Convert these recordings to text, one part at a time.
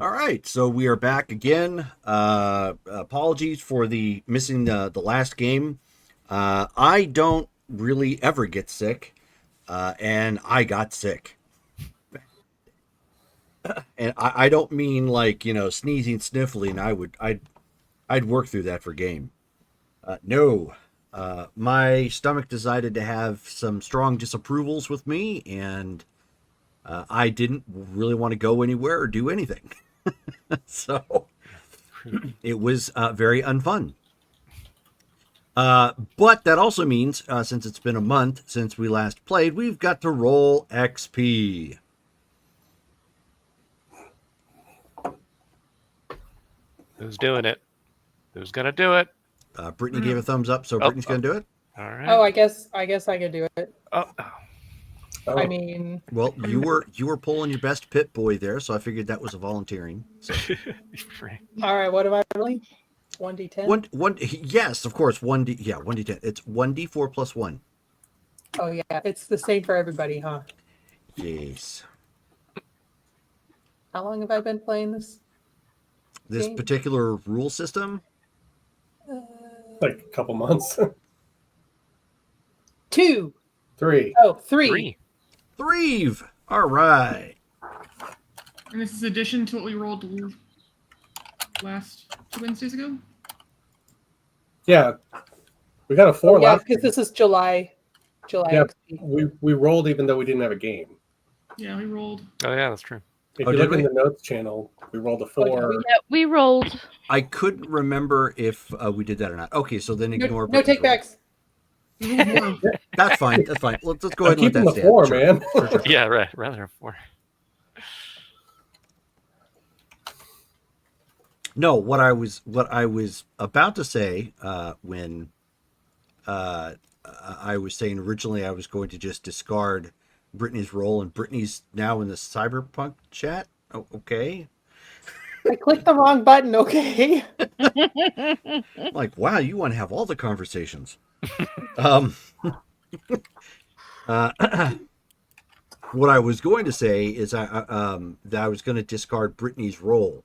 All right, so we are back again. Apologies for the missing the last game. I don't really ever get sick, and I got sick. And I don't mean like sneezing, sniffling. I'd work through that for game. No, my stomach decided to have some strong disapprovals with me, and I didn't really want to go anywhere or do anything. So it was very unfun. But that also means, since it's been a month since we last played, we've got to roll XP. Who's doing it? Who's gonna do it? Brittany gave a thumbs up, so Brittany's going to do it. All right. Oh, I guess I could do it. Oh. I mean, Well, you were pulling your best pit boy there, so I figured that was a volunteering. So. all right. What am I rolling? 1d10. One. Yes, of course. 1d. Yeah, 1d10. It's 1d4 plus 1. Oh yeah, it's the same for everybody, huh? Yes. How long have I been playing this? This game? particular rule system. Like a couple months. 2. 3. Oh, 3. Three. All right. And this is addition to what we rolled last 2 Wednesdays ago? Yeah. We got a 4 Yeah, last. because this is July. Yeah. XP. We rolled even though we didn't have a game. Yeah, we rolled. Oh yeah, that's true. If Oh, you did look in we? the notes channel, we rolled a 4. Yeah, we rolled. I couldn't remember if we did that or not. Okay, so then ignore. No take backs. We rolled more. That's fine. That's fine. Let's go I'm ahead and let keeping that the stand. 4, Sure. man. Sure. Yeah, right. Rather have 4. No, what I was about to say when I was saying originally I was going to just discard Brittany's role, and Brittany's now in the cyberpunk chat. Oh, okay. I clicked the wrong button. Okay. I'm like, wow, you want to have all the conversations. uh, what I was going to say is that I was going to discard Brittany's role,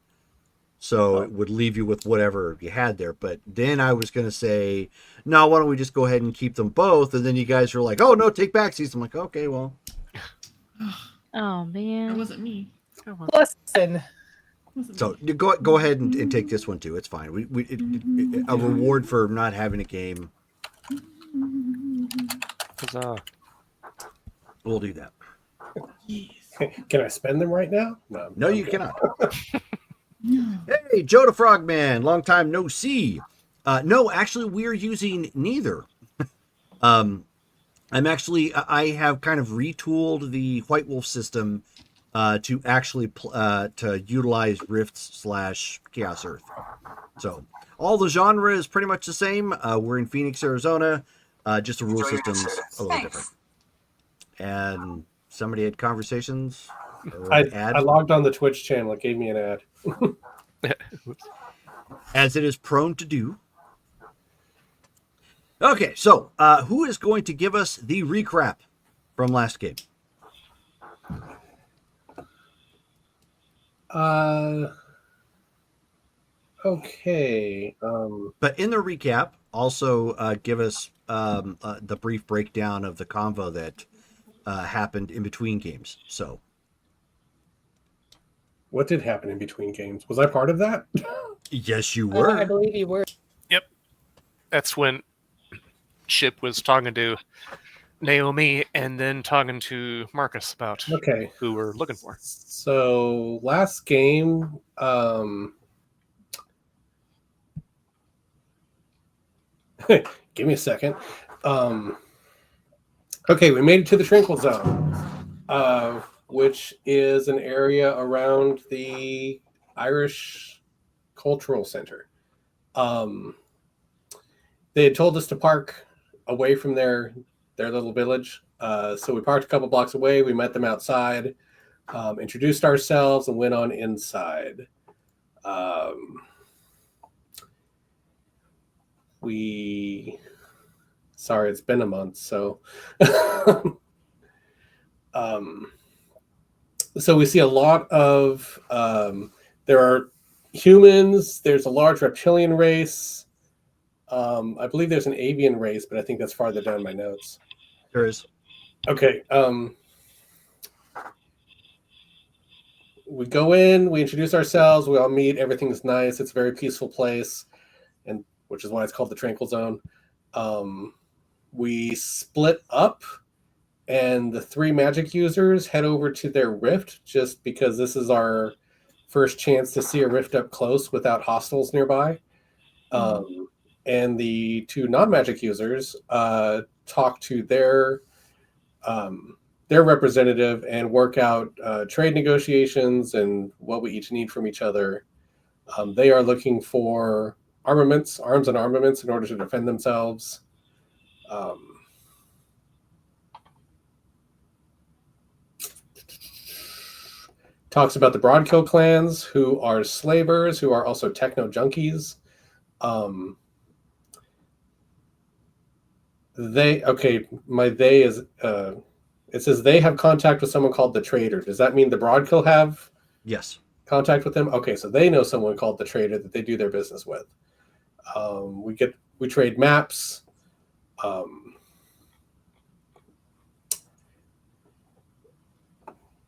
so it would leave you with whatever you had there. But then I was going to say, no, why don't we just go ahead and keep them both? And then you guys were like, oh no, take backsies. I'm like, okay, well. Oh That man. wasn't me. Listen. So go ahead and take this one too. It's fine. A reward for not having a game. Huzzah. We'll do that. Can I spend them right now? No, you cannot. Hey, Joe the Frogman, long time no see. No, actually, we're using neither. I have kind of retooled the White Wolf system to actually to utilize Rifts / Chaos Earth. So all the genre is pretty much the same. We're in Phoenix, Arizona. Just the rule system's a little different. And somebody had conversations. I logged on the Twitch channel. It gave me an ad. As it is prone to do. Okay, so who is going to give us the recap from last game? Okay. But in the recap, also give us the brief breakdown of the convo that happened in between games. So, What did happen in between games? Was I part of that? yes, you were. I believe you were. That's when Chip was talking to Naomi and then talking to Marcus about Okay. who we're looking for. So last game, give me a second. Okay, we made it to the Tranquil Zone, which is an area around the Irish Cultural Center. They had told us to park away from their little village. So we parked a couple blocks away. We met them outside, introduced ourselves, and went on inside. Sorry, it's been a month. So, so we see a lot of there are humans. There's a large reptilian race. I believe there's an avian race, but I think that's farther down my notes. There is. Okay. We go in, we introduce ourselves, we all meet, everything's nice, it's a very peaceful place, and which is why it's called the Tranquil Zone. We split up, and the 3 magic users head over to their rift, just because this is our first chance to see a rift up close without hostiles nearby. And the 2 non-magic users talk to their representative and work out trade negotiations and what we each need from each other. They are looking for arms and armaments in order to defend themselves. Talks about the Broadkill clans, who are slavers, who are also techno junkies. They is it says they have contact with someone called the Trader. Does that mean the Broadkill have Yes. contact with them? Okay, so they know someone called the Trader that they do their business with. We trade maps.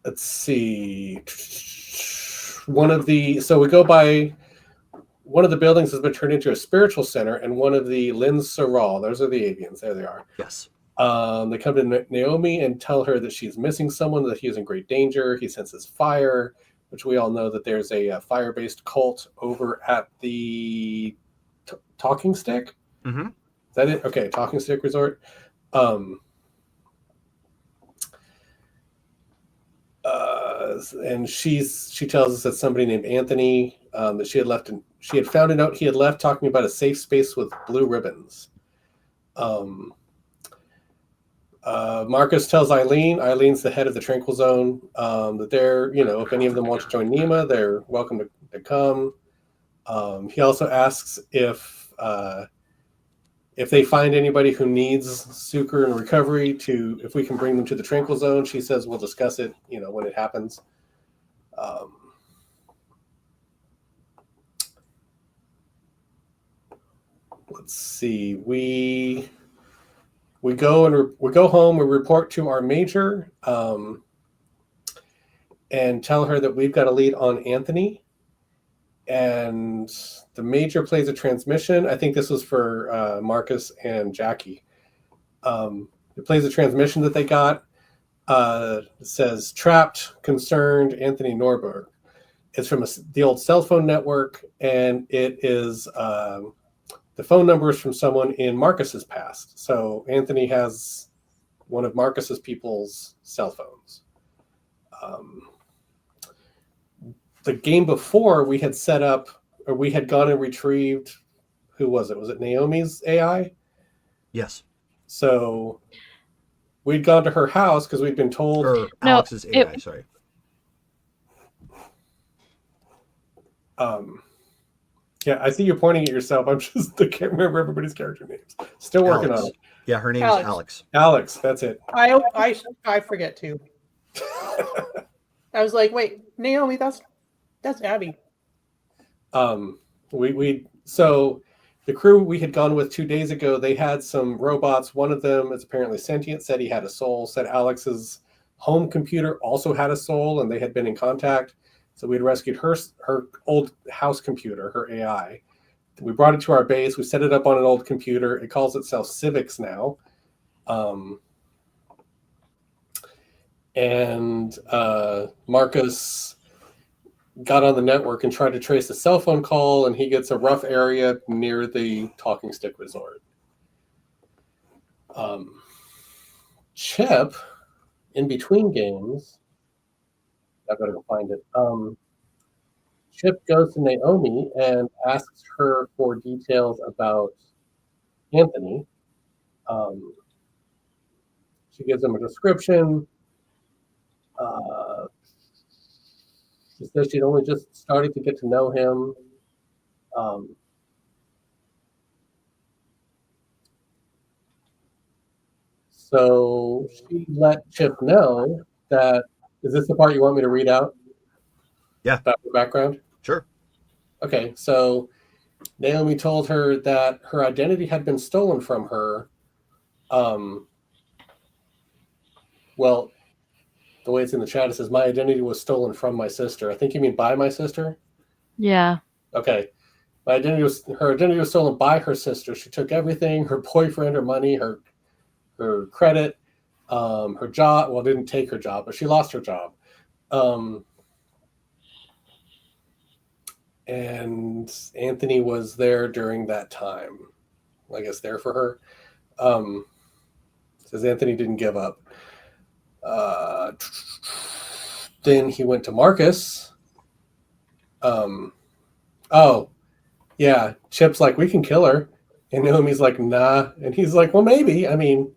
Let's see. We go by one of the buildings has been turned into a spiritual center, and one of the Lin Saral, those are the avians, there they are. Yes. They come to Naomi and tell her that she's missing someone, that he is in great danger. He senses fire, which we all know that there's a fire-based cult over at the Talking Stick. Mm-hmm. Is that it? Okay, Talking Stick Resort. And she tells us that somebody named Anthony that she had found a note he had left talking about a safe space with blue ribbons. Marcus tells Eileen's the head of the Tranquil Zone, that they're, if any of them want to join Nima, they're welcome to come. He also asks if they find anybody who needs succor and recovery, if we can bring them to the Tranquil Zone. She says we'll discuss it, when it happens. Let's see. We go home. We report to our major, and tell her that we've got a lead on Anthony. And the major plays a transmission. I think this was for Marcus and Jackie. It plays a transmission that they got. It says, trapped, concerned, Anthony Norberg. It's from the old cell phone network, and it is the phone number is from someone in Marcus's past. So Anthony has one of Marcus's people's cell phones. The game before, we had set up, or we had gone and retrieved, who was it? Was it Naomi's AI? Yes. So we'd gone to her house because we'd been told. Or Alex's AI, sorry. Yeah, I see you pointing at yourself. I can't remember everybody's character names. Still working on it. Yeah, her name is Alex. Alex, that's it. I forget too. I was like, wait, Naomi, that's Abby. So the crew we had gone with 2 days ago, they had some robots. One of them is apparently sentient, said he had a soul, said Alex's home computer also had a soul, and they had been in contact. So we'd rescued her old house computer, her AI. We brought it to our base. We set it up on an old computer. It calls itself Civics now. And Marcus got on the network and tried to trace a cell phone call, and he gets a rough area near the Talking Stick Resort. Chip, in between games, I've got to go find it. Chip goes to Naomi and asks her for details about Anthony. She gives him a description. She says she'd only just started to get to know him. So she let Chip know that. Is this the part you want me to read out? Yeah. About the background? Sure. Okay, so Naomi told her that her identity had been stolen from her. Well, the way it's in the chat, it says my identity was stolen from my sister. I think you mean by my sister. Yeah. Okay, her identity was stolen by her sister. She took everything: her boyfriend, her money, her credit, her job. Well, didn't take her job, but she lost her job. And Anthony was there during that time. I guess there for her. Says Anthony didn't give up. Then he went to Marcus. Oh, yeah. Chip's like, we can kill her. And Naomi's like, nah. And he's like, well, maybe. I mean,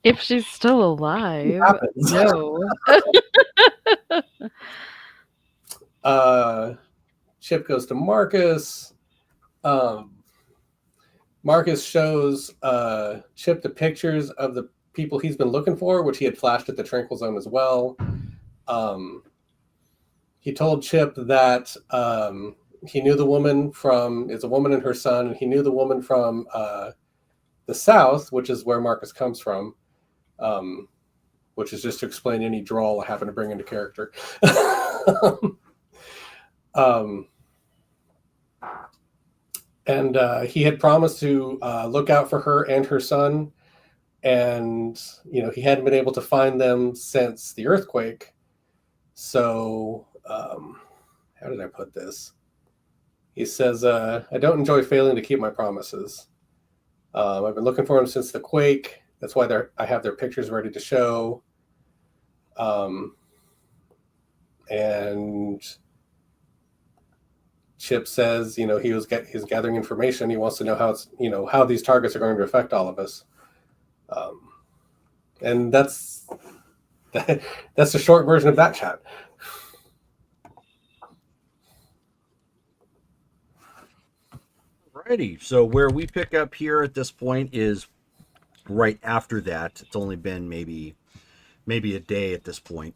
If she's still alive. happens. No. Chip goes to Marcus. Marcus shows Chip the pictures of the people he's been looking for, which he had flashed at the Tranquil Zone as well. He told Chip that he knew the woman it's a woman and her son, and he knew the woman from the South, which is where Marcus comes from, which is just to explain any drawl I happen to bring into character. And he had promised to look out for her and her son, and he hadn't been able to find them since the earthquake. So how did I put this? He says, I don't enjoy failing to keep my promises. I've been looking for them since the quake. That's why I have their pictures ready to show. And Chip says, he's gathering information. He wants to know how these targets are going to affect all of us. And that's the short version of that chat. Alrighty. So where we pick up here at this point is right after that. It's only been maybe a day at this point.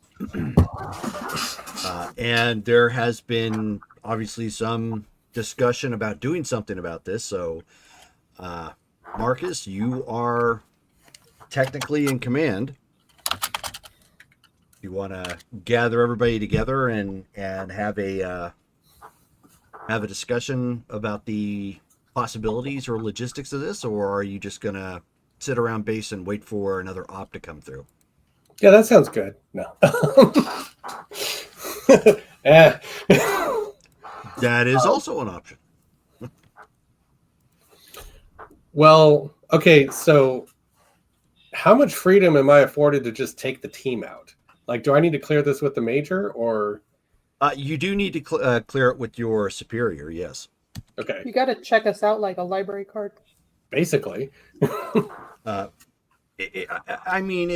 And there has been obviously some discussion about doing something about this. So Marcus, you are technically in command. You want to gather everybody together and have a discussion about the possibilities or logistics of this, or are you just gonna sit around base and wait for another op to come through? Yeah, that sounds good. No. That is also an option. Well, okay, so how much freedom am I afforded to just take the team out? Like, do I need to clear this with the major, or? You do need to clear it with your superior, yes. Okay. You got to check us out like a library card. Basically. I mean,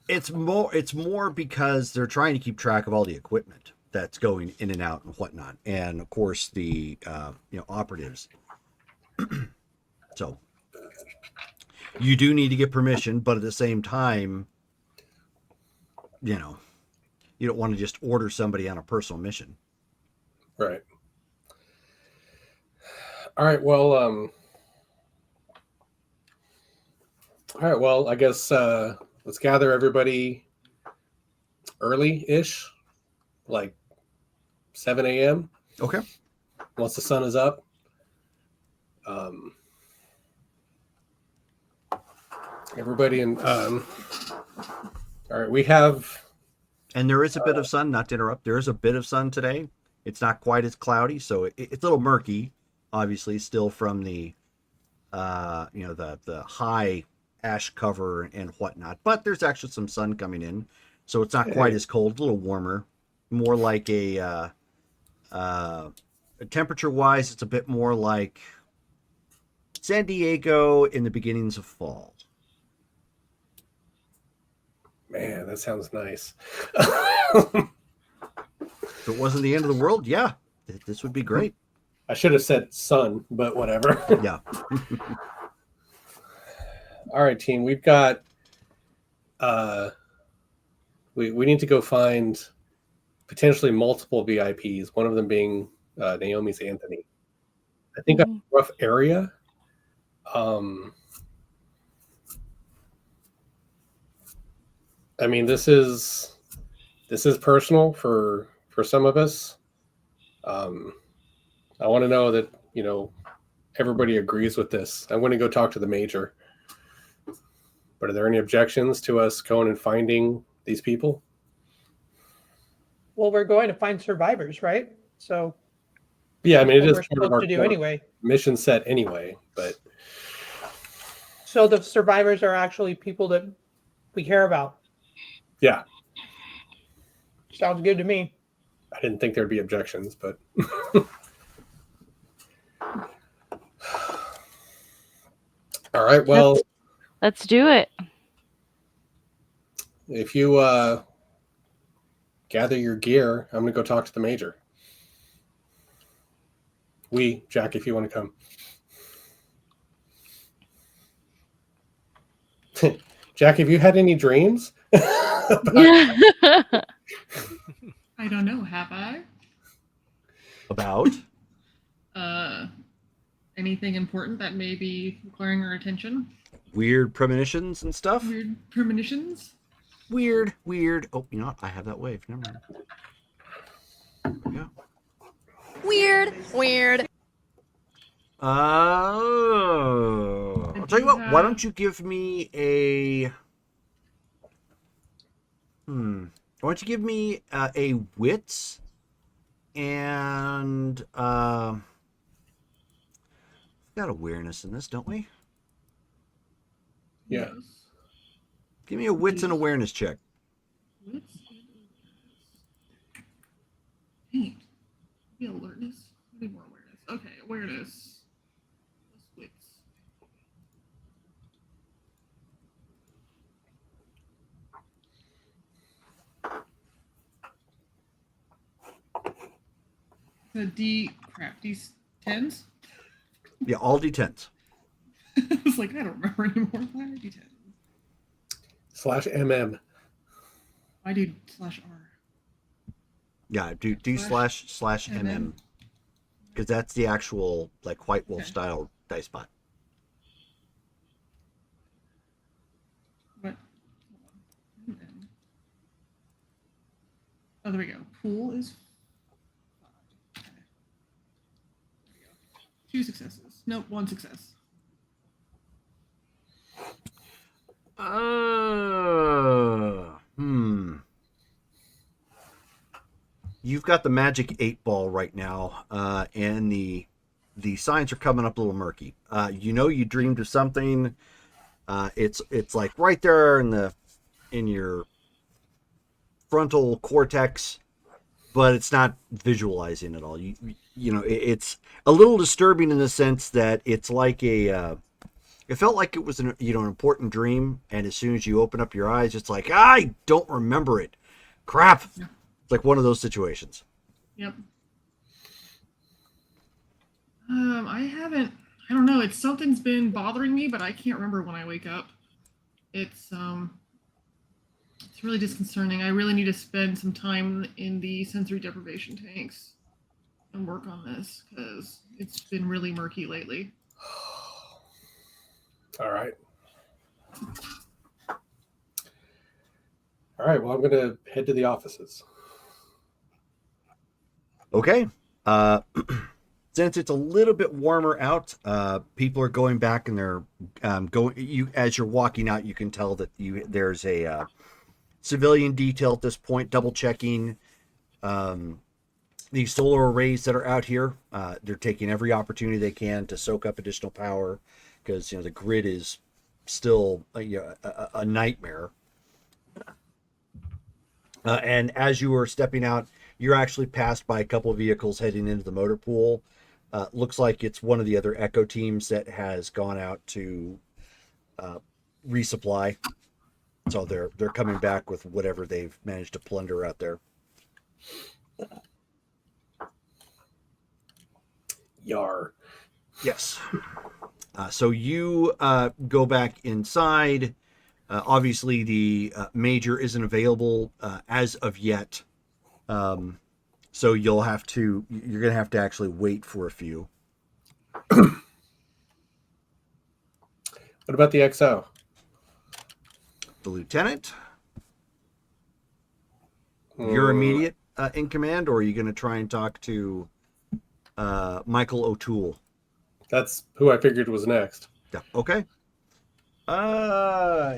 it's more because they're trying to keep track of all the equipment that's going in and out and whatnot, and of course the operatives. So you do need to get permission, but at the same time, you don't want to just order somebody on a personal mission. Right. All right. Well, I guess let's gather everybody early-ish, like 7 a.m. Okay. Once the sun is up. Everybody in. All right, we have. And there is a bit of sun, not to interrupt. There is a bit of sun today. It's not quite as cloudy, so it's a little murky, obviously, still from the, the high ash cover and whatnot. But there's actually some sun coming in, so it's not quite as cold. A little warmer, more like temperature-wise, it's a bit more like San Diego in the beginnings of fall. Man, that sounds nice. If it wasn't the end of the world, yeah, this would be great. I should have said sun, but whatever. Yeah. All right, team. We've got. We need to go find potentially multiple VIPs, one of them being Naomi's Anthony. I think a rough area. I mean, this is personal for some of us. I want to know that, you know, everybody agrees with this. I'm going to go talk to the major. But are there any objections to us going and finding these people? Well, we're going to find survivors, right? So Yeah, I mean, it what is we're part of supposed our to do core anyway. mission set anyway. But So the survivors are actually people that we care about. yeah, Sounds good to me. I didn't think there'd be objections, but all right. Well, Let's do it. if you gather your gear, I'm going to go talk to the major. Jack, if you want to come. Jack, have you had any dreams? I don't know. Have I? About? Anything important that may be requiring our attention? Weird premonitions and stuff? Weird premonitions? Weird. Oh, you know what? I have that wave. Never mind. There we go. Weird. I'll tell you what. Why don't you give me a... Why don't you give me a wits and... we've got awareness in this, don't we? Yeah. Give me a wits and awareness check. Wits and awareness. Paint. Be alertness. I need more awareness. Okay, awareness. Plus wits. The D10s? Yeah, all D10s. I was like, I don't remember anymore. Why are D10? /MM. I do /R. Yeah, do slash MM. Because that's the actual, like, White Wolf style dice bot. What? Oh, there we go. Pool is 5. Okay. 2 successes. Nope, 1 success. You've got the magic 8-ball right now, and the signs are coming up a little murky. You know you dreamed of something. It's like right there in your frontal cortex, but it's not visualizing at all. You know it's a little disturbing in the sense that it's like it felt like it was an important dream, and as soon as you open up your eyes, it's like I don't remember it. Crap. Yeah. It's like one of those situations. Yep. I don't know. Something's been bothering me, but I can't remember when I wake up. It's really disconcerting. I really need to spend some time in the sensory deprivation tanks and work on this because it's been really murky lately. All right. Well, I'm going to head to the offices. Okay. Since it's a little bit warmer out, people are going back and they're going. You as you're walking out, you can tell that there's a civilian detail at this point, double checking the solar arrays that are out here. They're taking every opportunity they can to soak up additional power because the grid is still a nightmare. And as you are stepping out, you're actually passed by a couple of vehicles heading into the motor pool. Looks like it's one of the other Echo teams that has gone out to resupply. So they're coming back with whatever they've managed to plunder out there. Yar. Yes. So you go back inside. Obviously, the major isn't available as of yet. So you're going to have to actually wait for a few. What about the XO? The lieutenant, you're immediate in command, or are you going to try and talk to Michael O'Toole? That's who I figured was next. Yeah. Okay.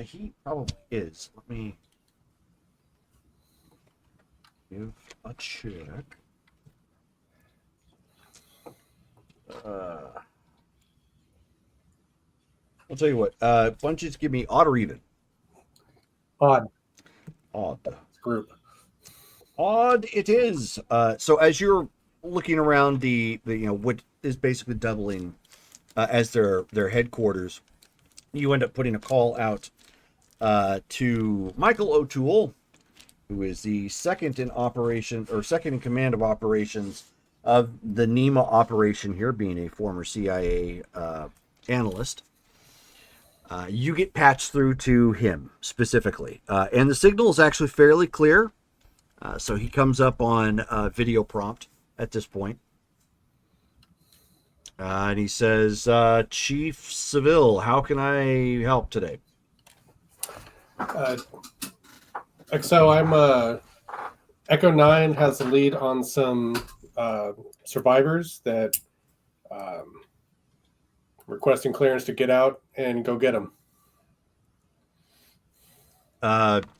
He probably is. Let me give a check. I'll tell you what. Why don't you just give me odd or even? Odd Odd. group. Odd it is. So as you're looking around the what is basically doubling as their headquarters, you end up putting a call out to Michael O'Toole, who is the second in command of operations of the NEMA operation here, being a former CIA analyst. You get patched through to him specifically, and the signal is actually fairly clear. So he comes up on video prompt at this point. And he says, Chief Seville, how can I help today? XO, I'm Echo 9 has the lead on some survivors that requesting clearance to get out and go get them.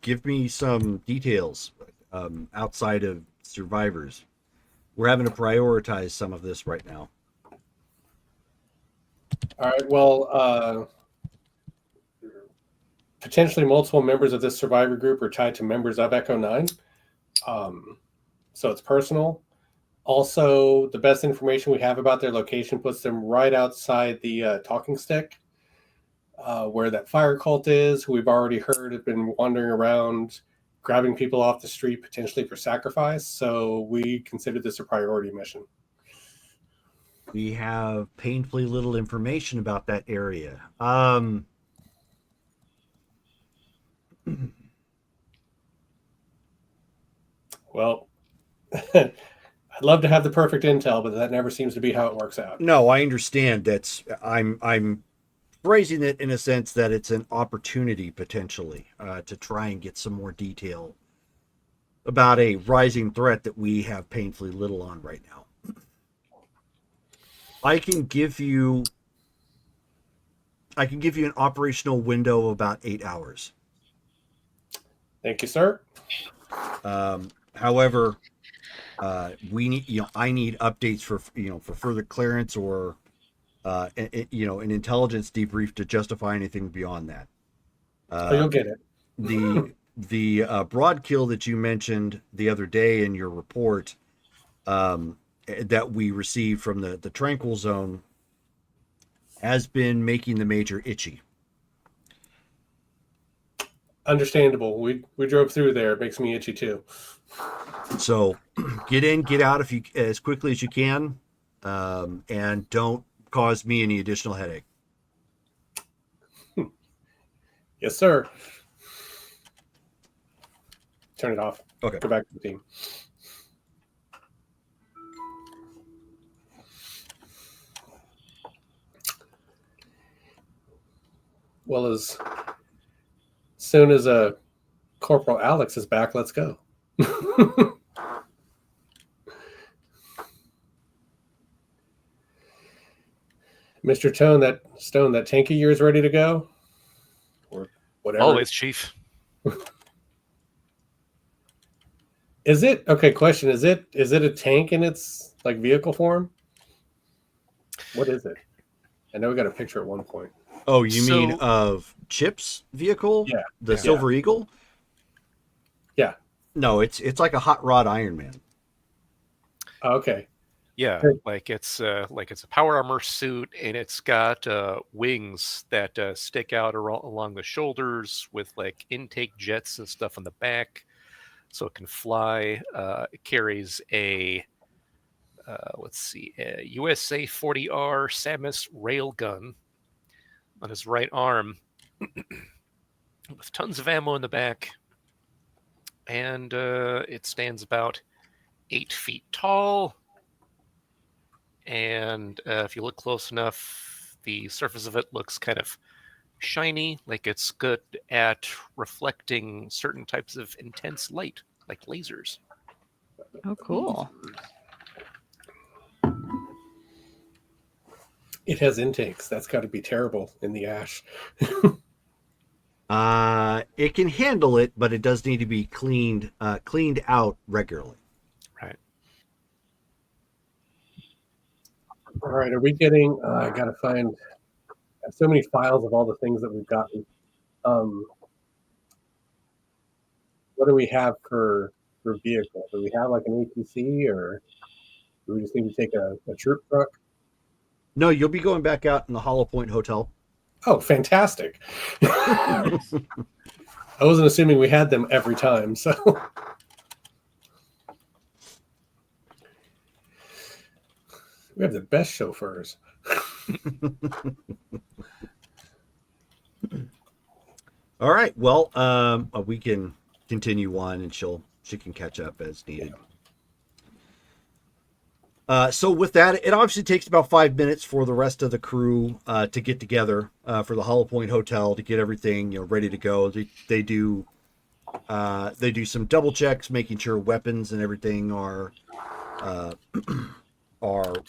Give me some details outside of survivors. We're having to prioritize some of this right now. All right. Well, potentially multiple members of this survivor group are tied to members of Echo 9. So it's personal. Also, the best information we have about their location puts them right outside the talking stick, where that fire cult is, who we've already heard have been wandering around, grabbing people off the street, potentially for sacrifice. So we consider this a priority mission. We have painfully little information about that area. Well, I'd love to have the perfect intel, but that never seems to be how it works out. No, I understand. I'm phrasing it in a sense that it's an opportunity potentially to try and get some more detail about a rising threat that we have painfully little on right now. I can give you an operational window of about 8 hours. Thank you, sir. However, we need, I need updates for further clearance or, an intelligence debrief to justify anything beyond that. You'll get it. The broad kill that you mentioned the other day in your report, that we received from the Tranquil Zone has been making the Major itchy. Understandable. We drove through there. It makes me itchy too. So get in, get out as quickly as you can, and don't cause me any additional headache. Yes, sir. Turn it off. Okay. Go back to the team. Well, as soon as Corporal Alex is back, let's go. Mr. Stone, that tank of yours ready to go? Or whatever. Always, Chief. Is it okay? Question: Is it a tank in its like vehicle form? What is it? I know we got a picture at one point. Oh, you mean of Chip's vehicle? Yeah. The Silver Eagle? Yeah. No, it's like a hot rod Iron Man. Oh, okay. Yeah, Good. like it's a power armor suit, and it's got wings that stick out along the shoulders with like intake jets and stuff on the back, so it can fly. It carries a USA 40R Samus railgun on his right arm, with tons of ammo in the back, and it stands about 8 feet tall. And if you look close enough, the surface of it looks kind of shiny, like it's good at reflecting certain types of intense light, like lasers. Oh, cool. It has intakes. That's got to be terrible in the ash. It can handle it, but it does need to be cleaned out regularly. Right. All right, are we getting? I gotta find. I have so many files of all the things that we've gotten. What do we have for vehicle? Do we have like an APC, or do we just need to take a troop truck? No, you'll be going back out in the Hollow Point Hotel. Oh, fantastic! I wasn't assuming we had them every time, so. We have the best chauffeurs. All right. Well, we can continue on, and she can catch up as needed. So with that, it obviously takes about 5 minutes for the rest of the crew to get together for the Hollow Point Hotel to get everything ready to go. They do some double checks, making sure weapons and everything are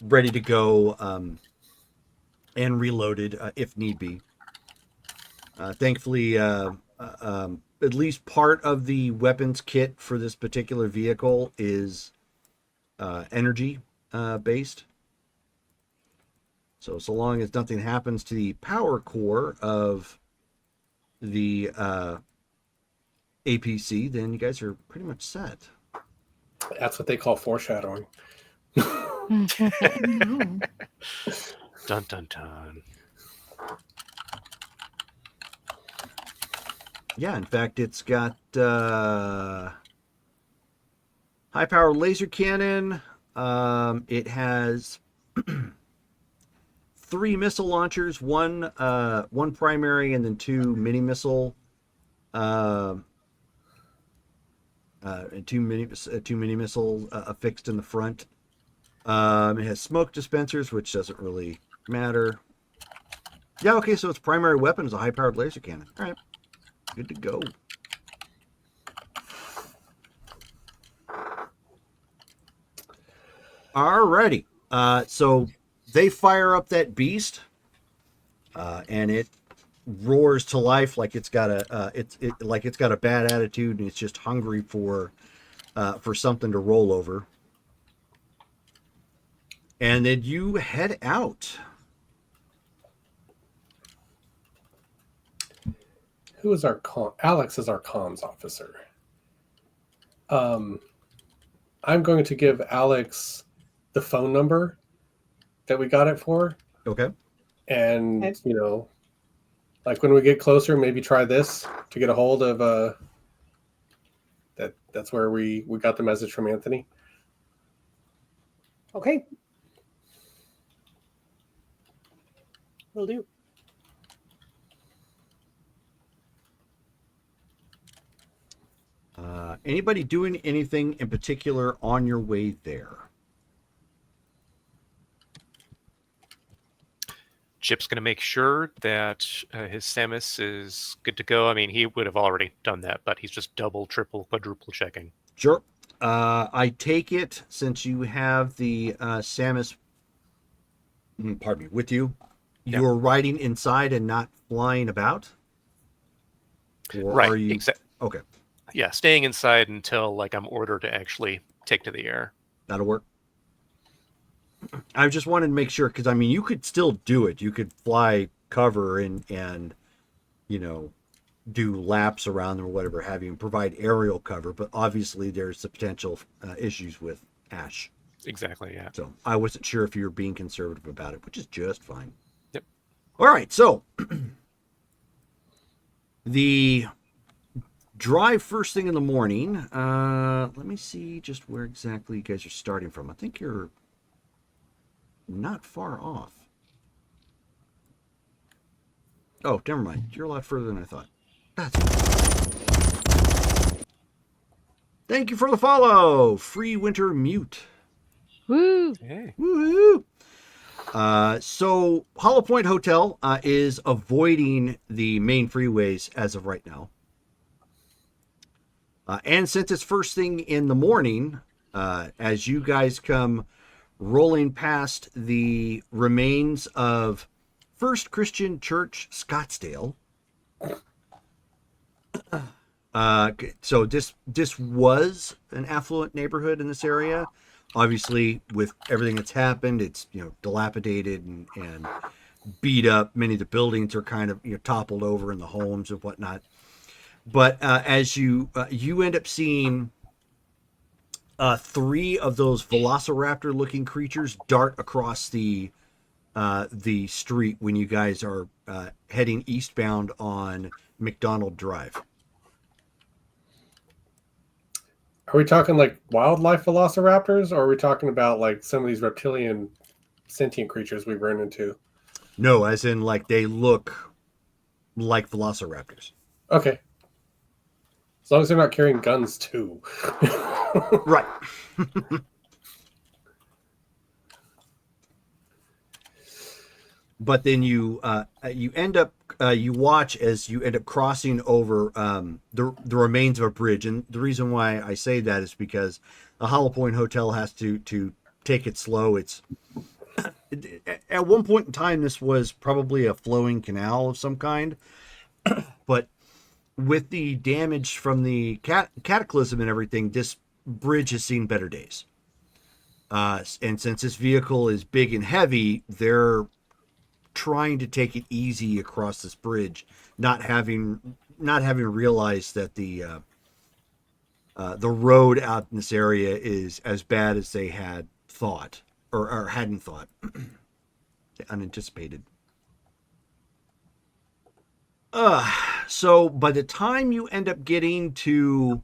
ready to go and reloaded if need be. Thankfully, at least part of the weapons kit for this particular vehicle is energy based. So long as nothing happens to the power core of the APC, then you guys are pretty much set. That's what they call foreshadowing. No. Dun dun dun. Yeah, in fact, it's got high-powered laser cannon. It has 3 missile launchers, one primary, and then 2 mini missile. And two mini missiles affixed in the front. It has smoke dispensers, which doesn't really matter. Yeah, okay, so its primary weapon is a high-powered laser cannon. All right, good to go. Alrighty, so they fire up that beast, and it roars to life like it's got a bad attitude, and it's just hungry for something to roll over. And then you head out. Who is our Alex is our comms officer. I'm going to give Alex the phone number that we got it for. Okay. And, Okay. Like when we get closer, maybe try this to get a hold of that's where we got the message from Anthony. Okay. Will do. Anybody doing anything in particular on your way there? Chip's going to make sure that his Samus is good to go. I mean, he would have already done that, but he's just double, triple, quadruple checking. Sure. I take it, since you have the Samus, with you, Yeah. you're riding inside and not flying about? Or Right. are you... Okay. Okay, Yeah, staying inside until I'm ordered to actually take to the air. that'll work. I just wanted to make sure, because you could still do it. You could fly cover and do laps around them or whatever have you, and provide aerial cover. But obviously, there's the potential issues with ash. Exactly. Yeah. So I wasn't sure if you were being conservative about it, which is just fine. Yep. All right. So the drive first thing in the morning. Let me see just where exactly you guys are starting from. I think you're not far off. Oh, never mind. You're a lot further than I thought. That's Thank you for the follow. Free Winter Mute. Woo! Hey. Woo! So Hollow Point Hotel is avoiding the main freeways as of right now. And since it's first thing in the morning, as you guys come rolling past the remains of First Christian Church Scottsdale. So this was an affluent neighborhood in this area. Obviously, with everything that's happened, it's dilapidated and beat up. Many of the buildings are kind of toppled over in the homes and whatnot. But as you end up seeing 3 of those velociraptor-looking creatures dart across the street when you guys are heading eastbound on McDonald Drive. Are we talking like wildlife velociraptors, or are we talking about like some of these reptilian sentient creatures we've run into? No, as in like they look like velociraptors. Okay. As long as they're not carrying guns too. Right. But then you end up you watch as you end up crossing over the remains of a bridge, and the reason why I say that is because the Hollow Point Hotel has to take it slow. It's at one point in time this was probably a flowing canal of some kind, but with the damage from the cataclysm and everything, this bridge has seen better days. And since this vehicle is big and heavy, they're trying to take it easy across this bridge, not having realized that the road out in this area is as bad as they had thought or hadn't thought. Unanticipated. So by the time you end up getting to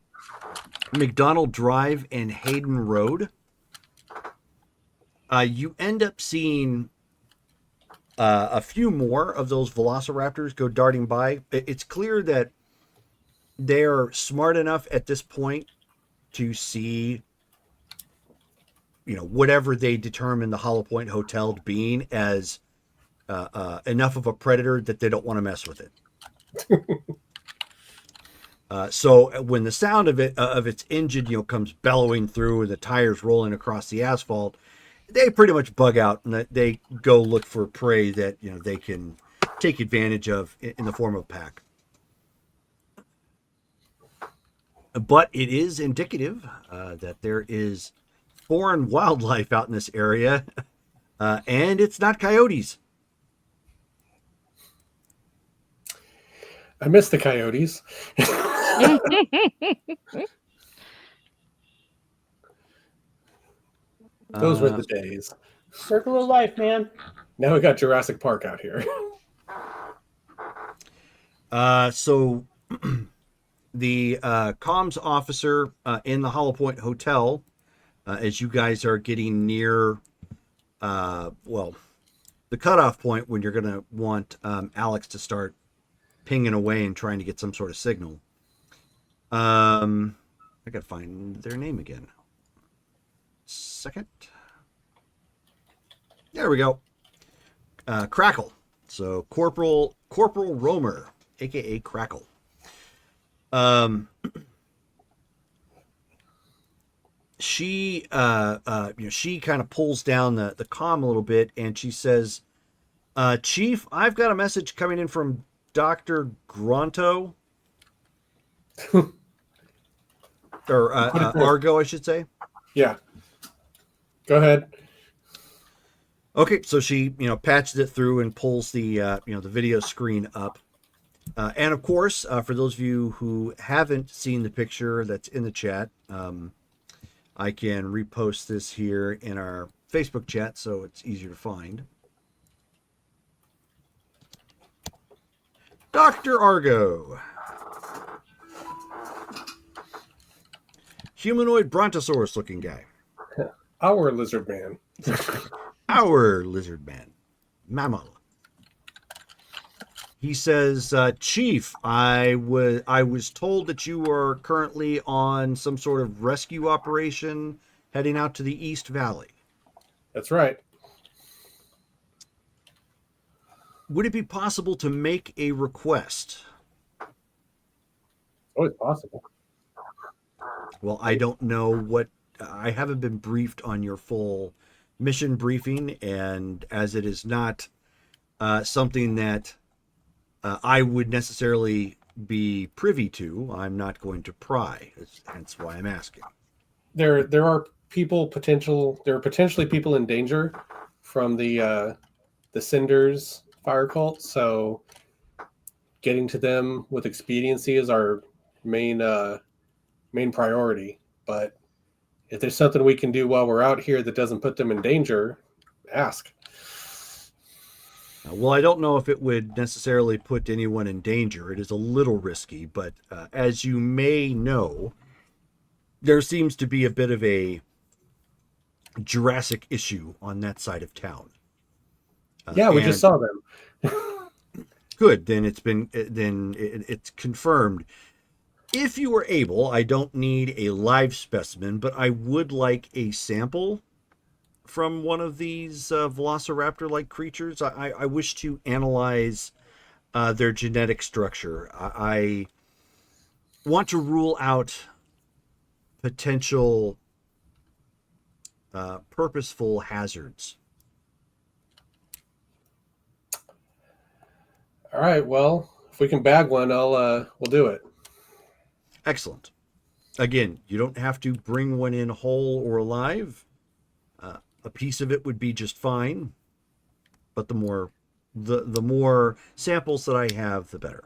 McDonald Drive and Hayden Road, you end up seeing a few more of those velociraptors go darting by. It's clear that they're smart enough at this point to see, whatever they determine the Hollow Point Hotel being as enough of a predator that they don't want to mess with it. So when the sound of its engine, comes bellowing through and the tires rolling across the asphalt, they pretty much bug out and they go look for prey that they can take advantage of in the form of a pack. But it is indicative that there is foreign wildlife out in this area, and it's not coyotes. I miss the coyotes. Those were the days. Circle of life, man. Now we got Jurassic Park out here. So the comms officer in the Hollow Point Hotel, as you guys are getting near, the cutoff point when you're going to want Alex to start pinging away and trying to get some sort of signal. I got to find their name again. Second. There we go. Crackle. So Corporal Romer, aka Crackle. She she kind of pulls down the comm a little bit and she says, Chief, I've got a message coming in from Dr. Gronto. Or Argo, I should say. Yeah. Go ahead. Okay, so she, patches it through and pulls the, the video screen up. And of course, for those of you who haven't seen the picture that's in the chat, I can repost this here in our Facebook chat so it's easier to find. Dr. Argo. Humanoid brontosaurus looking guy. Our lizard man. Our lizard man. Mammal. He says, Chief, I was told that you are currently on some sort of rescue operation heading out to the East Valley. That's right. Would it be possible to make a request? Always possible. Well, I don't know what. I haven't been briefed on your full mission briefing, and as it is not something that I would necessarily be privy to, I'm not going to pry. That's why I'm asking. There are potentially people in danger from the Cinders fire cult, so getting to them with expediency is our main priority. But if there's something we can do while we're out here that doesn't put them in danger, ask. Well, I don't know if it would necessarily put anyone in danger. It is a little risky, but as you may know, there seems to be a bit of a Jurassic issue on that side of town. Yeah, we just saw them. Good, then it's confirmed. If you were able, I don't need a live specimen, but I would like a sample from one of these velociraptor-like creatures. I wish to analyze their genetic structure. I want to rule out potential purposeful hazards. All right. Well, if we can bag one, we'll do it. Excellent. Again, you don't have to bring one in whole or alive. A piece of it would be just fine, but the more samples that I have, the better.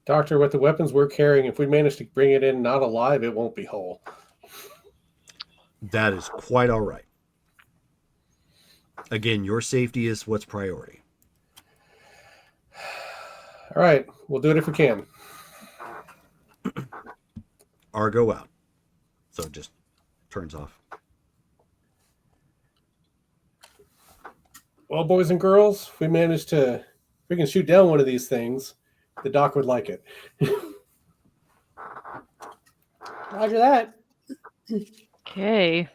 Doctor, with the weapons we're carrying, if we manage to bring it in not alive, it won't be whole. That is quite all right. Again, your safety is what's priority. All right. We'll do it if we can. Argo out. So it just turns off. Well, boys and girls, if we can shoot down one of these things, the doc would like it. Roger that. Okay.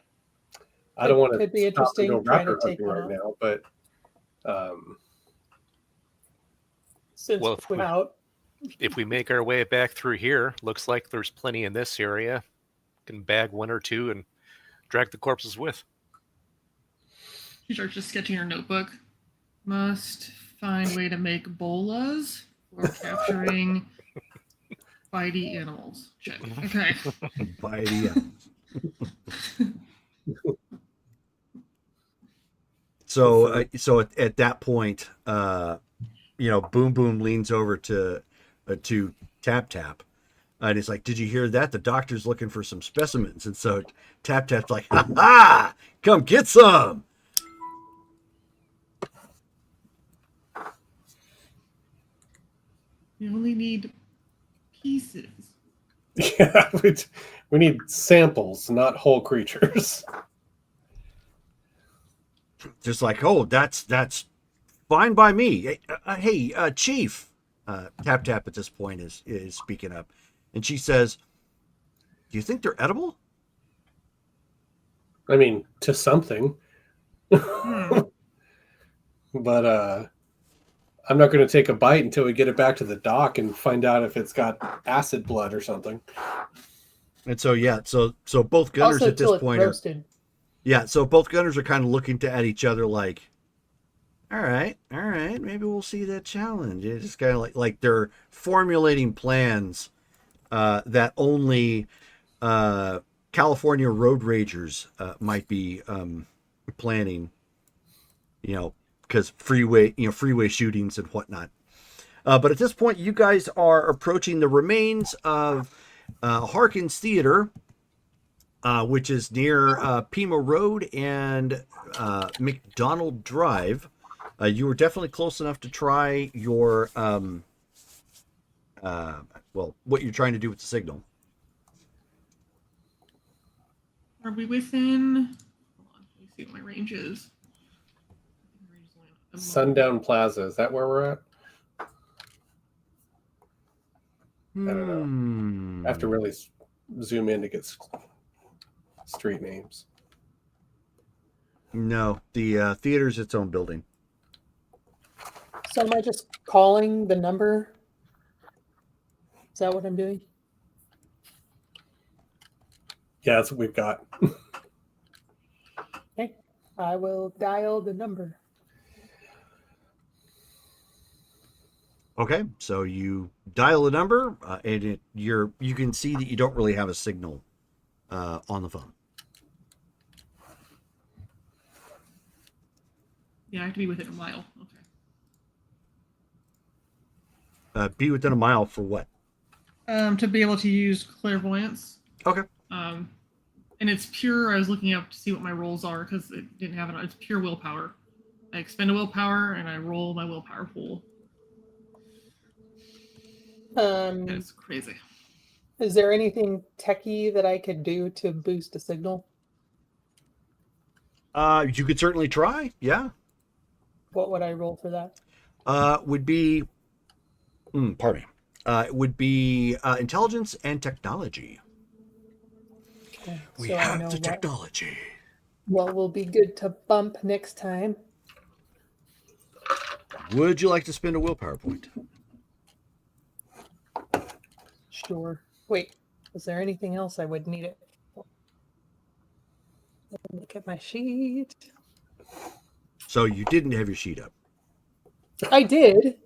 I don't want to Could be interesting go trying to raptor take hunting one right out. now, but Since Well, we're out. If we make our way back through here, looks like there's plenty in this area. Can bag one or two and drag the corpses with. She starts just sketching her notebook. Must find way to make bolas for capturing bitey animals. Check. Okay. By the So at that point, Boom Boom leans over to Tap Tap, and he's like, "Did you hear that? The doctor's looking for some specimens." And so Tap Tap's like, "Ha ha! Come get some." You only need pieces. yeah, we need samples, not whole creatures. Just like, "Oh, that's fine by me." Hey, Chief. Tap Tap at this point is speaking up, and she says, "Do you think they're edible?" I mean, to something. But I'm not going to take a bite until we get it back to the dock and find out if it's got acid blood or something. And so so both gunners Also, at till this it's point are, roasted. yeah, so both gunners are kind of looking at each other like, all right, maybe we'll see that challenge. It's just kind of like they're formulating plans that only California road ragers might be planning, because freeway shootings and whatnot. But at this point, you guys are approaching the remains of Harkins Theater, which is near Pima Road and McDonald Drive. You were definitely close enough to try your, what you're trying to do with the signal. Are we within? Hold on, let me see what my range is. Sundown Plaza, is that where we're at? don't know. I have to really zoom in to get street names. No, the theater's its own building. So am I just calling the number? Is that what I'm doing? Yeah, that's what we've got. Okay. I will dial the number. Okay, so you dial a number, and you can see that you don't really have a signal on the phone. Yeah, I have to be within a mile. Okay. Be within a mile for what? To be able to use clairvoyance. Okay. And it's pure. I was looking up to see what my rolls are because it didn't have it. It's pure willpower. I expend a willpower and I roll my willpower pool. It's crazy. Is there anything techie that I could do to boost a signal? You could certainly try. Yeah. What would I roll for that? Would be, pardon me. It would be intelligence and technology. Okay, We so I have know the technology. what will be good to bump next time. Would you like to spend a willpower point? Sure. Wait, is there anything else I would need it for? Let me look at my sheet. So you didn't have your sheet up. I did.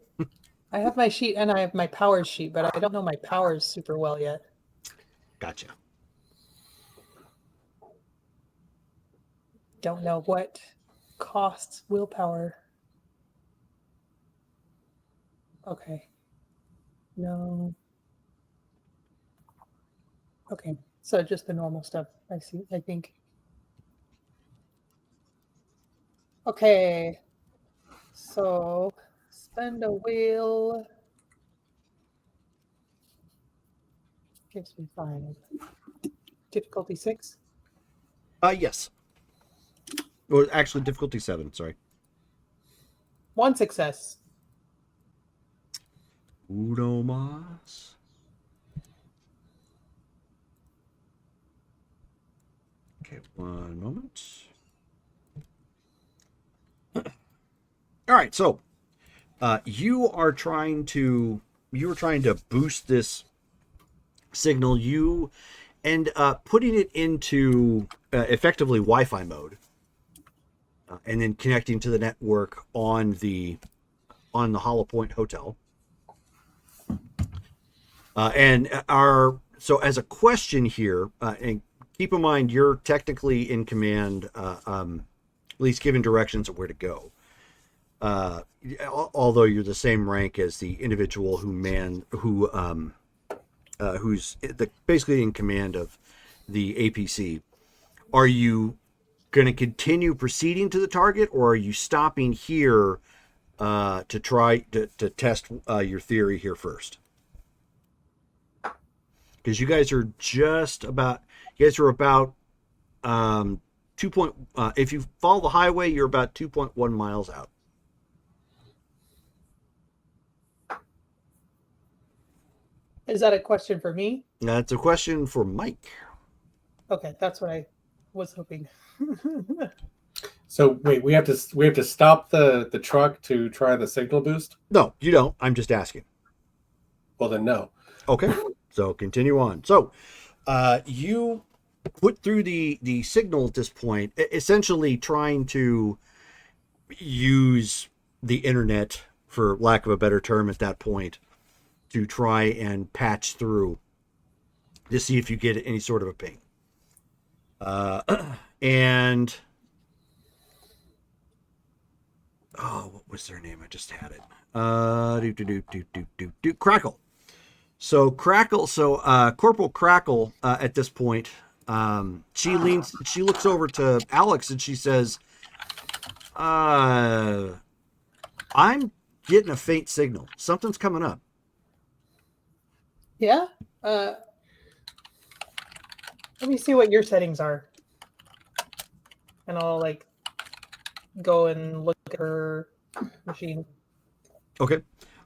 I have my sheet and I have my powers sheet, but I don't know my powers super well yet. Gotcha. Don't know what costs willpower. Okay. No. Okay. So just the normal stuff. I see. I think. Okay. So spend a wheel. Gives me 5. Difficulty 6. Yes. Well, actually, difficulty 7. Sorry. 1 success. Uno mas. Okay, one moment. All right, so you were trying to boost this signal. You end up putting it into effectively Wi-Fi mode, and then connecting to the network on the Hollow Point Hotel. So as a question here, and keep in mind you're technically in command, at least giving directions of where to go. Although you're the same rank as the individual who's basically in command of the APC. Are you going to continue proceeding to the target, or are you stopping here to try to test your theory here first? Because you guys are about 2 point. If you follow the highway, you're about 2.1 miles out. Is that a question for me? That's a question for Mike. Okay, that's what I was hoping. So wait, we have to stop the truck to try the signal boost? No, you don't. I'm just asking. Well then no. Okay, so continue on. So you put through the signal at this point, essentially trying to use the internet, for lack of a better term at that point, to try and patch through to see if you get any sort of a ping. And what was their name? I just had it. Crackle. So Corporal Crackle at this point, she looks over to Alex and she says, I'm getting a faint signal. Something's coming up. Yeah? Let me see what your settings are. And I'll go and look at her machine. Okay.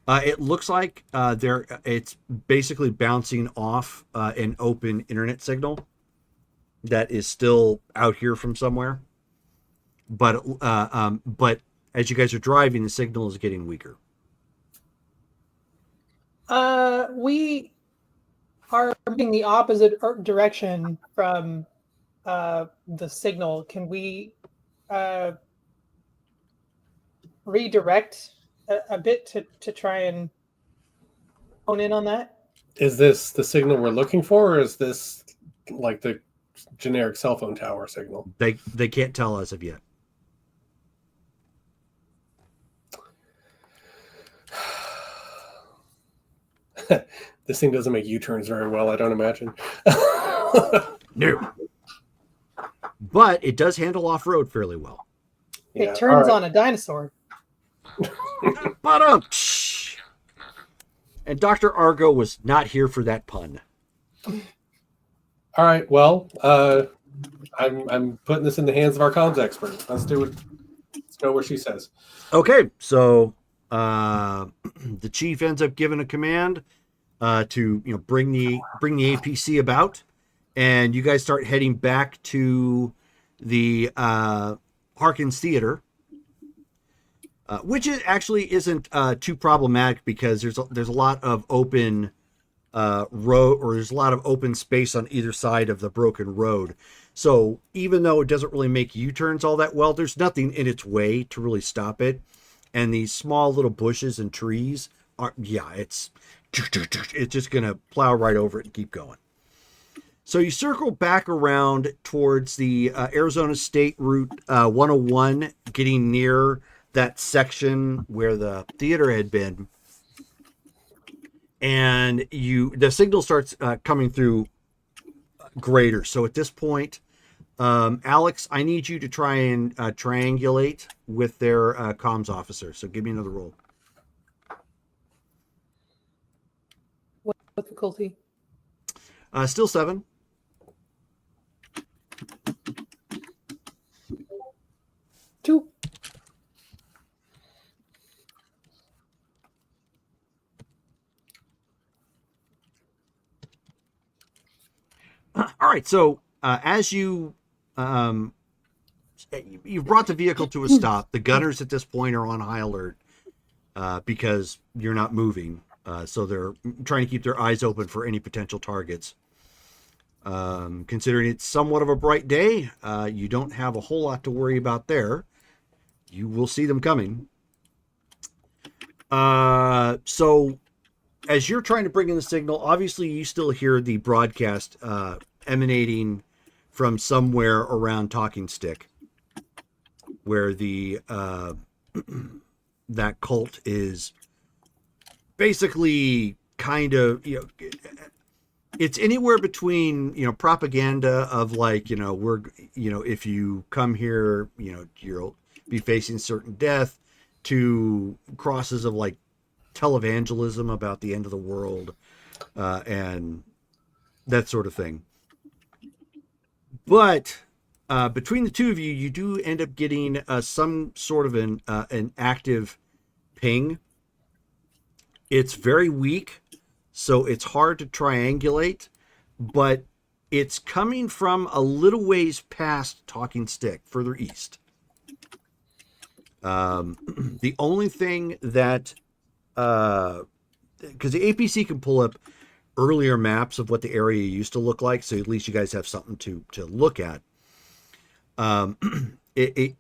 It looks like it's basically bouncing off an open internet signal that is still out here from somewhere. But as you guys are driving, the signal is getting weaker. We are moving the opposite direction from the signal. Can we redirect a bit to try and hone in on that? Is this the signal we're looking for, or is this like the generic cell phone tower signal? They can't tell as of yet. This thing doesn't make U-turns very well, I don't imagine. No. But it does handle off-road fairly well. It turns on a dinosaur. But and Dr. Argo was not here for that pun. All right. Well, I'm putting this in the hands of our comms expert. Let's do it. Let's go where she says. Okay, so the chief ends up giving a command to bring the APC about, and you guys start heading back to the Harkins Theater, which actually isn't too problematic because there's a lot of open road, or there's a lot of open space on either side of the broken road. So even though it doesn't really make U-turns all that well, there's nothing in its way to really stop it. And these small little bushes and trees it's just gonna plow right over it and keep going. So you circle back around towards the Arizona State Route 101, getting near that section where the theater had been. And the signal starts coming through greater. So at this point, Alex, I need you to try and triangulate with their comms officer. So give me another roll. What difficulty? Still 7. Two. All right. So as you've brought the vehicle to a stop, the gunners at this point are on high alert because you're not moving. So they're trying to keep their eyes open for any potential targets. Considering it's somewhat of a bright day, you don't have a whole lot to worry about there. You will see them coming. So as you're trying to bring in the signal, obviously you still hear the broadcast emanating from somewhere around Talking Stick, where the that cult is basically kind of, it's anywhere between, propaganda of like, if you come here, you'll be facing certain death, to crosses of like televangelism about the end of the world and that sort of thing. But between the two of you, you do end up getting some sort of an active ping. It's very weak, so it's hard to triangulate, but it's coming from a little ways past Talking Stick, further east. The only thing that, because the APC can pull up earlier maps of what the area used to look like, so at least you guys have something to look at. If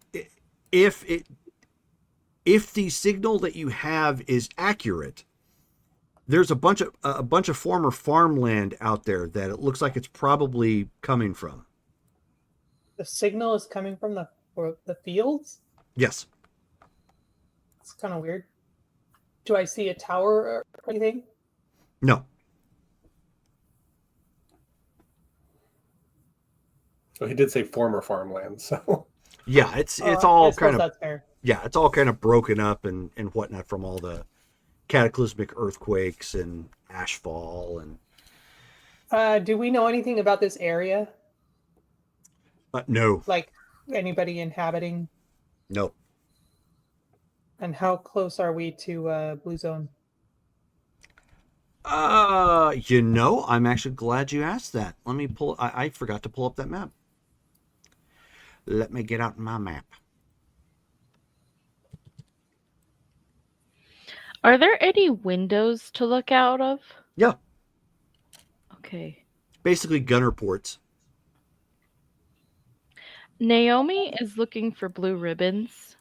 the signal that you have is accurate, there's a bunch of former farmland out there that it looks like it's probably coming from. The signal is coming from the fields? Yes. It's kind of weird. Do I see a tower or anything? No. Well, he did say former farmland, so Yeah, it's all kind of, that's fair. yeah, it's all kind of broken up and whatnot from all the cataclysmic earthquakes and ashfall and. Do we know anything about this area? No. Like anybody inhabiting? No. And how close are we to Blue Zone? I'm actually glad you asked that. Let me pull. I forgot to pull up that map. Let me get out my map. Are there any windows to look out of? Yeah, Okay. basically gunner ports. Naomi is looking for blue ribbons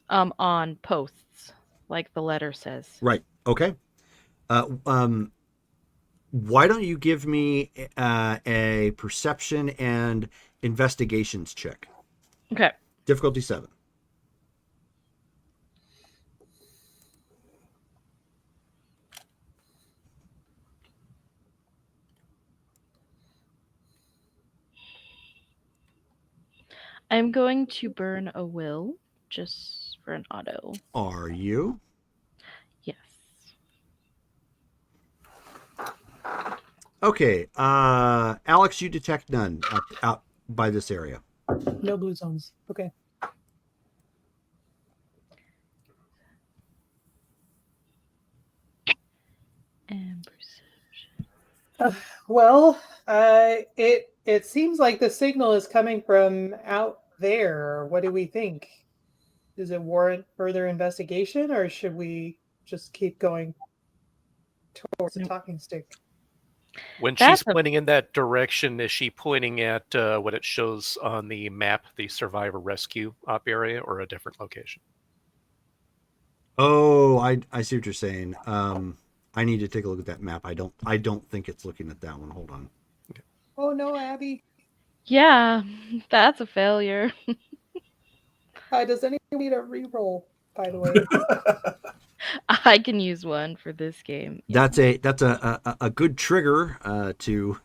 on posts, like the letter says. Right. Okay. Why don't you give me a perception and investigations check? Okay. Difficulty 7. I'm going to burn a will just for an auto. Are you? Yes. Okay. Alex, you detect none out by this area. No blue zones. Okay. And perception. Well, it seems like the signal is coming from out there. What do we think? Does it warrant further investigation, or should we just keep going towards the talking stick? When That's she's pointing in that direction, is she pointing at what it shows on the map, the survivor rescue op area, or a different location? Oh, I see what you're saying. I need to take a look at that map. I don't think it's looking at that one. Hold on. Oh no, Abby. Yeah, that's a failure. Does anyone need a reroll, by the way? I can use one for this game. Yeah. That's a good trigger to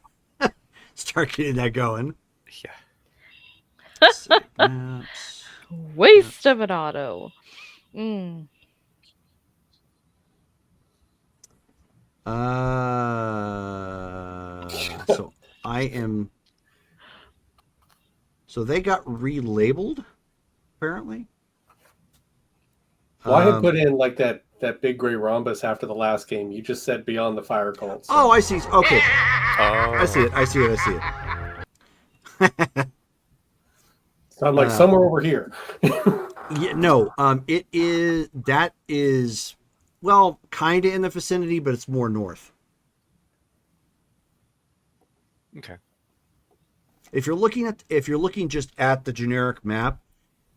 start getting that going. Yeah. Save maps. Waste of an auto. Mm. So I am. So they got relabeled, apparently. Well, I had put in like that big gray rhombus after the last game. You just said beyond the fire cult. So. Oh, I see. Okay, Oh, I see it. I see it. I see it. So I'm like somewhere over here. Yeah, no. It is. That is. Well, kind of in the vicinity, but it's more north. Okay. If you're looking just at the generic map,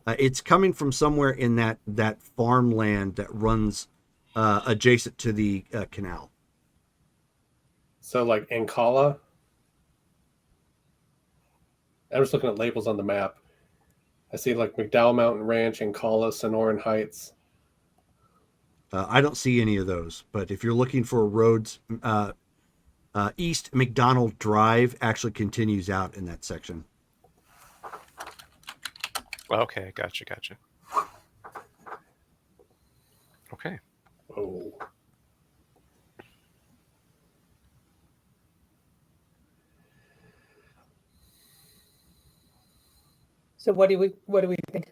it's coming from somewhere in that farmland that runs adjacent to the canal. So like Ancala. I'm just looking at labels on the map. I see like McDowell Mountain Ranch, Ancala, Sonoran Heights. I don't see any of those, but if you're looking for roads, East McDonald Drive actually continues out in that section. Okay, gotcha. Okay. Oh. So what do we think?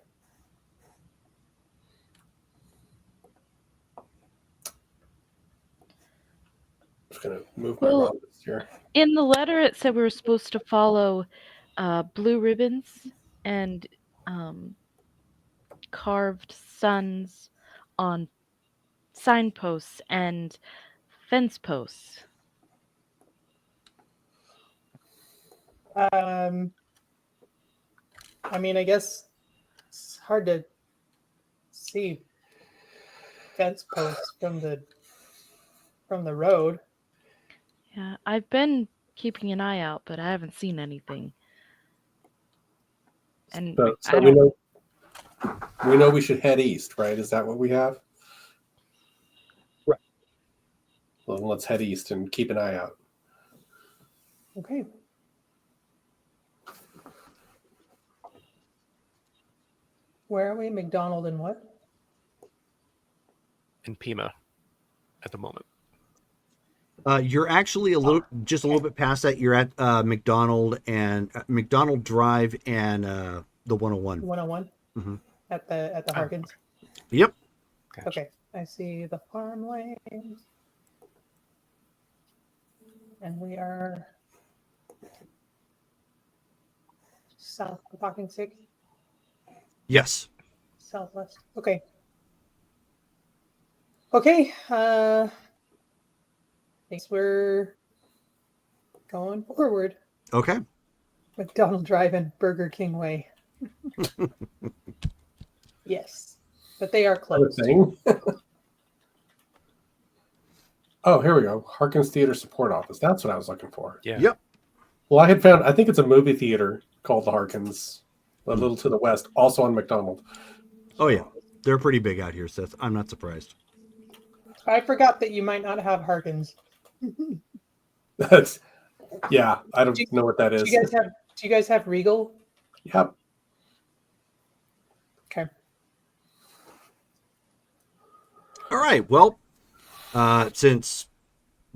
Just gonna move my Well, rhombus here. in the letter, it said we were supposed to follow blue ribbons and carved suns on signposts and fence posts. I mean, I guess it's hard to see fence posts from the road. Yeah, I've been keeping an eye out, but I haven't seen anything. And So I we don't. know we should head east, right? Is that what we have? Right. Well, then let's head east and keep an eye out. Okay. Where are we? McDonald and what? In Pima at the moment. You're actually a little bit past that. You're at McDonald and McDonald Drive and the 101. 101 Mhm. at the Harkins. Yep. Gotcha. Okay, I see the farmland. And we are south of Talking Stick, Yes. southwest. Okay. Okay. Thanks. We're going forward. Okay. McDonald Drive and Burger King Way. Yes, but they are Other closed. thing. Oh, here we go. Harkins Theater Support Office. That's what I was looking for. Yeah. Yep. Well, I had found, I think it's a movie theater called the Harkins, a little to the west, also on McDonald. Oh yeah, they're pretty big out here, Seth. I'm not surprised. I forgot that you might not have Harkins. That's, yeah, I don't Do- know what that Do is. you guys have Regal? Yep. Okay. All right. Well, since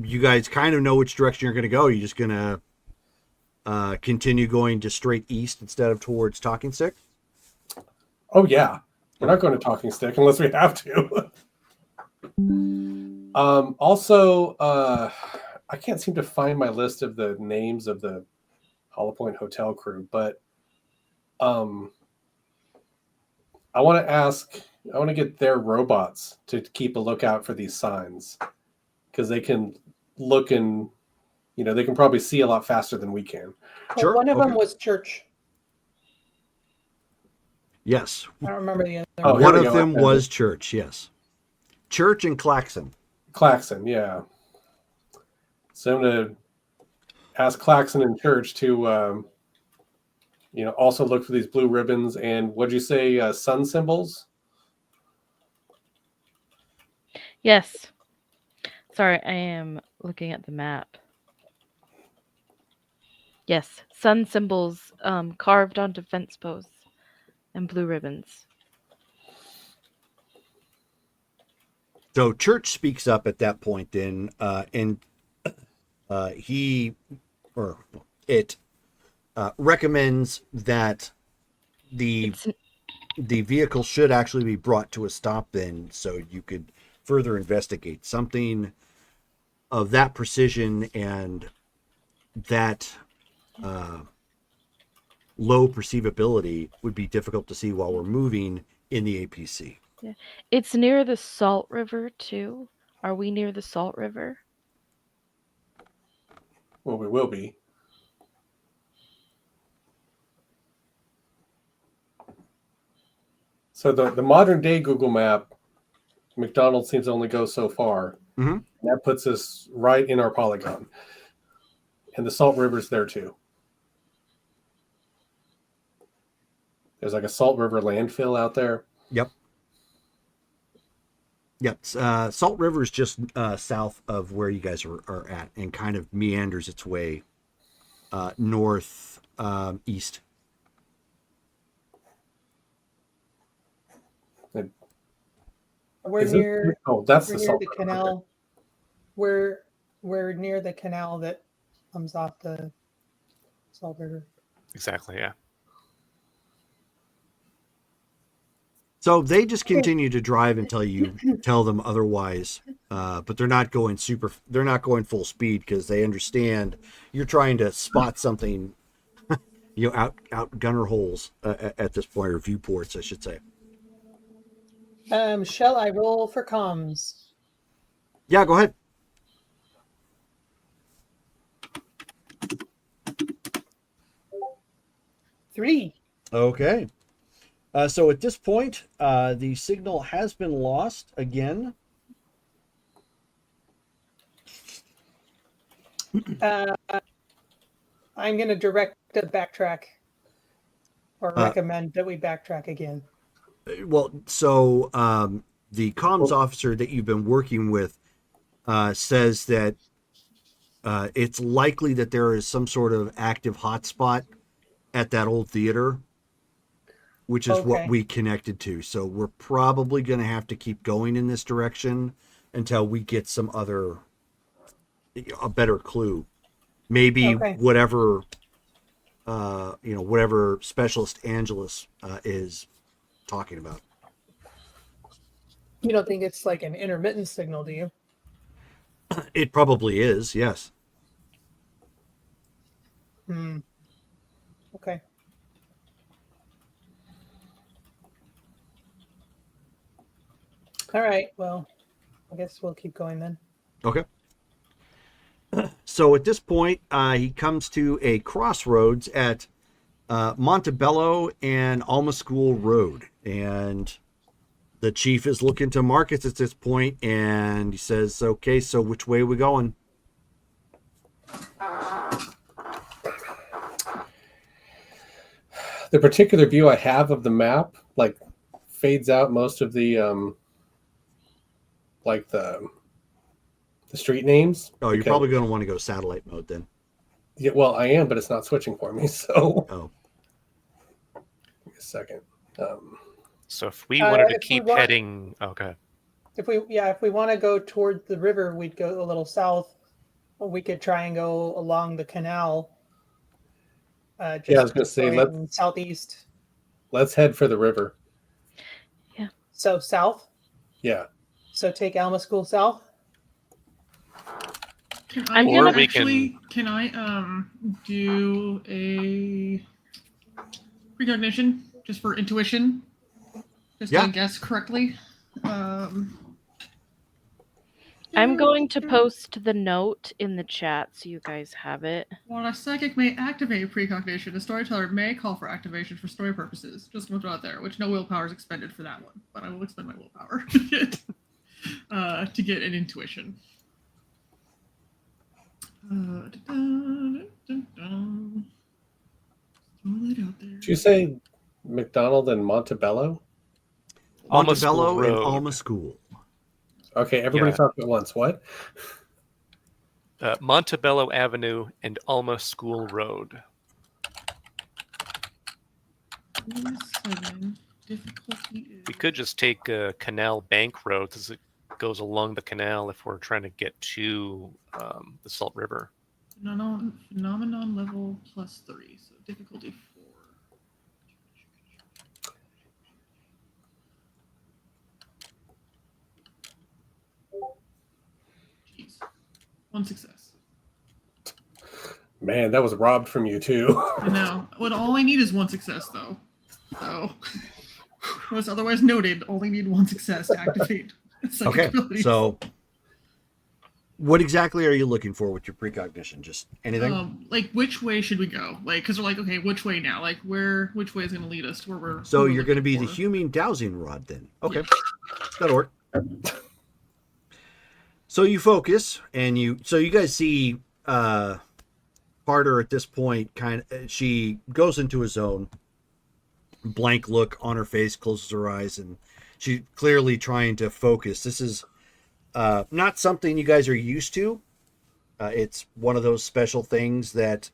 you guys kind of know which direction you're going to go, you're just going to continue going just straight east instead of towards Talking Stick. Oh, yeah. We're not going to Talking Stick unless we have to. Also, I can't seem to find my list of the names of the Hollow Point Hotel crew, but I want to get their robots to keep a lookout for these signs because they can look and, they can probably see a lot faster than we can. Well, Sure, one of them okay. was Church. Yes. I don't remember the other Oh, one. here One we of go. them was Church. Yes. Church and Claxon. Claxon, yeah. So I'm going to ask Claxon and Church to, also look for these blue ribbons and what'd you say, sun symbols? Yes. Sorry, I am looking at the map. Yes, sun symbols carved onto fence posts and blue ribbons. So Church speaks up at that point then, and it recommends that the vehicle should actually be brought to a stop then, so you could further investigate something of that precision and that low perceivability would be difficult to see while we're moving in the APC. It's near the Salt River too. Are we near the Salt River? Well, we will be. So the modern day Google map, McDonald's seems to only go so far. Mhm. That puts us right in our polygon. And the Salt River's there too. There's like a Salt River landfill out there. Yep. Yep. Salt River is just south of where you guys are at and kind of meanders its way north east. We're Is it- near. oh, that's We're the near Salt the River. canal. We're near the canal that comes off the Salt River. Exactly. Yeah. So they just continue to drive until you tell them otherwise. But they're not going full speed because they understand you're trying to spot something, out gunner holes at this point, or viewports, I should say. Shall I roll for comms? Yeah, go ahead. Three. Okay. So at this point, the signal has been lost again. I'm going to direct a backtrack or recommend that we backtrack again. Well, so the comms officer that you've been working with says that it's likely that there is some sort of active hotspot at that old theater, which is what Okay. we connected to. So we're probably going to have to keep going in this direction until we get a better clue. Maybe Okay. whatever specialist Angelus is talking about. You don't think it's like an intermittent signal, do you? It probably is, yes. Hmm. Okay. All right. Well, I guess we'll keep going then. Okay. So at this point, he comes to a crossroads at Montebello and Alma School Road. And the chief is looking to Marcus at this point, and he says, okay, so which way are we going? The particular view I have of the map, like, fades out most of the like the street names. Oh, you're because- probably going to want to go satellite mode then. Yeah, well, I am, but it's not switching for me. So Oh, give me a second. So if we wanted to if we keep want- heading, okay. If we want to go toward the river, we'd go a little south. Or we could try and go along the canal. Just Yeah, I was gonna say, going southeast. Let's head for the river. So south. Yeah. So take Alma School south. Can I'm I gonna- we actually? Can I do a precognition just for intuition? Just Yeah. to guess correctly. I'm going to post the note in the chat so you guys have it. While a psychic may activate precognition, a storyteller may call for activation for story purposes. Just going to throw out there, which no willpower is expended for that one, but I will expend my willpower to get an intuition. Throw that out there. Did you say McDonald and Montebello? Alma School Montebello and Road. Alma School. Okay, everybody Yeah. talk at once. What? Montebello Avenue and Alma School Road. 7. Difficulty is We could just take Canal Bank Road as it goes along the canal if we're trying to get to the Salt River. phenomenon level +3, so difficulty 4. Jeez. 1 success. Man, that was robbed from you too. I know. What all I need is 1 success, though. So, was otherwise noted, only need 1 success to activate. psychic Okay, abilities. so what exactly are you looking for with your precognition? Just anything? Like, which way should we go? Like, because we're like, okay, which way now? Like, which way is going to lead us to where we're? So who we're you're going to be looking the for? Humane dowsing rod then. Okay, that'll work. So you focus, and you guys see Carter at this point. She goes into a zone. Blank look on her face, closes her eyes, and she's clearly trying to focus. This is not something you guys are used to. It's one of those special things that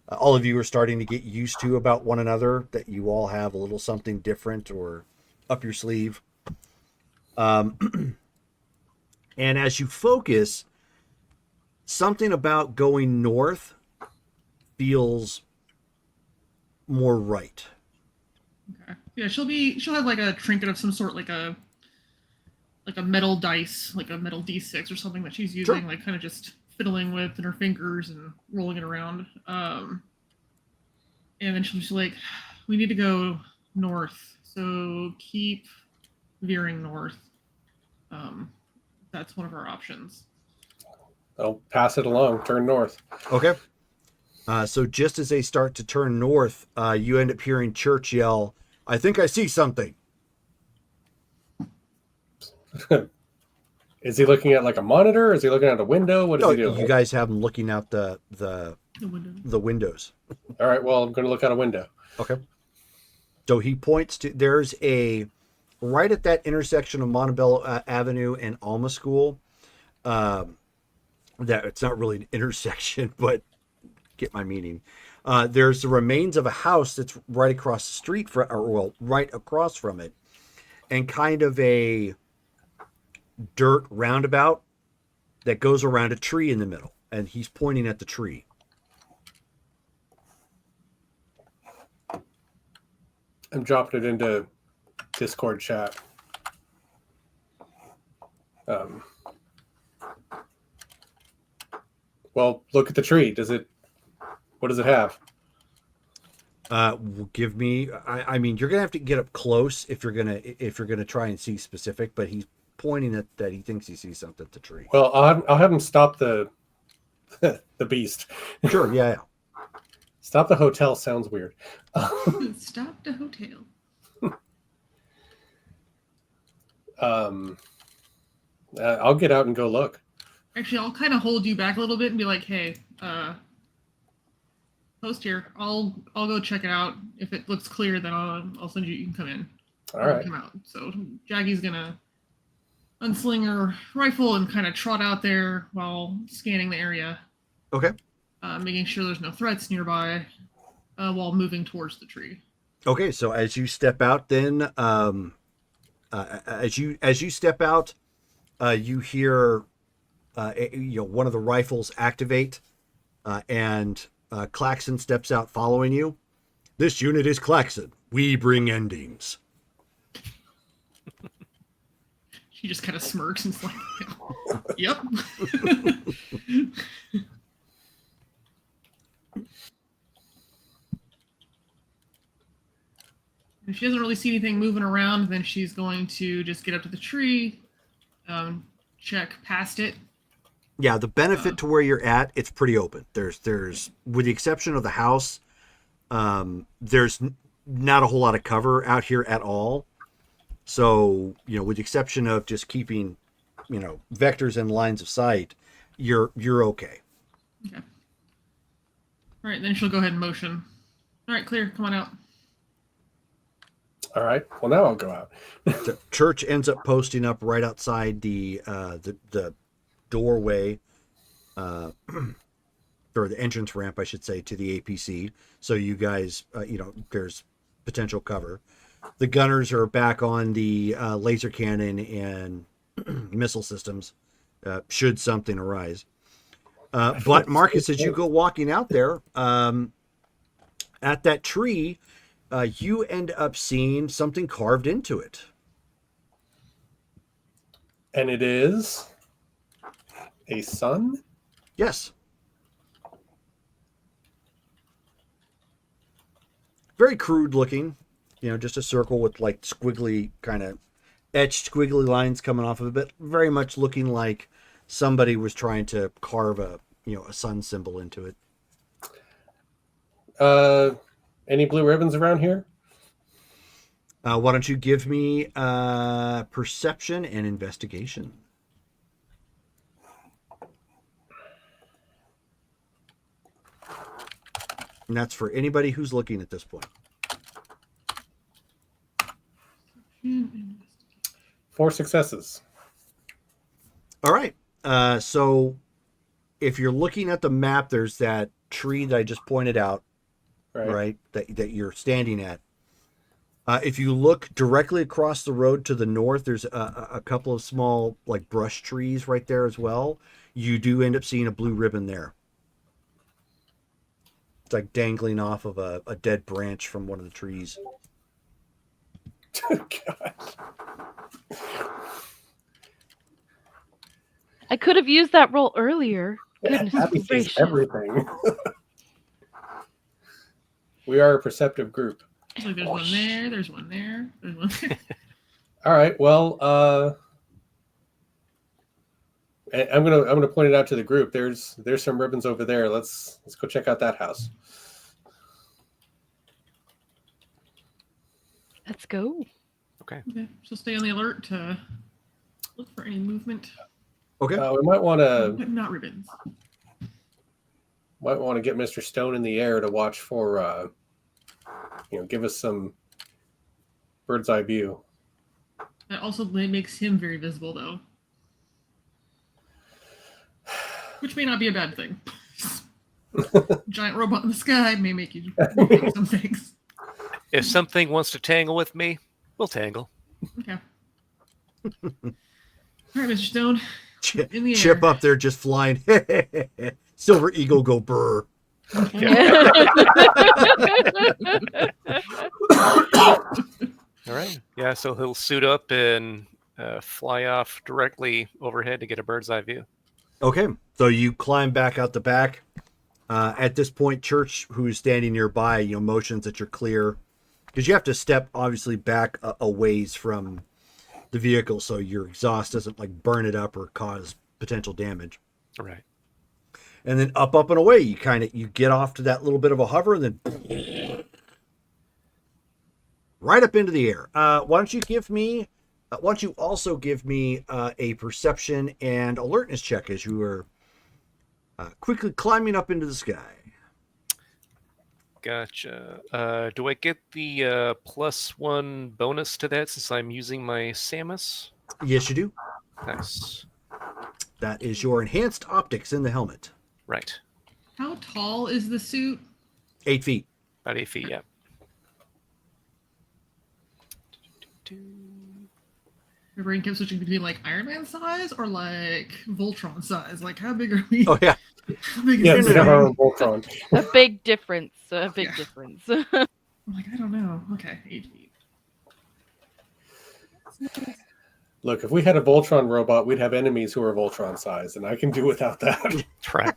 all of you are starting to get used to about one another, that you all have a little something different or up your sleeve. And as you focus, something about going north feels more right. Okay. Yeah, she'll have like a trinket of some sort, like a metal dice, like a metal D6 or something that she's using, Sure. like kind of just fiddling with in her fingers and rolling it around. And then she'll just like, we need to go north, so keep veering north. That's one of our options. I'll pass it along. Turn north. Okay. So just as they start to turn north, you end up hearing Church yell, "I think I see something." Is he looking at like a monitor? Is he looking at a window? What is No, he doing? you guys have him looking out the The window. windows. All right. Well, I'm going to look out a window. Okay. So he points to, there's a, right at that intersection of Montebello Avenue and Alma School, that it's not really an intersection, but get my meaning. There's the remains of a house that's right across the street right across from it, and kind of a dirt roundabout that goes around a tree in the middle, and he's pointing at the tree. I'm dropping it into Discord chat. Well, look at the tree. Does it What does it have? Give me. I mean, you're gonna have to get up close if you're gonna try and see specific. But he's pointing at that he thinks he sees something at the tree. Well, I'll have him stop the the beast. Sure. Yeah. Stop the hotel sounds weird. Stop the hotel. I'll get out and go look. Actually, I'll kind of hold you back a little bit and be like, "Hey, post here. I'll go check it out. If it looks clear, then I'll send you. You can come in. All Or right. come out." So Jackie's gonna unsling her rifle and kind of trot out there while scanning the area, Okay. making sure there's no threats nearby, while moving towards the tree. Okay. So as you step out, then as you step out, you hear one of the rifles activate, and Klaxon steps out following you. This unit is Klaxon. We bring endings. She just kind of smirks and is like, "Yep." If she doesn't really see anything moving around, then she's going to just get up to the tree, check past it. Yeah, the benefit to where you're at, it's pretty open. There's with the exception of the house, there's not a whole lot of cover out here at all. So, with the exception of just keeping, vectors and lines of sight, you're okay. Okay. All right, then she'll go ahead and motion. All right, clear. Come on out. All right. Well, now I'll go out. The church ends up posting up right outside the doorway, or the entrance ramp, I should say, to the APC. So you guys, there's potential cover. The gunners are back on the laser cannon and missile systems, should something arise. But Marcus, as you go walking out there, at that tree, you end up seeing something carved into it. And it is a sun? Yes. Very crude looking, just a circle with like squiggly kind of etched squiggly lines coming off of it. Very much looking like somebody was trying to carve a sun symbol into it. Any blue ribbons around here? Why don't you give me perception and investigation? And that's for anybody who's looking at this point. 4 successes. All right. So if you're looking at the map, there's that tree that I just pointed out, right? That you're standing at. If you look directly across the road to the north, there's a couple of small like brush trees right there as well. You do end up seeing a blue ribbon there. It's like dangling off of a dead branch from one of the trees. God. I could have used that roll earlier. Goodness Abby sees gracious. everything. We are a perceptive group. So there's one there. There's one there. There's one there. All right. Well, I'm gonna point it out to the group. There's some ribbons over there. Let's go check out that house. Let's go. Okay, so stay on the alert to look for any movement, Okay. We might want to but not ribbons. get Mr. Stone in the air to watch for give us some bird's eye view. That also makes him very visible, though, which may not be a bad thing. Giant robot in the sky may make you think some things. If something wants to tangle with me, we'll tangle. Okay. All right, Mr. Stone. In the Chip air. up there just flying. Silver Eagle go burr. All right. Yeah, so he'll suit up and fly off directly overhead to get a bird's eye view. Okay. So you climb back out the back. At this point, Church, who's standing nearby, motions that you're clear, because you have to step obviously back a ways from the vehicle so your exhaust doesn't like burn it up or cause potential damage. Right. And then up and away, you get off to that little bit of a hover, and then right up into the air. Why don't you also give me a perception and alertness check as you are quickly climbing up into the sky. Gotcha. Do I get the +1 bonus to that since I'm using my Samus? Yes, you do. Nice. That is your enhanced optics in the helmet. Right. How tall is the suit? 8 feet. About 8 feet, yeah. My brain kept switching between like Iron Man size or like Voltron size. Like, how big are we? Oh, yeah. How big is Yeah, this we have thing? our own Voltron. A big difference. A big Yeah. difference. I'm like, I don't know. Okay, 8 feet. Look, if we had a Voltron robot, we'd have enemies who are Voltron size, and I can do without that. Right.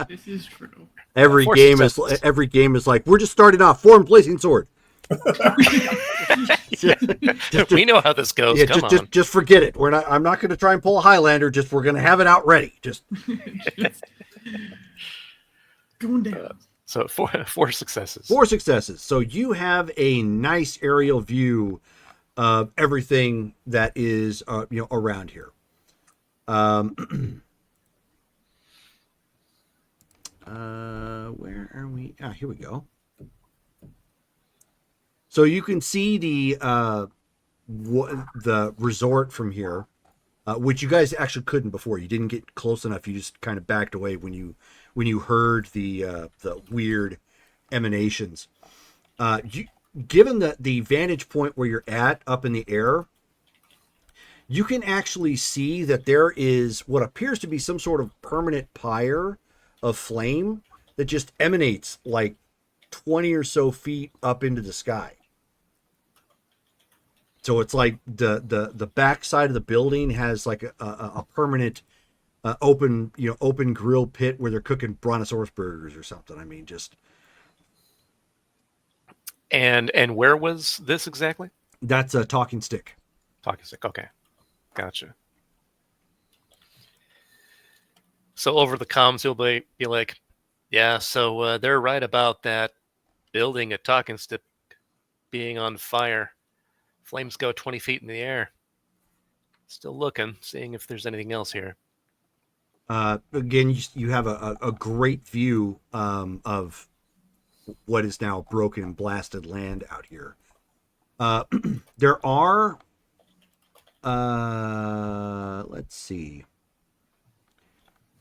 This is true. Every Force game is like, we're just starting off, form placing sword. We know how this goes. Yeah, Come on. just forget it. I'm not going to try and pull a Highlander. We're going to have it out ready. Just It's going down. So four successes. 4 successes. So you have a nice aerial view of everything that is around here. Where are we? Here we go. So you can see the resort from here, which you guys actually couldn't before. You didn't get close enough. You just kind of backed away when you heard the weird emanations. Given the vantage point where you're at up in the air, you can actually see that there is what appears to be some sort of permanent pyre of flame that just emanates like 20 or so feet up into the sky. So it's like the back side of the building has like a permanent open grill pit where they're cooking brontosaurus burgers or something. I mean, just. And where was this exactly? That's a talking stick. Talking stick. Okay. Gotcha. So over the comms, you'll be like, yeah, so they're right about that building at Talking Stick being on fire. Flames go 20 feet in the air. Still looking, seeing if there's anything else here. Again, you have a great view of what is now broken and blasted land out here. There are, let's see,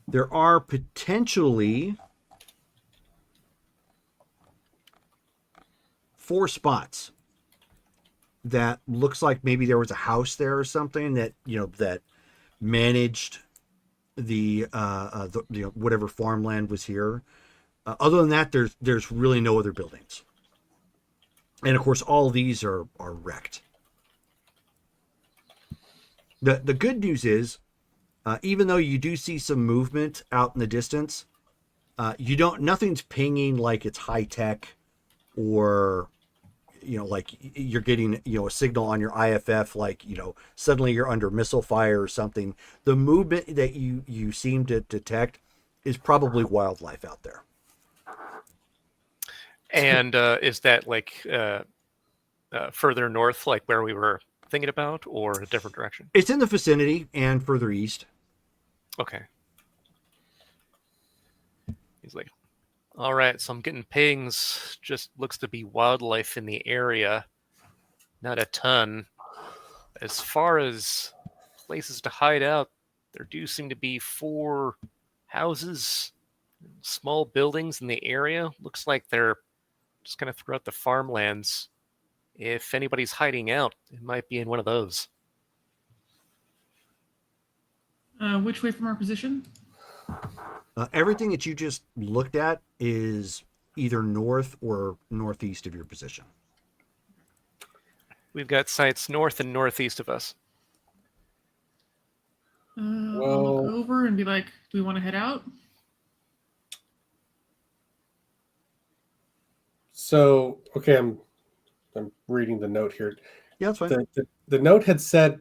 there are potentially 4 spots that looks like maybe there was a house there or something that that managed the whatever farmland was here. Other than that, there's really no other buildings, and of course all these are wrecked. The good news is, even though you do see some movement out in the distance, nothing's pinging like it's high tech, or like you're getting a signal on your IFF, like suddenly you're under missile fire or something. The movement that you seem to detect is probably wildlife out there. And is that like further north, like where we were thinking about, or a different direction? It's in the vicinity and further east. Okay. He's like, all right, so I'm getting pings. Just looks to be wildlife in the area. Not a ton. As far as places to hide out, there do seem to be 4 houses, small buildings in the area. Looks like they're just kind of throughout the farmlands. If anybody's hiding out, it might be in one of those. Which way from our position? Everything that you just looked at is either north or northeast of your position. We've got sites north and northeast of us. I'll Well- look over and be like, do we want to head out? So, okay, I'm reading the note here. Yeah, that's fine. The note had said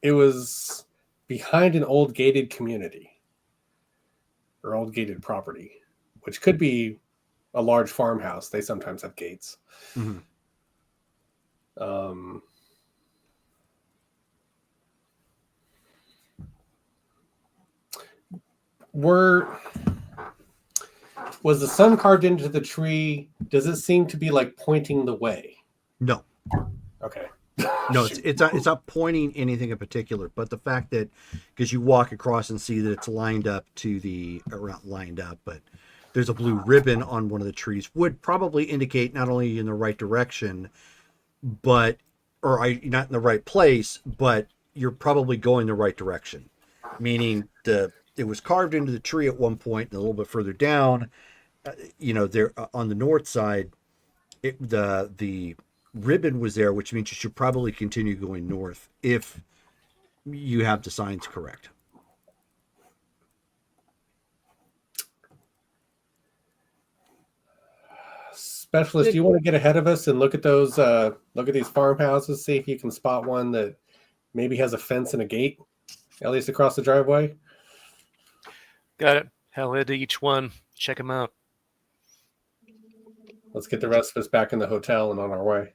it was behind an old gated community or old gated property, which could be a large farmhouse. They sometimes have gates. Mhm. Was the sun carved into the tree? Does it seem to be like pointing the way? No, Okay. no, it's not pointing anything in particular, but the fact that because you walk across and see that it's lined up but there's a blue ribbon on one of the trees would probably indicate not only in the right direction, not in the right place, but you're probably going the right direction. Meaning it was carved into the tree at one point, and a little bit further down, there on the north side, the ribbon was there, which means you should probably continue going north if you have the signs correct. Specialist, do you want to get ahead of us and look at those? Look at these farmhouses, see if you can spot one that maybe has a fence and a gate, at least across the driveway. Got it. Hell, head to each one. Check them out. Let's get the rest of us back in the hotel and on our way.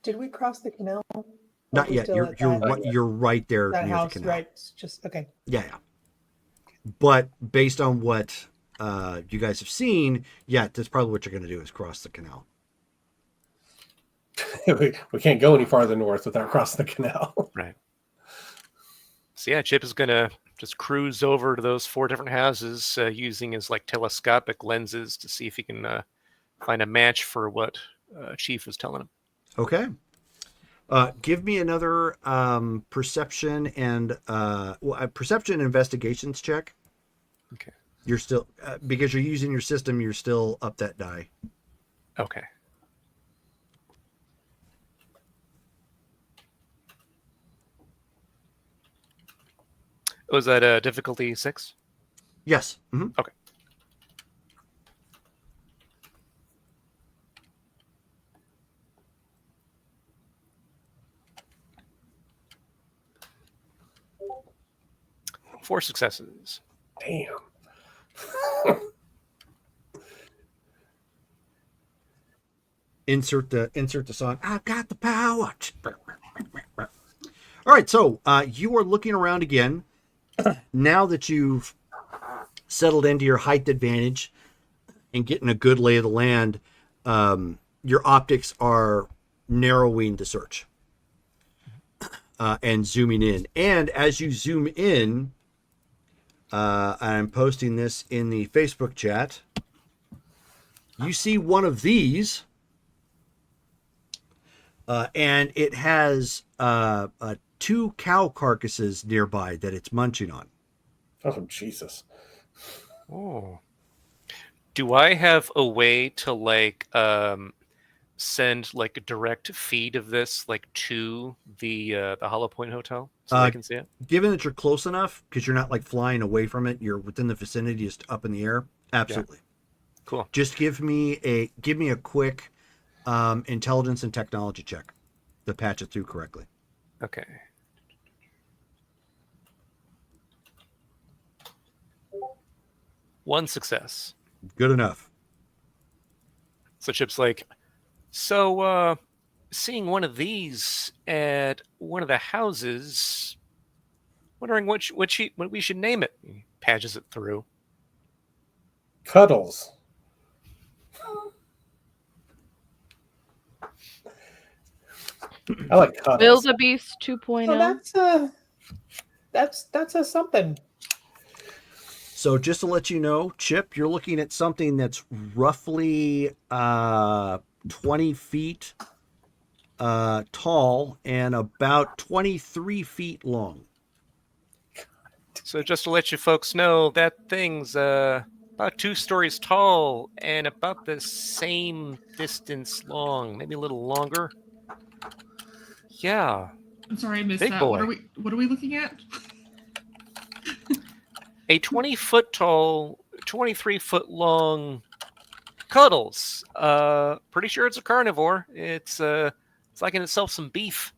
Did we cross the canal? Not yet. You're right there That near house, the canal. right? It's just okay. Yeah. But based on what you guys have seen, that's probably what you're going to do is cross the canal. we can't go any farther north without crossing the canal. Right. So yeah, Chip is gonna just cruise over to those 4 different houses using his telescopic lenses to see if he can find a match for what Chief was telling him. Okay. Give me another perception and perception investigations check. Okay. You're still because you're using your system, you're still up that die. Okay. Was that difficulty 6? Yes. Mm-hmm. Okay. Four successes. Damn. Insert the song. I've got the power. All right, so you are looking around again. Now that you've settled into your height advantage and getting a good lay of the land, your optics are narrowing the search and zooming in. And as you zoom in, I'm posting this in the Facebook chat. You see one of these, and it has 2 cow carcasses nearby that it's munching on. Oh, Jesus. Oh. Do I have a way to send a direct feed of this to the Hollow Point Hotel so they can see it? Given that you're close enough, because you're not flying away from it, you're within the vicinity, just up in the air. Absolutely. Yeah. Cool. Just give me a quick intelligence and technology check to patch it through correctly. Okay. One success. Good enough. So Chip's seeing one of these at one of the houses, wondering what we should name it. He patches it through. Cuddles. I like cuddles. Wildebeest 2.0. So that's a something. So just to let you know, Chip, you're looking at something that's roughly 20 feet tall and about 23 feet long. So just to let you folks know, that thing's about 2 stories tall and about the same distance long, maybe a little longer. Yeah. I'm sorry, I missed Big that. boy. What are we looking at? A 20-foot tall, 23-foot long Cuddles. Pretty sure it's a carnivore. It's liking itself some beef.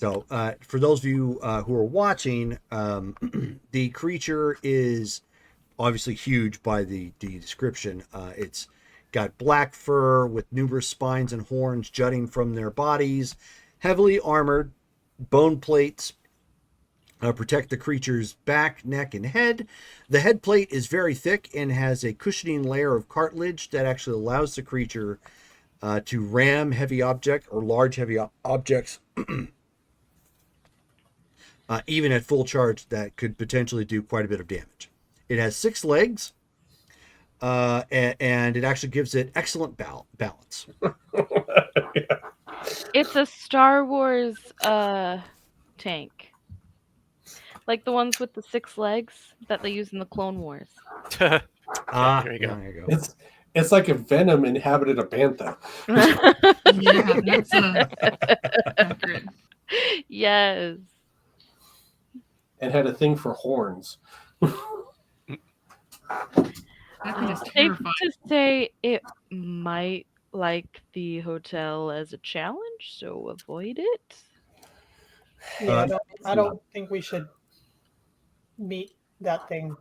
So, for those of you who are watching, the creature is obviously huge by the description. It's got black fur with numerous spines and horns jutting from their bodies, heavily armored. Bone plates protect the creature's back, neck, and head. The head plate is very thick and has a cushioning layer of cartilage that actually allows the creature to ram heavy object or large heavy objects. Even at full charge, that could potentially do quite a bit of damage. It has 6 legs, and it actually gives it excellent balance. It's a Star Wars tank. Like the ones with the 6 legs that they use in the Clone Wars. There you go. There you go. It's like if Venom inhabited a bantha Yeah, that's accurate. Yes. and had a thing for horns. That thing is Safe terrifying. to say it might like the hotel as a challenge, so avoid it. Yeah, I don't think we should meet that thing.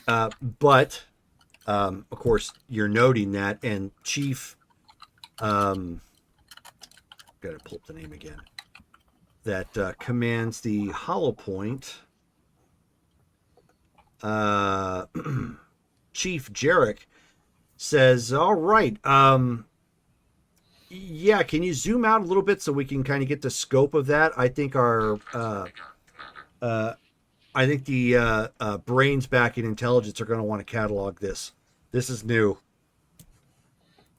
But of course, you're noting that, and Chief, gotta pull up the name again, that commands the Hollow Point, Chief Jarek, says, all right, yeah, can you zoom out a little bit so we can kind of get the scope of that? I think the brains back in intelligence are going to want to catalog this. This is new.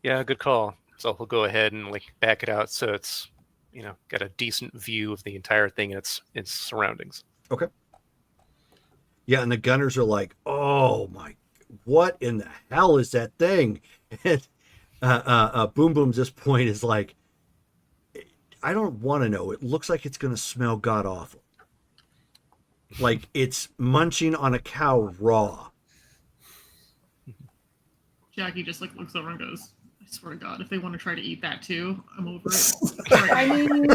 Yeah, good call. So we'll go ahead and back it out so it's got a decent view of the entire thing and its surroundings. Okay. Yeah, and the gunners are like, "Oh my, what in the hell is that thing?" And Boom Boom's this point is like, "I don't want to know. It looks like it's going to smell god awful. Like it's munching on a cow raw." Jackie just looks over and goes, I swear to God, if they want to try to eat that too, I'm over it. I mean,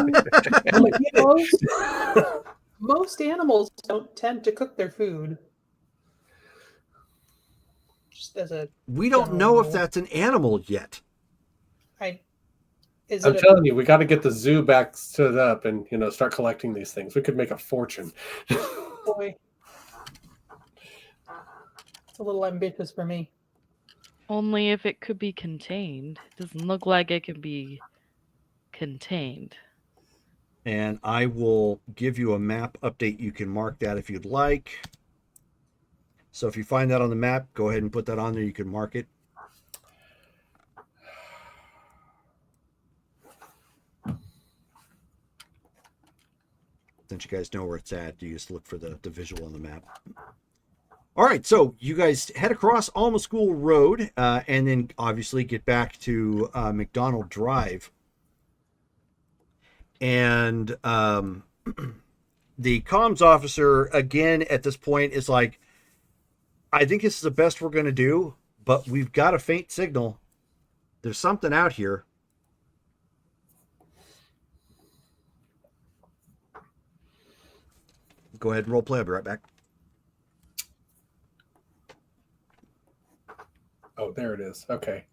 most animals don't tend to cook their food. Just as a, We don't know if that's an animal yet. is I'm it telling you, we got to get the zoo back stood up and start collecting these things. We could make a fortune. boy? It's a little ambitious for me. Only if it could be contained. It doesn't look like it can be contained. And I will give you a map update. You can mark that if you'd like. So if you find that on the map, go ahead and put that on there. You can mark it. Since you guys know where it's at, you just look for the visual on the map. All right, so you guys head across Alma School Road and then obviously get back to McDonald Drive. And the comms officer, again, at this point is like, I think this is the best we're going to do, but we've got a faint signal. There's something out here. Go ahead and role play. I'll be right back. Oh, there it is. Okay.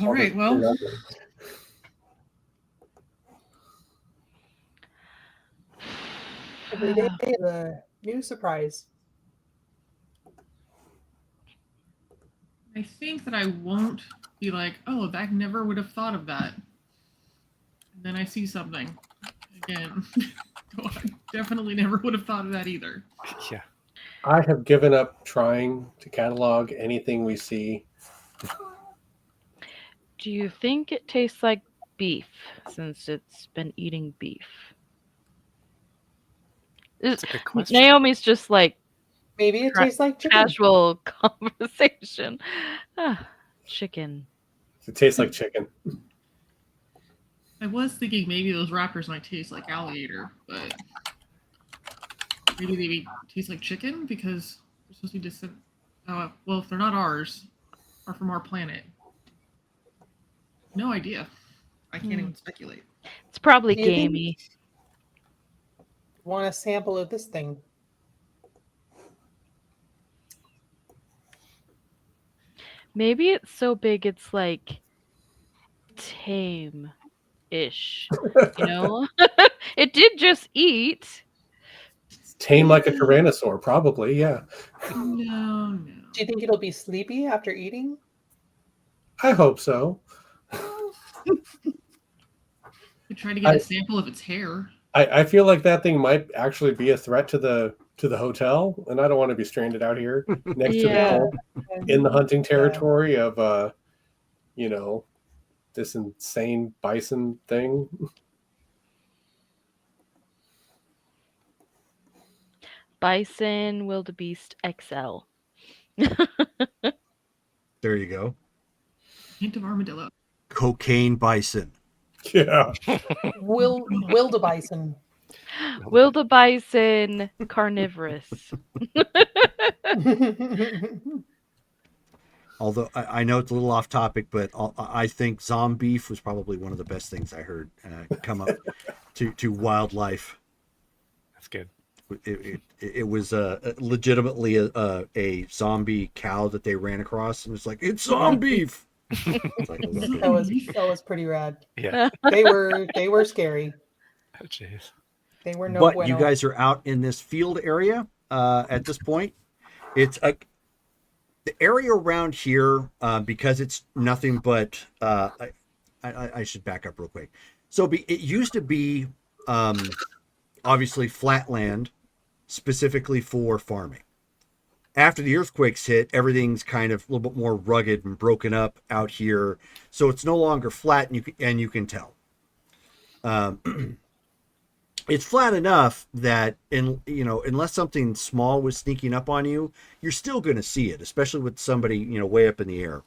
All right, well, Every day is a new surprise. I think that I won't be like, oh, I never would have thought of that. And then I see something. Again, I definitely never would have thought of that either. Yeah. I have given up trying to catalog anything we see. Do you think it tastes like beef since it's been eating beef? That's a good question. Naomi's just like Maybe it tastes like chicken. casual conversation. Chicken. It tastes like chicken. I was thinking maybe those wrappers might taste like alligator, but Maybe they taste like chicken because they're supposed to be distant. Well, if they're not ours, or from our planet. No idea. I can't even speculate. It's probably Do you think- gamey. Want a sample of this thing? Maybe it's so big it's like tame-ish. You know? It did just eat. Tame like a tyrannosaur, probably. Yeah, No. Do you think it'll be sleepy after eating? I hope so. We tried to get a sample of its hair. I feel like that thing might actually be a threat to the hotel, and I don't want to be stranded out here next to the Yeah. home in the hunting territory of this insane bison thing. Bison wildebeest XL. There you go. Hint of armadillo. Cocaine bison. Yeah. Wildebeest. Wildebeest carnivorous. Although I know it's a little off topic, but I think zombie beef was probably one of the best things I heard come up to wildlife. That's good. It was legitimately a zombie cow that they ran across, and it's like, it's zombie beef. It's like, That was pretty rad. Yeah. They were scary. Oh, jeez. They were no but bueno. you guys are out in this field area at this point. It's the area around here, because it's nothing but I should back up real quick. So it used to be obviously flat land specifically for farming. After the earthquakes hit, everything's kind of a little bit more rugged and broken up out here, so it's no longer flat, and you can tell. It's flat enough that unless something small was sneaking up on you, you're still going to see it, especially with somebody way up in the air.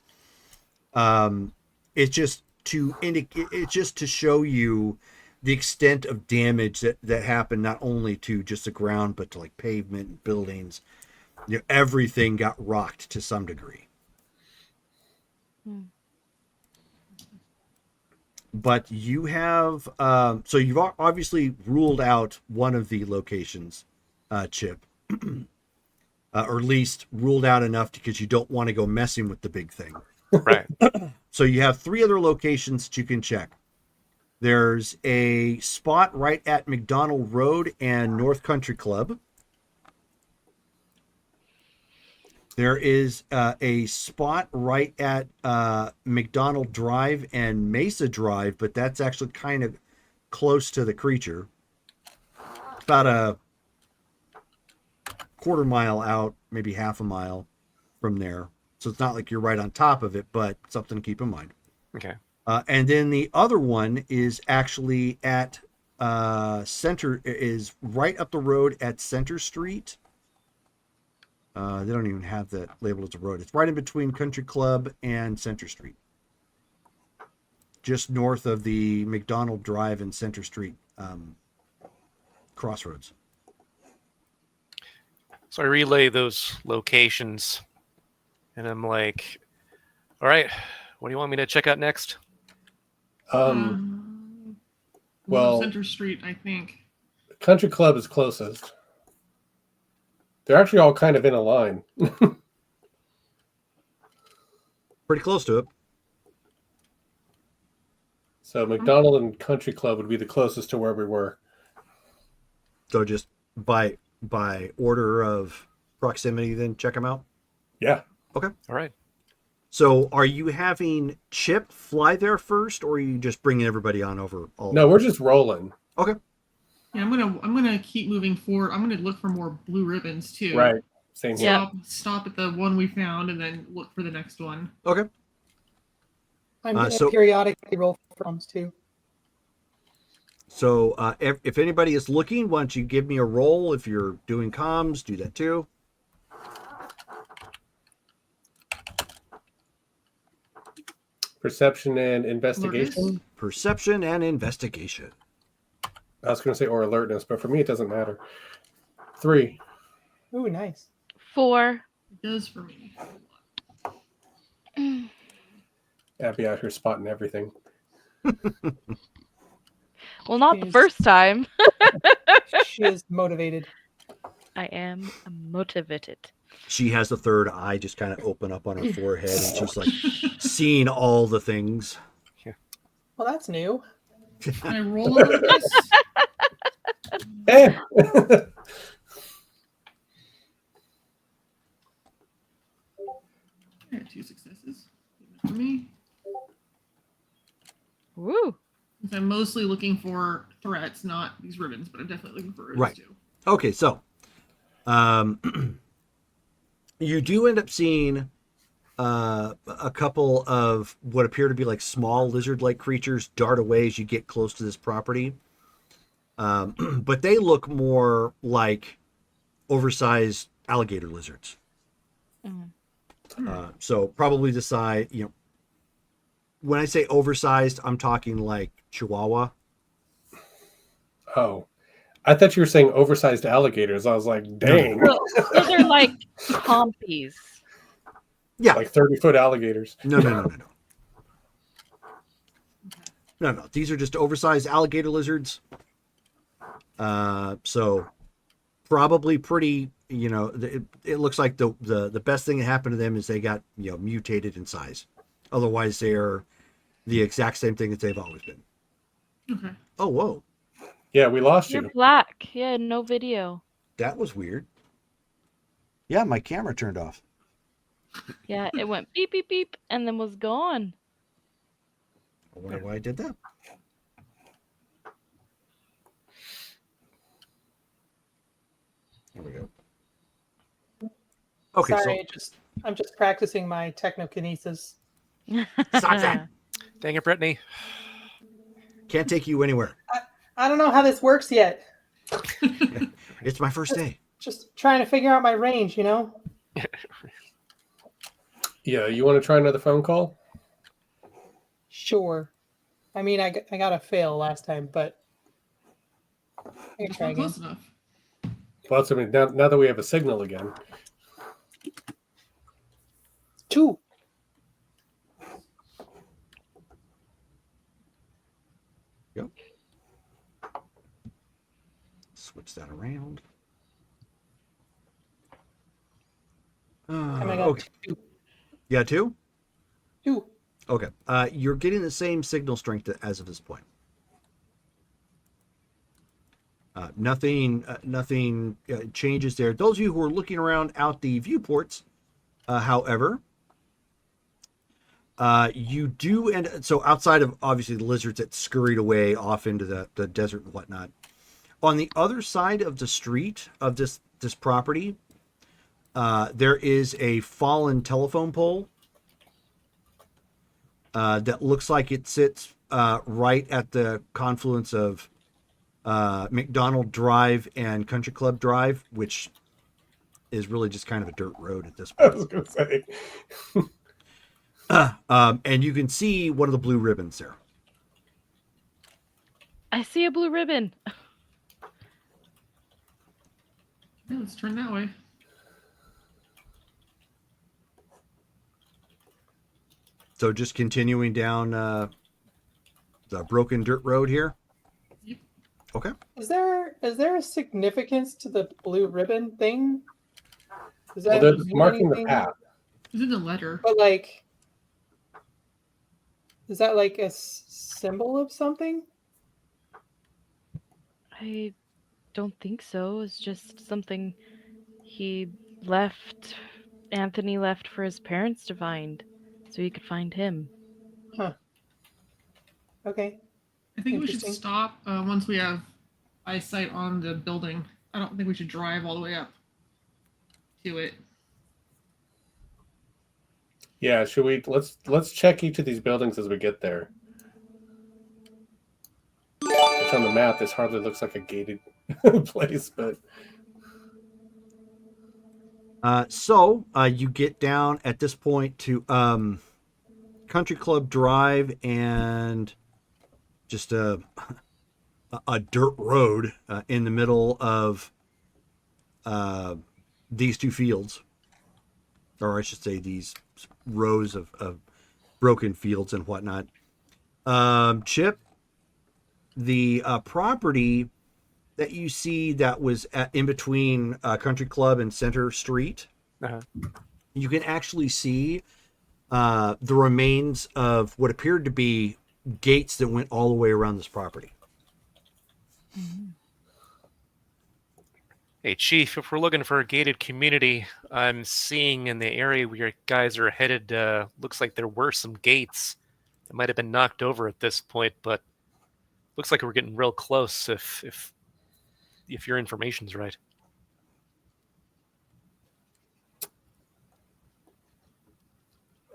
It's just to show you the extent of damage that happened, not only to just the ground, but to like pavement and buildings. Everything got rocked to some degree. But you have, so you've obviously ruled out one of the locations, Chip, or at least ruled out enough because you don't want to go messing with the big thing. Right. So you have 3 other locations that you can check. There's a spot right at McDonald Road and North Country Club. There is a spot right at McDonald Drive and Mesa Drive, but that's actually kind of close to the creature. About a quarter mile out, maybe half a mile from there. So it's not like you're right on top of it, but something to keep in mind. Okay. And then the other one is actually at is right up the road at Center Street. They don't even have that labeled as a road. It's right in between Country Club and Center Street. Just north of the McDonald Drive and Center Street crossroads. So I relay those locations, and I'm like, all right, what do you want me to check out next? Well- Center Street, I think. Country Club is closest. They're actually all kind of in a line. Pretty close to it. So McDonald and Country Club would be the closest to where we were. So just by order of proximity, then check them out. Yeah. All right. So are you having Chip fly there first, or are you just bringing everybody on over? No, we're just rolling. Okay. Yeah, I'm gonna keep moving forward. I'm gonna look for more blue ribbons too. Right. Same here. Yeah. Stop at the one we found and then look for the next one. Okay. I'm going to so- periodically roll for comms too. So if anybody is looking, why don't you give me a roll? If you're doing comms, do that too. Perception and investigation. Alertness? Perception and investigation. I was going to say or alertness, but for me it doesn't matter. 3. Ooh, nice. 4. It does for me. Abby out here spotting everything. Well, not the Jeez. first time. She is motivated. I am motivated. She has the third eye just kind of open up on her forehead, and she's like seeing all the things. Well, that's new. Can I roll over this? Eh. I got 2 successes. For me, Woo. since I'm mostly looking for threats, not these ribbons, but I'm definitely looking for ribbons Right. too. Okay, so you do end up seeing a couple of what appear to be like small lizard-like creatures dart away as you get close to this property. But they look more like oversized alligator lizards. Mm. So probably the size, when I say oversized, I'm talking like Chihuahua. Oh, I thought you were saying oversized alligators. I was like, dang, Those are like compies. Yeah. like 30-foot alligators. No. No. These are just oversized alligator lizards. So probably pretty, it looks like the best thing that happened to them is they got, mutated in size. Otherwise, they are the exact same thing that they've always been. Okay. Oh, whoa. Yeah, we lost You're you. black. Yeah, no video. That was weird. Yeah, my camera turned off. Yeah, it went beep, beep, beep, and then was gone. I wonder why I did that. There we go. Okay, Sorry, I'm just practicing my technokinesis. Stop that. Dang it, Brittany. Can't take you anywhere. I don't know how this works yet. It's my first day. Just trying to figure out my range, Yeah, you want to try another phone call? Sure. I mean, I got a fail last time, but I can It's try not again. close enough. Well, that's, I mean, now that we have a signal again. 2. Switch that around. And I got Okay. 2. You got 2? 2. Okay. You're getting the same signal strength as of this point. Nothing changes there. Those of you who are looking around out the viewports, however, you do, and so outside of obviously the lizards that scurried away off into the desert and whatnot, on the other side of the street of this property, there is a fallen telephone pole that looks like it sits right at the confluence of McDonald Drive and Country Club Drive, which is really just kind of a dirt road at this I point. was going to say. And you can see one of the blue ribbons there. I see a blue ribbon. Yeah, let's turn that way. So just continuing down the broken dirt road here. Yep. Okay. Is there a significance to the blue ribbon thing? Does Well, that they're mean marking the anything? path. It's in the letter. But like, is that like a symbol of something? I don't think so. It's just something Anthony left for his parents to find, so he could find him. Okay. I think we should Interesting. stop once we have eyesight on the building. I don't think we should drive all the way up to it. Yeah, should we? Let's check each of these buildings as we get there. Which on the map, this hardly looks like a gated place, but So you get down at this point to Country Club Drive and just a dirt road in the middle of these two fields, or I should say these rows of broken fields and whatnot. Chip, the property that you see that was in between Country Club and Center Street, Uh-huh. you can actually see the remains of what appeared to be gates that went all the way around this property. Hey, Chief, if we're looking for a gated community, I'm seeing in the area where your guys are headed, looks like there were some gates that might have been knocked over at this point, but looks like we're getting real close if your information's right.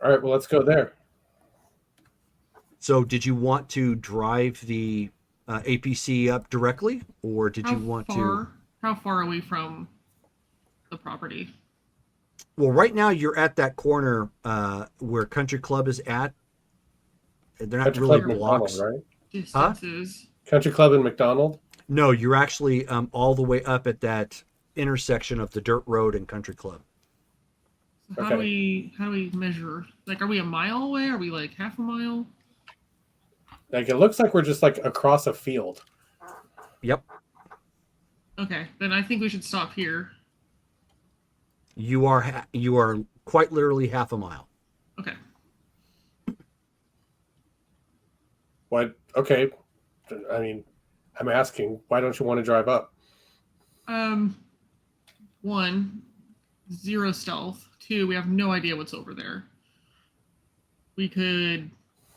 All right, well, let's go there. So did you want to drive the APC up directly, or did you want to? How far are we from the property? Well, right now you're at that corner where Country Club is at. They're not Country really Club and blocks. McDonald, right? Distances. Country Club and McDonald. No, you're actually all the way up at that intersection of the dirt road and Country Club. So how do we measure? Like, are we a mile away? Are we like half a mile? Like it looks like we're just like across a field. Yep. Okay, then I think we should stop here. You are quite literally half a mile. Okay. What? Okay. I mean, I'm asking, why don't you want to drive up? 1, 0 stealth. 2, we have no idea what's over there. We could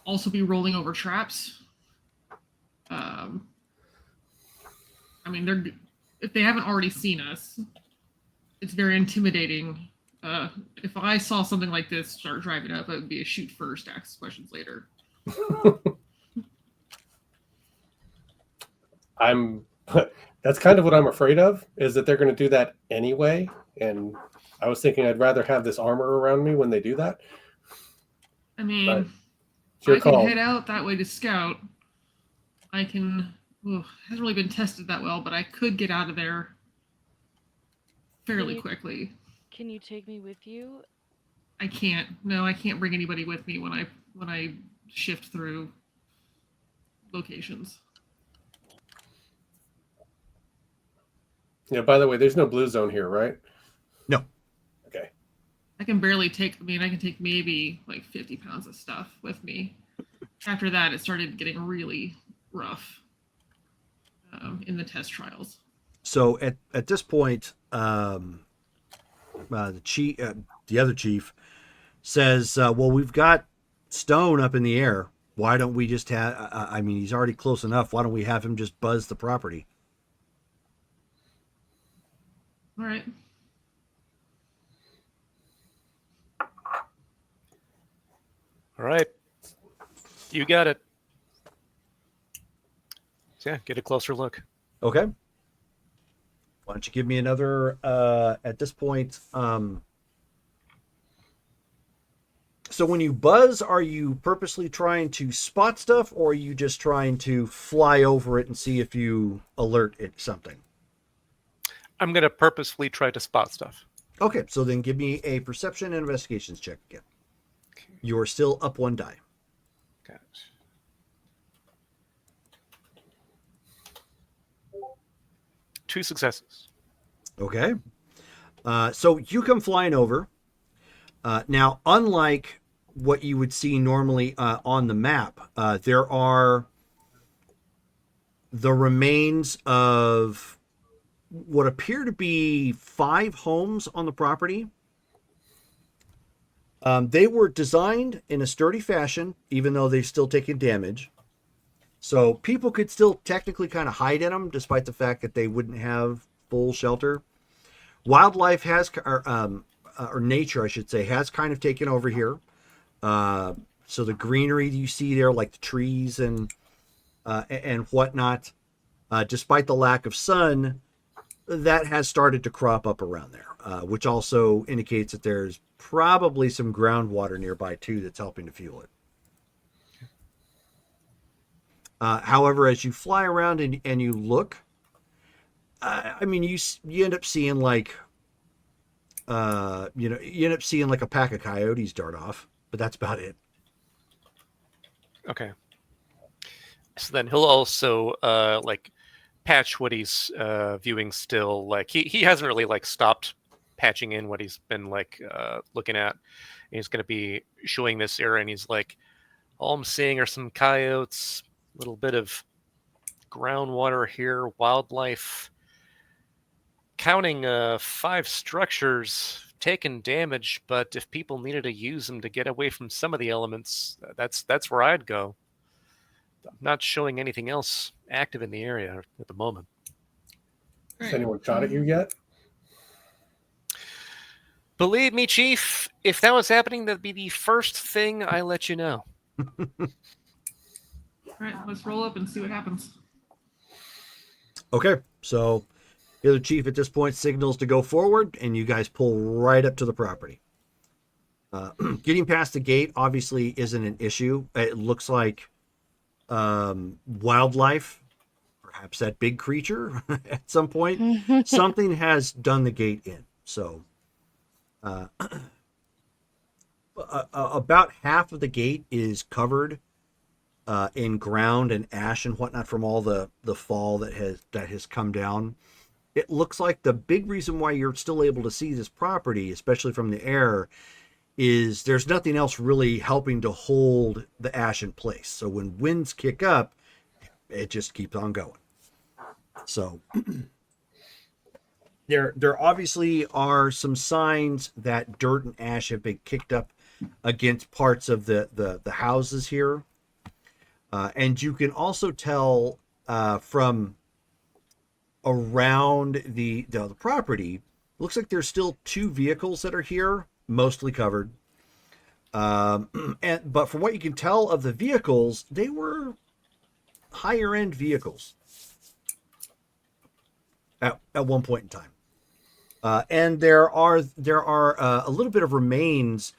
also be rolling over traps. I mean, if they haven't already seen us, it's very intimidating. If I saw something like this start driving up, it would be a shoot first, ask questions later. That's kind of what I'm afraid of, is that they're going to do that anyway. And I was thinking I'd rather have this armor around me when they do that. I mean, But it's your I can call. head out that way to scout. I can. Hasn't really been tested that well, but I could get out of there fairly Can you- quickly. Can you take me with you? I can't. No, I can't bring anybody with me when I shift through locations. Yeah, by the way, there's no blue zone here, right? No. Okay. I can barely take. I mean, I can take maybe like 50 pounds of stuff with me. After that, it started getting really rough in the test trials. So at this point, the chief, the other chief, says, "Well, we've got Stone up in the air. Why don't we just have? I mean, he's already close enough. Why don't we have him just buzz the property?" All right. All right. You got it. So yeah, get a closer look. Okay. Why don't you give me another? At this point, so when you buzz, are you purposely trying to spot stuff, or are you just trying to fly over it and see if you alert it something? I'm going to purposefully try to spot stuff. Okay, so then give me a perception and investigations check again. You're still up 1 die. Got it. Two successes. Okay. So you come flying over. Now, unlike what you would see normally on the map, there are the remains of what appear to be 5 homes on the property. They were designed in a sturdy fashion, even though they've still taken damage. So people could still technically kind of hide in them, despite the fact that they wouldn't have full shelter. Wildlife has, or nature, I should say, has kind of taken over here. So the greenery you see there, like the trees and whatnot, despite the lack of sun, that has started to crop up around there, which also indicates that there's probably some groundwater nearby too that's helping to fuel it. However, as you fly around and you look, I mean, you end up seeing like, you end up seeing like a pack of coyotes dart off, but that's about it. Okay. So then he'll also like patch what he's viewing still. Like he hasn't really like stopped patching in what he's been like looking at. And he's going to be showing this area, and he's like, all I'm seeing are some coyotes, a little bit of groundwater here, wildlife. Counting 5 structures taking damage, but if people needed to use them to get away from some of the elements, that's where I'd go. I'm not showing anything else active in the area at the moment. Has anyone shot at you yet? Believe me, Chief, if that was happening, that'd be the first thing I let you know. All right, let's roll up and see what happens. Okay, so the other chief at this point signals to go forward, and you guys pull right up to the property. Getting past the gate obviously isn't an issue. It looks like wildlife, perhaps that big creature at some point, something has done the gate in. So about half of the gate is covered in ground and ash and whatnot from all the fall that has come down. It looks like the big reason why you're still able to see this property, especially from the air, is there's nothing else really helping to hold the ash in place. So when winds kick up, it just keeps on going. So there obviously are some signs that dirt and ash have been kicked up against parts of the houses here. And you can also tell from around the property, looks like there's still 2 vehicles that are here, mostly covered. But from what you can tell of the vehicles, they were higher end vehicles at one point in time. And there are a little bit of remains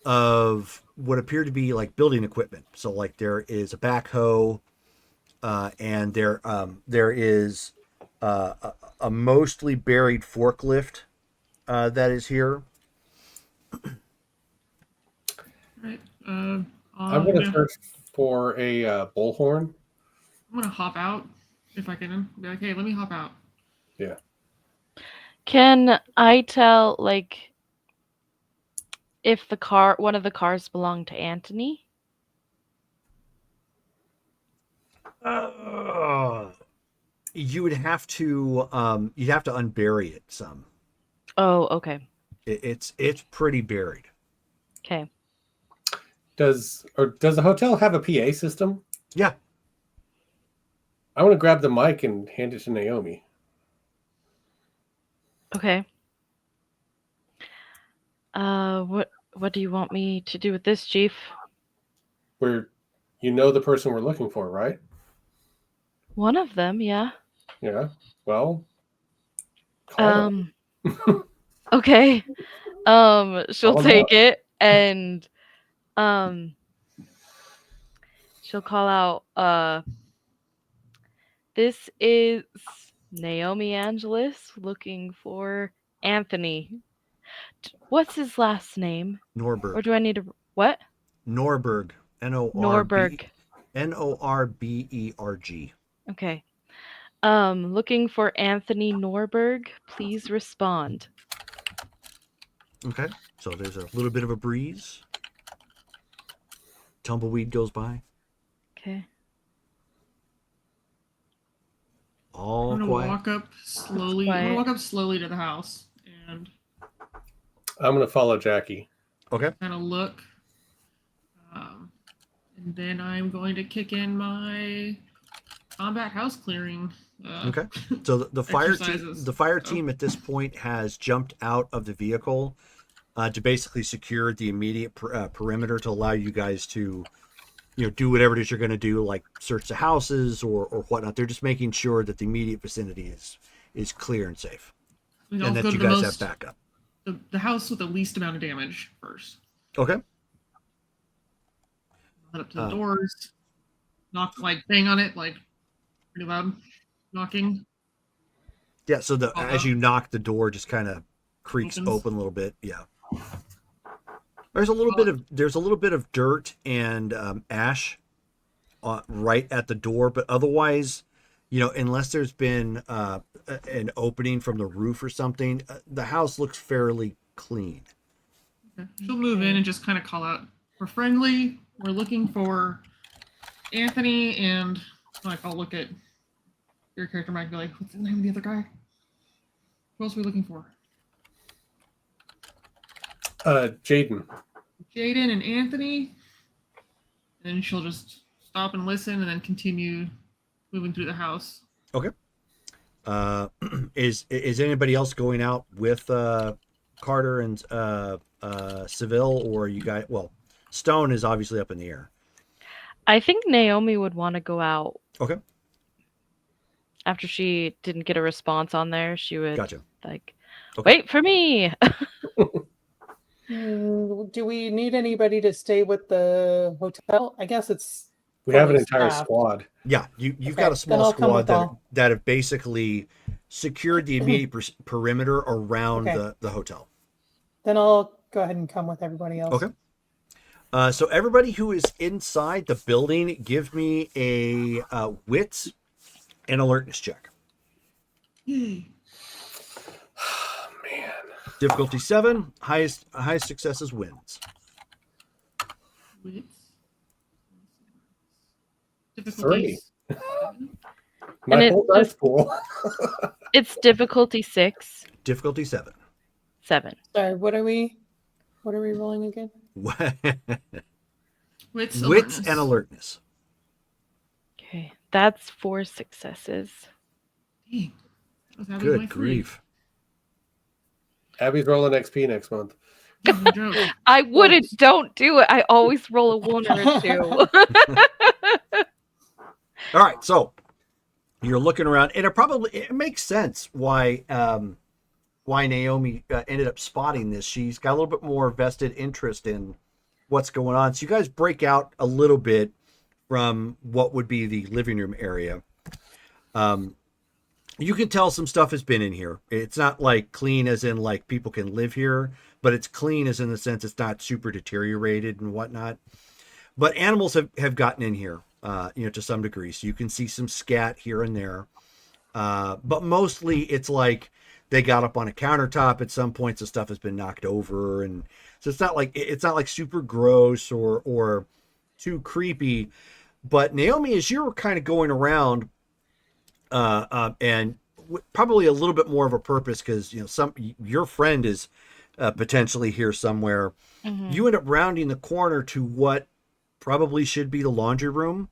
of what appear to be like building equipment. So like there is a backhoe, and there is a mostly buried forklift that is here. Right. I'm going to search for a bullhorn. I'm gonna hop out if I can. Be like, hey, let me hop out. Yeah. Can I tell, like, if one of the cars belonged to Anthony? You would have to you'd have to unbury it some. Oh, okay. It's pretty buried. Okay. Does the hotel have a PA system? Yeah. I want to grab the mic and hand it to Naomi. Okay. What do you want me to do with this, Chief? You know the person we're looking for, right? One of them, yeah. Yeah. Well, call her. Okay. She'll Call take her. it and she'll call out, this is Naomi Angelis looking for Anthony. What's his last name? Norberg. Or do I need to what? Norberg. Norberg. Norberg. Okay. Looking for Anthony Norberg. Please respond. Okay. So there's a little bit of a breeze. Tumbleweed goes by. Okay. All I'm gonna quiet. walk up slowly. Quiet. I'm gonna walk up slowly to the house and I'm going to follow Jackie. Okay. kind of look. And then I'm going to kick in my combat house clearing. Okay. So the fire exercises. team at this point has jumped out of the vehicle to basically secure the immediate perimeter to allow you guys to, do whatever it is you're going to do, like search the houses or whatnot. They're just making sure that the immediate vicinity is clear and safe, And and that you guys have backup. The house with the least amount of damage first. Okay. Head up to the doors, knock, like bang on it, like pretty loud knocking. Yeah, so the Oh, as you knock, the door just kind of creaks Opens. open a little bit. Yeah. There's a little bit of dirt and ash right at the door, but otherwise, unless there's been an opening from the roof or something, the house looks fairly clean. Okay. She'll move in and just kind of call out, "We're friendly. We're looking for Anthony," and like I'll look at your character, Mike, and be like, "What's the name of the other guy? Who else are we looking for?" Jaden. Jaden and Anthony. And she'll just stop and listen, and then continue moving through the house. Okay. Is anybody else going out with Carter and Seville, or you guys? Well, Stone is obviously up in the air. I think Naomi would want to go out. Okay. After she didn't get a response on there, she would Gotcha. like, Okay. wait for me. Do we need anybody to stay with the hotel? I guess it's We have an fully entire staffed. squad. Yeah, you've Okay, got a then small I'll come squad with all. that have basically secured the immediate perimeter around Okay. the hotel. Then I'll go ahead and come with everybody else. Okay. So everybody who is inside the building, give me a wits and alertness check. Yay. Man. Difficulty 7. Highest successes wins. Wits. Difficulties. My And whole it's dice pool. It's difficulty 6, Difficulty 7. 7. Sorry, what are we rolling again? Wits. Wits Alertness. and alertness. Okay, that's 4 successes. Dang. I was having my Good three. grief. Abby's rolling XP next month. No joke. I wouldn't. Don't do it. I always roll a 1 or a 2. All right, so you're looking around, and it makes sense why Naomi ended up spotting this. She's got a little bit more vested interest in what's going on. So you guys break out a little bit from what would be the living room area. You can tell some stuff has been in here. It's not like clean as in like people can live here, but it's clean as in the sense it's not super deteriorated and whatnot. But animals have gotten in here, to some degree. So you can see some scat here and there. But mostly it's like they got up on a countertop at some points. The stuff has been knocked over. And so it's not like super gross or too creepy. But Naomi, as you're kind of going around, and probably a little bit more of a purpose because your friend is potentially here somewhere. Mhm. You end up rounding the corner to what probably should be the laundry room,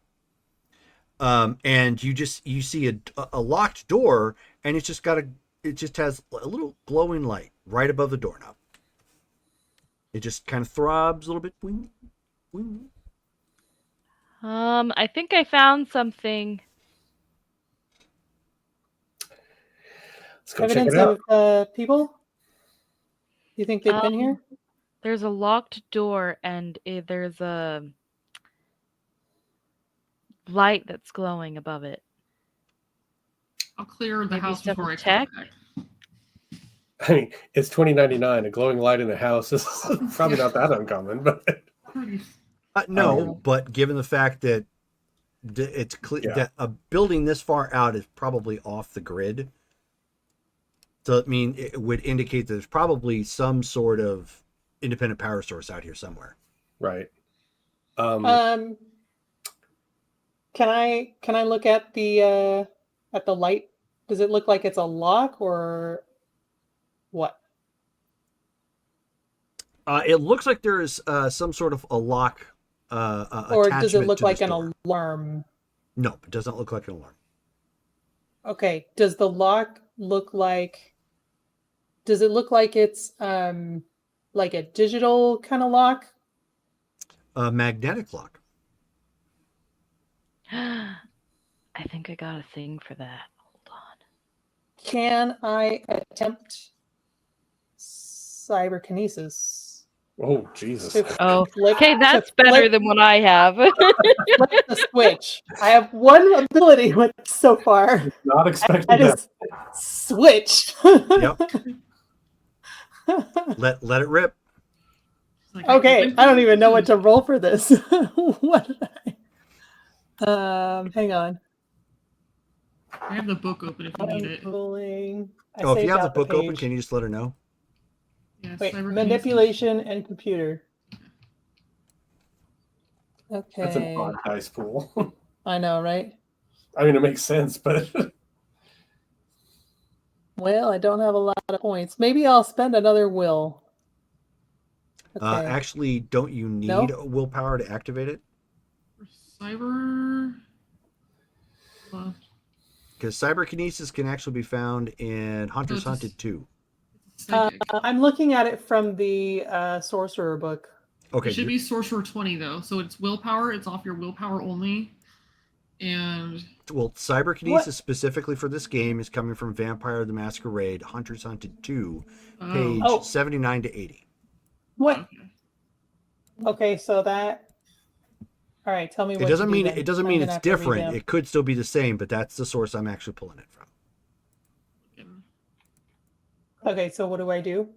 and you see a locked door, and it just has a little glowing light right above the doorknob. It just kind of throbs a little bit. Wing, wing. I think I found something. Let's go check Evidence it out. of people? You think they've been here? There's a locked door, and there's a light that's glowing above it. I'll clear the Maybe house before I double-check? come back. I mean, it's 2099. A glowing light in a house is probably not that uncommon, but Pretty. No, but given the fact that it's clear Yeah. that a building this far out is probably off the grid, so it would indicate that there's probably some sort of independent power source out here somewhere. right. Can I look at the light? Does it look like it's a lock or what? It looks like there is some sort of a lock. Or does it attachment look to like this an door. alarm? No, it doesn't look like an alarm. Okay. Does the lock look like? Does it look like it's like a digital kind of lock? A magnetic lock. I think I got a thing for that. Hold on. Can I attempt cyberkinesis? Oh, Jesus. Oh, Flip- okay, that's to better flip- than what I have. flip the switch. I have one ability with so far. Not expecting That that. is switch. Yep. Let it rip. It's like, Okay, open I don't even know what to- to roll for this. What did I? Hang on. I have the book open if you need I'm it. rolling. I Oh, if you saved have the out book open, page. can you just let her know? Yeah, Wait, cyberkinesis. manipulation and computer. That's an Okay, odd dice pool. I know, right? I mean, it makes sense, but Well, I don't have a lot of points. Maybe I'll spend another will. Okay. Actually, don't you need willpower to activate it? For cyber. Well, Because cyberkinesis can actually be found in Hunter's it's a- Hunted 2. it's psychic. I'm looking at it from the sorcerer book. Okay, It should be Sorcerer 20 though, so it's willpower. It's off your willpower only, and well, cyberkinesis What? specifically for this game is coming from Vampire the Masquerade, Hunter's Hunted 2, oh, page Oh. 79 to 80. What? okay. Okay, so that. All right, tell me what. It doesn't to do mean then. it doesn't I'm mean gonna it's have to different. revamp. It could still be the same, but that's the source I'm actually pulling it from. Okay, so what do I do?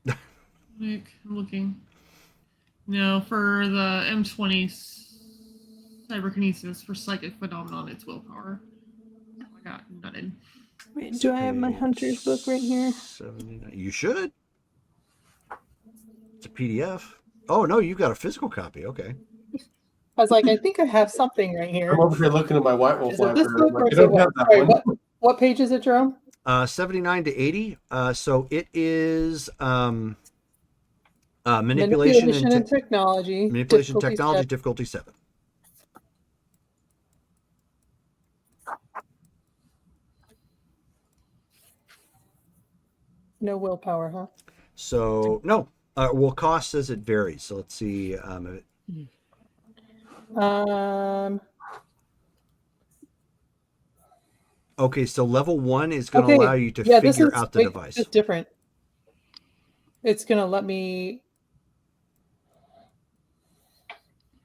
Like, I'm looking. No, for the M20 cyberkinesis for psychic phenomenon, it's willpower. Oh, I got nutted. Wait, do I have my Page hunter's book right here? 79. You should. It's a PDF. Oh no, you've got a physical copy. Okay. I was like, I think I have something right here. I'm over here looking at my White Wolf Is it this library. book I'm or like, is I it don't have what? that Sorry, one. what page is it, Jerome? 79 to 80. So it is manipulation and technology. manipulation difficulty technology seven. difficulty 7. No willpower, huh? So no. Well, cost says it varies. So let's see. Okay, so level 1 is going to Okay, allow you to yeah, this figure is out the wait, device. It's different. It's gonna let me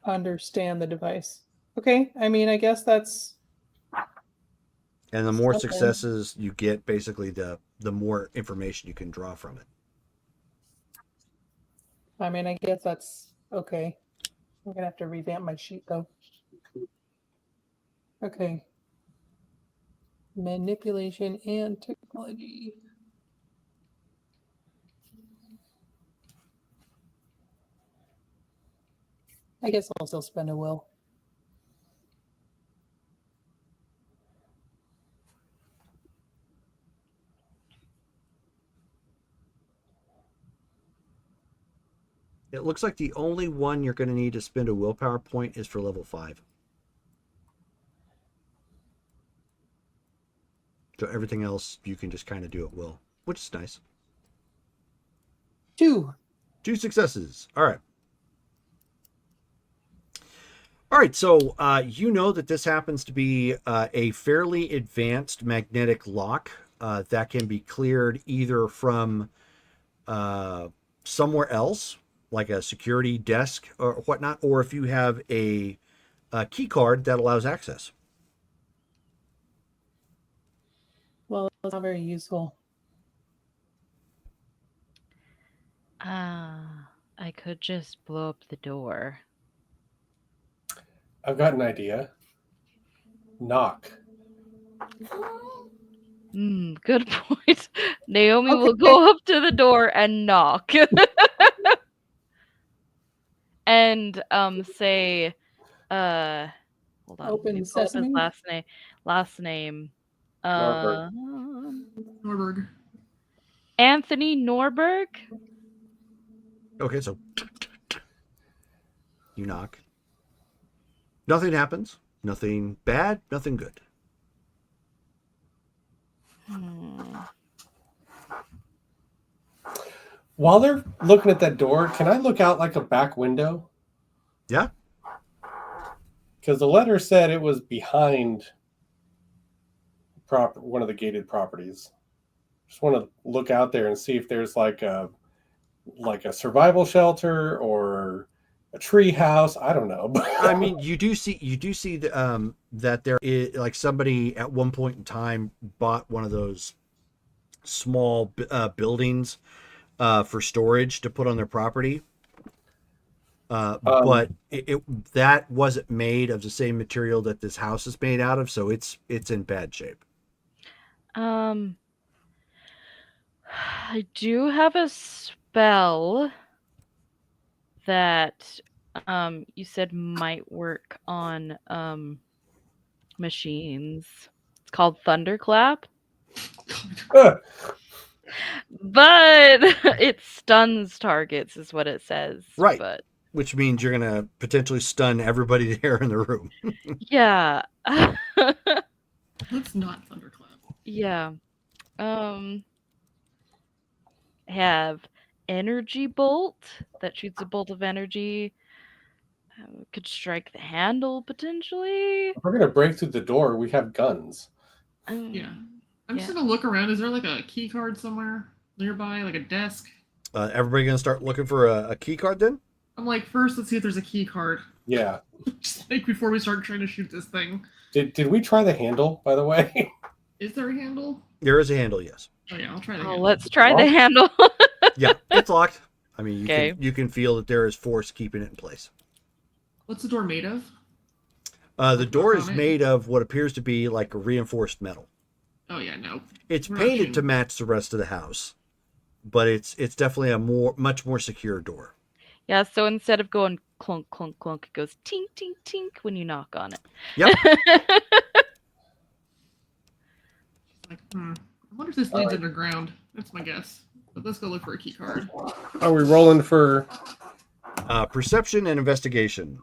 understand the device. Okay, I mean, I guess that's And the more Okay. successes you get, basically the more information you can draw from it. I mean, I guess that's okay. I'm gonna have to revamp my sheet though. Okay. Manipulation and technology. I guess I'll still spend a will. It looks like the only one you're going to need to spend a willpower point is for level 5. So everything else you can just kind of do at will, which is nice. 2. 2 successes. All right. All right, so you know that this happens to be a fairly advanced magnetic lock that can be cleared either from somewhere else, like a security desk or whatnot, or if you have a key card that allows access. Well, it's not very useful. I could just blow up the door. I've got an idea. Knock. Good point. Naomi will go up to the door and knock. And say hold on. Open let me pull up his sesame? last name. Norberg. Norberg. Anthony Norberg. Okay, so you knock. Nothing happens. Nothing bad, nothing good. While they're looking at that door, can I look out like a back window? Yeah. Because the letter said it was behind one of the gated properties. Just want to look out there and see if there's like a like a survival shelter or a tree house. I don't know. I mean, you do see that there is like somebody at one point in time bought one of those small buildings for storage to put on their property. But that wasn't made of the same material that this house is made out of, so it's in bad shape. I do have a spell that you said might work on machines. It's called Thunderclap, but it stuns targets, is what it says. Right. But Which means you're gonna potentially stun everybody there in the room. yeah. Let's not thunderclap. Yeah. I have energy bolt that shoots a bolt of energy. Could strike the handle potentially. If we're gonna break through the door, we have guns. Yeah. I'm just Yeah. gonna look around. Is there like a key card somewhere nearby, like a desk? Everybody gonna start looking for a key card then? I'm like, first, let's see if there's a key card. Yeah. Just like before we start trying to shoot this thing. Did we try the handle, by the way? Is there a handle? There is a handle, yes. Oh yeah, I'll try the Oh, handle. let's try the Well- handle. Yeah, it's locked. I mean, Okay. you can feel that there is force keeping it in place. What's the door made of? The door is On it. made of what appears to be like a reinforced metal. Oh yeah, no. It's We're not painted shooting. to match the rest of the house, but it's definitely a much more secure door. Yeah, so instead of going clunk, clunk, clunk, it goes tink, tink, tink when you knock on it. Yep. Like, I wonder if this leads Alright. underground. That's my guess. But let's go look for a key card. Are we rolling for? Perception and investigation.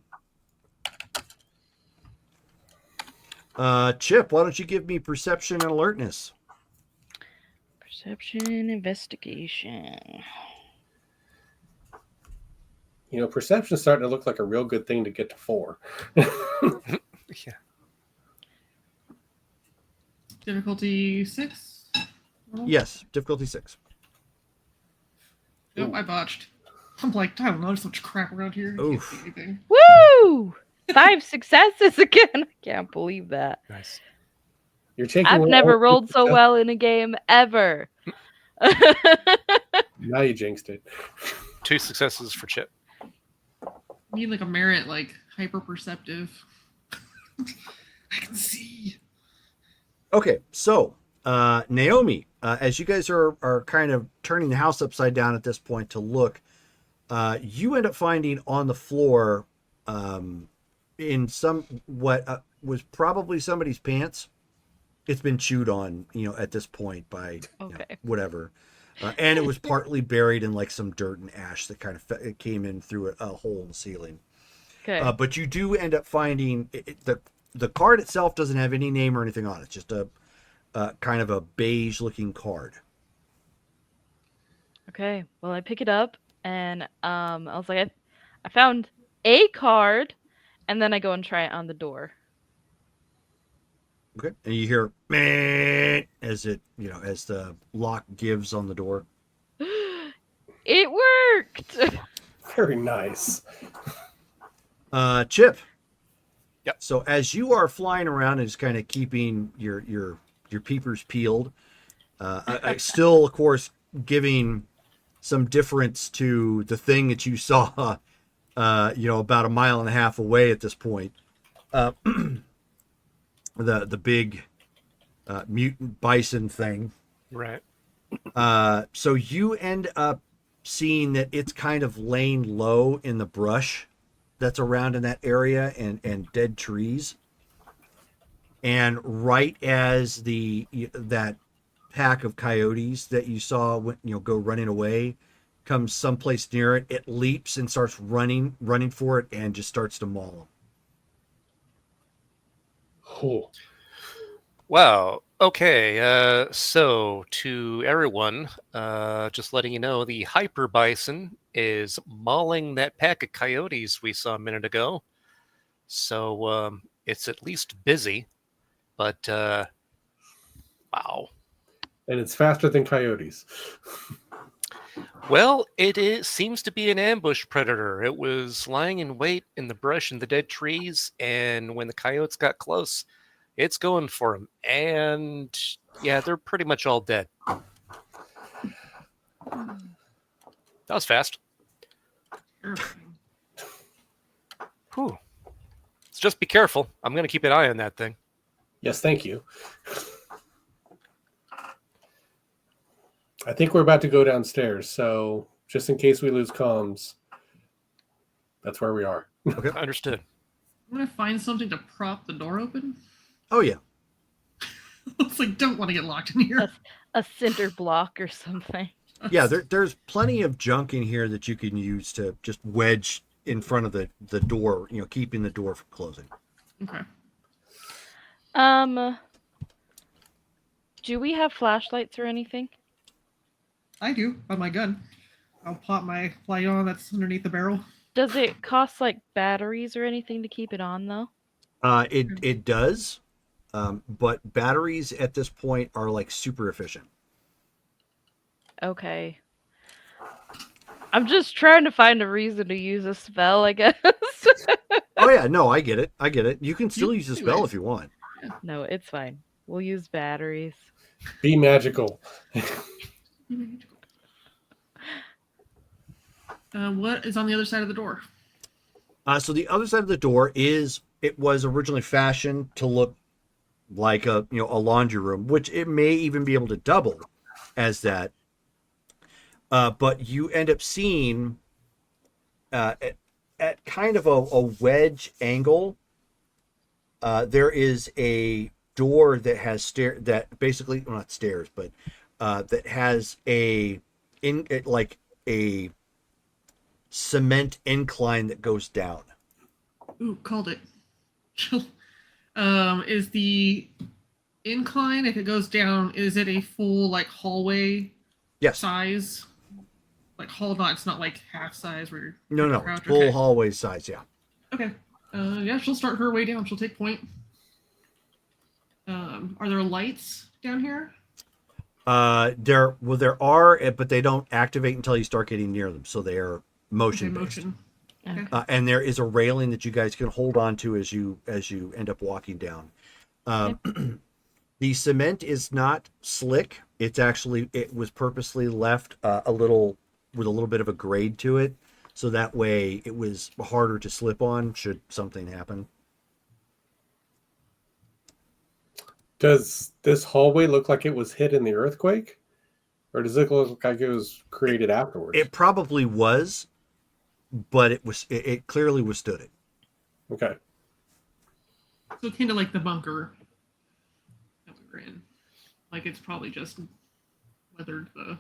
Chip, why don't you give me perception and alertness? Perception, investigation. You know, perception's starting to look like a real good thing to get to 4. Yeah. Difficulty 6? Yes, difficulty 6. Nope, I botched. I'm like, I don't know, there's so much crap around here. I can't Oof. see anything. Woo! 5 successes again. I can't believe that. Nice. You're taking. I've never rolled so well in a game ever. Now you jinxed it. 2 successes for Chip. Need like a merit, like hyper perceptive. I can see. Okay, so Naomi, as you guys are kind of turning the house upside down at this point to look, you end up finding on the floor in some what was probably somebody's pants. It's been chewed on, at this point by Okay. whatever, and it was partly buried in like some dirt and ash that kind of it came in through a hole in the ceiling. Okay. But you do end up finding the card itself doesn't have any name or anything on it. It's just a kind of a beige looking card. Okay. Well, I pick it up and I was like, I found a card, and then I go and try it on the door. Okay. And you hear meh as it, as the lock gives on the door. It worked. Very nice. Chip. Yep. So as you are flying around and just kind of keeping your peepers peeled, I still, of course, giving some difference to the thing that you saw, about a mile and a half away at this point. The big mutant bison thing. Right. So you end up seeing that it's kind of laying low in the brush that's around in that area and dead trees. And right as that pack of coyotes that you saw go running away comes someplace near it, it leaps and starts running for it and just starts to maul them. Oh. Wow. Okay. So to everyone, just letting you know, the hyper bison is mauling that pack of coyotes we saw a minute ago. So it's at least busy, but wow. And it's faster than coyotes. Well, seems to be an ambush predator. It was lying in wait in the brush and the dead trees, and when the coyotes got close, it's going for them. And yeah, they're pretty much all dead. That was fast. Terrifying. Whew. So just be careful. I'm going to keep an eye on that thing. Yes, thank you. I think we're about to go downstairs, so just in case we lose comms, that's where we are. Understood. I'm gonna find something to prop the door open. Oh yeah. It's like, don't want to get locked in here. A cinder block or something. Yeah, there's plenty of junk in here that you can use to just wedge in front of the door, keeping the door from closing. Okay. Do we have flashlights or anything? I do on my gun. I'll pop my light on that's underneath the barrel. Does it cost like batteries or anything to keep it on though? It does, but batteries at this point are like super efficient. Okay. I'm just trying to find a reason to use a spell, I guess. Oh yeah, no, I get it. You can still use the spell if you want. No, it's fine. We'll use batteries. Be magical. What is on the other side of the door? So the other side of the door it was originally fashioned to look like a laundry room, which it may even be able to double as that. But you end up seeing at kind of a wedge angle, there is a door that has that basically, well, not stairs, but that has a cement incline that goes down. Ooh, called it. Is the incline, if it goes down, is it a full like hallway Yes. size? Like it's not like half size where you're No, crouched? full Okay. hallway size. Yeah. Okay. Yeah, she'll start her way down. She'll take point. Are there lights down here? There are, but they don't activate until you start getting near them, so they are motion Okay, based. motion. And there is a railing that you guys can hold on to as you end up walking down. The cement is not slick. It was purposely left with a little bit of a grade to it, so that way it was harder to slip on should something happen. Does this hallway look like it was hit in the earthquake? Or does it look like it was created afterwards? It probably was, but it clearly withstood it. Okay. So kind of like the bunker that we were in. Like it's probably just weathered the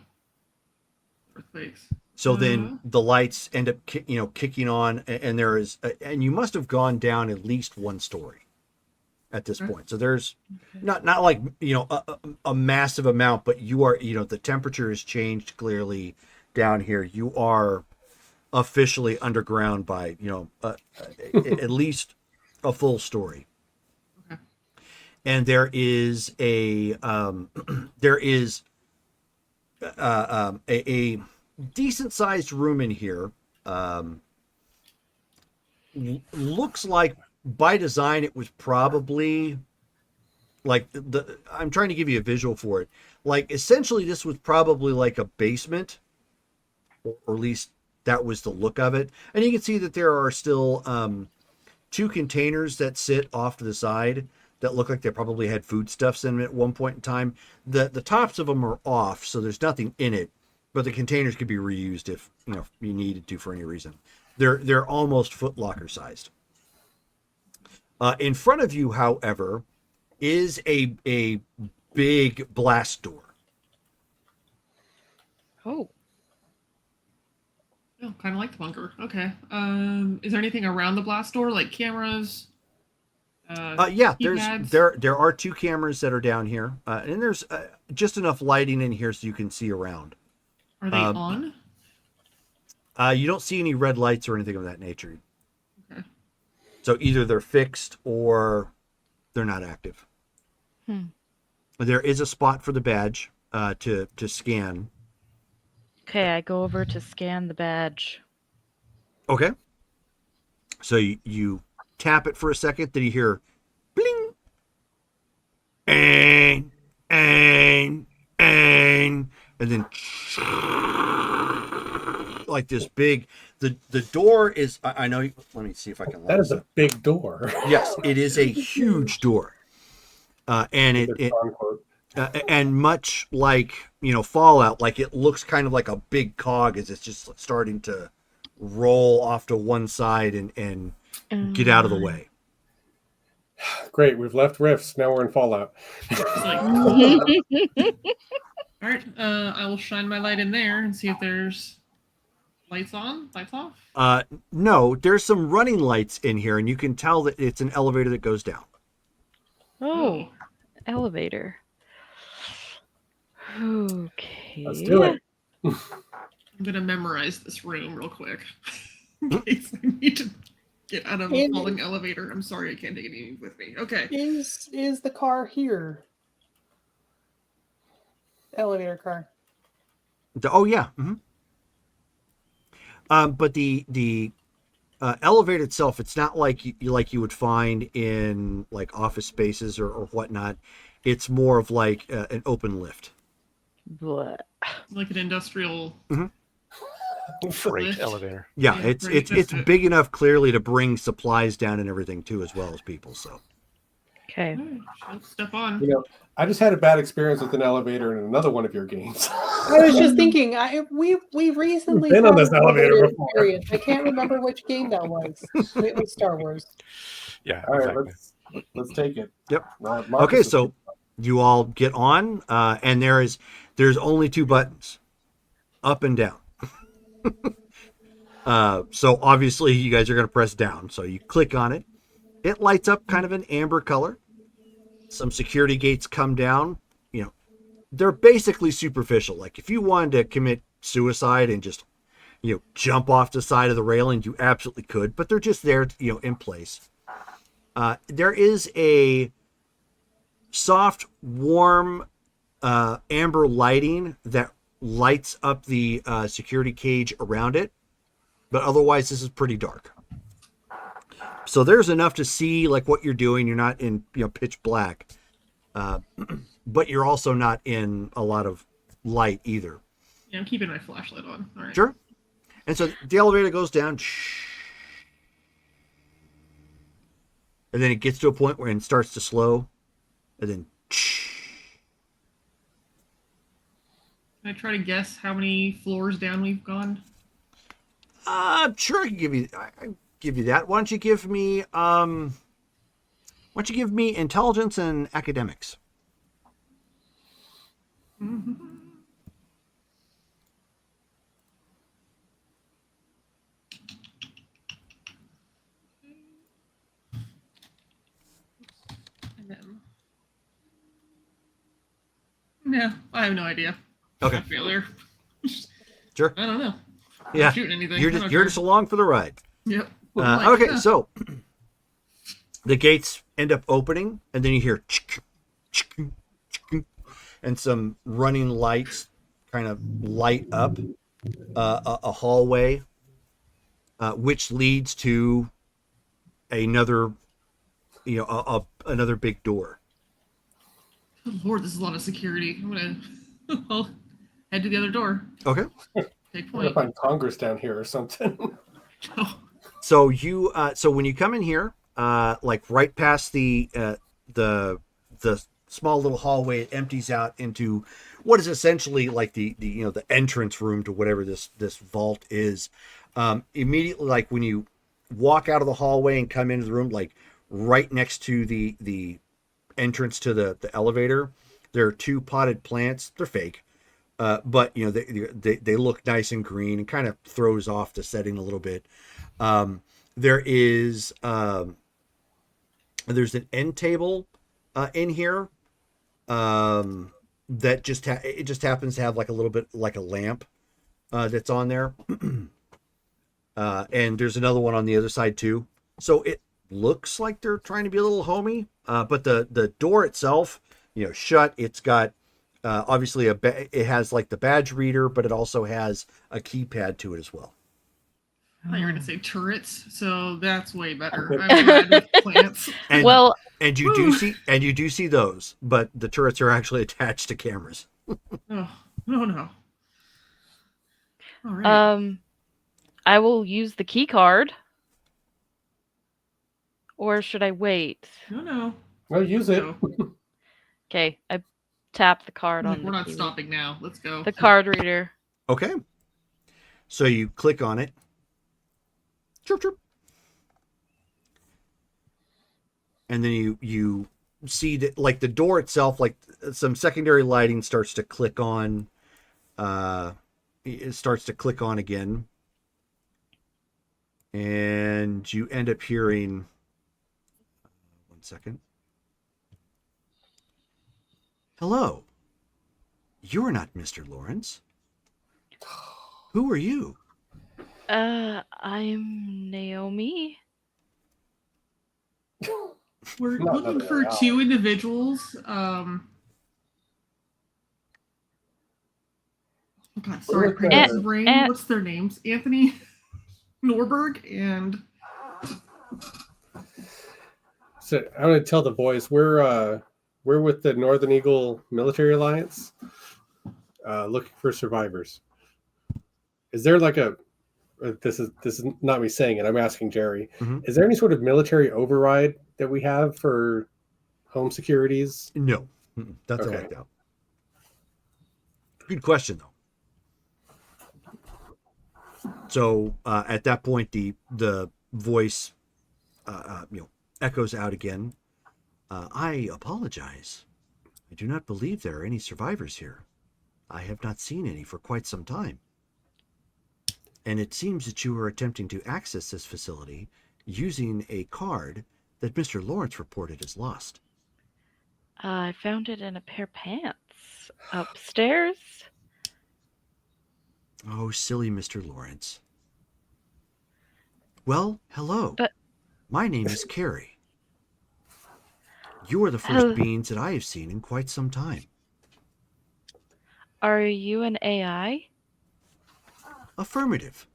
earthquakes. So then the lights end up kicking on, and there is and you must have gone down at least one story at this point. So there's not like a massive amount, but you are the temperature has changed clearly down here. You are officially underground by at least a full story. Okay. And there is a decent sized room in here. Looks like by design it was probably like I'm trying to give you a visual for it. Like essentially this was probably like a basement, or at least that was the look of it. And you can see that there are still two containers that sit off to the side that look like they probably had foodstuffs in them at one point in time. The tops of them are off, so there's nothing in it, but the containers could be reused if you needed to for any reason. They're almost Foot Locker sized. In front of you, however, is a big blast door. Oh. Oh, kind of like the bunker. Okay. Is there anything around the blast door, like cameras? Yeah, keypads? there are two cameras that are down here, and there's just enough lighting in here so you can see around. Are they on? You don't see any red lights or anything of that nature. Okay. So either they're fixed or they're not active. Hmm. There is a spot for the badge to scan. Okay, I go over to scan the badge. Okay. So you tap it for a second, then you hear bling, and then like this big. The door is. I know. Let me see if I can. That is a big door. Yes, it is a huge door, and it and much like Fallout, like it looks kind of like a big cog as it's just starting to roll off to one side and get out of the way. Great, we've left Rifts. Now we're in Fallout. It's like, all right, I will shine my light in there and see if there's lights on, lights off. No, there's some running lights in here, and you can tell that it's an elevator that goes down. Oh, elevator. Okay. Let's do it. I'm gonna memorize this room real quick in case I need to get out of a falling elevator. I'm sorry, I can't take anything with me. Okay. Is the car here? Elevator car. Oh yeah. But the elevator itself, it's not like you would find in like office spaces or whatnot. It's more of like an open lift. What? Like an industrial. Freight Lift. elevator. Yeah, Yeah, it's great. big enough clearly to bring supplies down and everything too, as well as people. So Okay. All right, step on. You know, I just had a bad experience with an elevator in another one of your games. I was just thinking, we recently Been on had this an elevator before. experience. I can't remember which game that was. It was Star Wars. Yeah, All right, exactly. let's take it. Yep. Marcus okay, is- so you all get on, and there's only two buttons, up and down. So obviously you guys are going to press down. So you click on it. It lights up kind of an amber color. Some security gates come down. They're basically superficial. Like if you wanted to commit suicide and just, jump off the side of the railing, you absolutely could. But they're just there, in place. There is a soft, warm, amber lighting that lights up the security cage around it. But otherwise, this is pretty dark. So there's enough to see like what you're doing. You're not in pitch black, but you're also not in a lot of light either. Yeah, I'm keeping my flashlight on. All right. Sure. And so the elevator goes down, and then it gets to a point where it starts to slow, and then. Can I try to guess how many floors down we've gone? Sure, I can give you that. Why don't you give me intelligence and academics? No, I have no idea. Okay. Failure. Sure. I don't know. I'm Yeah. not shooting anything. You're just along for the ride. Yep. Okay, so the gates end up opening, and then you hear and some running lights kind of light up a hallway, which leads to another, another big door. Oh, Lord, this is a lot of security. I'm gonna I'll head to the other door. Okay. Take We're gonna point. find Congress down here or something. Oh, So so when you come in here, like right past the small little hallway, it empties out into what is essentially like the entrance room to whatever this vault is. Immediately, like when you walk out of the hallway and come into the room, like right next to the entrance to the elevator, there are two potted plants. They're fake, but they look nice and green and kind of throws off the setting a little bit. There is there's an end table in here that it just happens to have like a little bit like a lamp that's on there. And there's another one on the other side too. So it looks like they're trying to be a little homey, but the door itself, shut. It's got Obviously, it has like the badge reader, but it also has a keypad to it as well. I thought you were going to say turrets, so that's way better. I'm glad with plants. And, Well, and you do see those, but the turrets are actually attached to cameras. Oh, no. All right. I will use the key card. Or should I wait? No. Well, use it. Go. Okay, I tap the card Like, on we're the not key- stopping now. Let's go. the card reader. Okay. So you click on it. Chirp, chirp. And then you see that like the door itself, like some secondary lighting starts to click on. It starts to click on again. And you end up hearing. 1 second. Hello. You're not Mr. Lawrence. Who are you? I'm Naomi. We're Not looking another for way out. 2 individuals. Oh God, sorry, Look, pregnancy brain. and- What's their names? Anthony Norberg and So I'm going to tell the boys we're with the Northern Eagle Military Alliance, looking for survivors. Is there like this is not me saying it. I'm asking Jerry. Mhm. Is there any sort of military override that we have for home securities? No. That's Okay. all like that. Good question, though. So at that point, the voice, echoes out again. I apologize. I do not believe there are any survivors here. I have not seen any for quite some time. And it seems that you are attempting to access this facility using a card that Mr. Lawrence reported as lost. I found it in a pair of pants upstairs. Oh, silly Mr. Lawrence. Well, hello. But- My name is Carrie. You are the Hel- first beings that I have seen in quite some time. Are you an AI? Affirmative.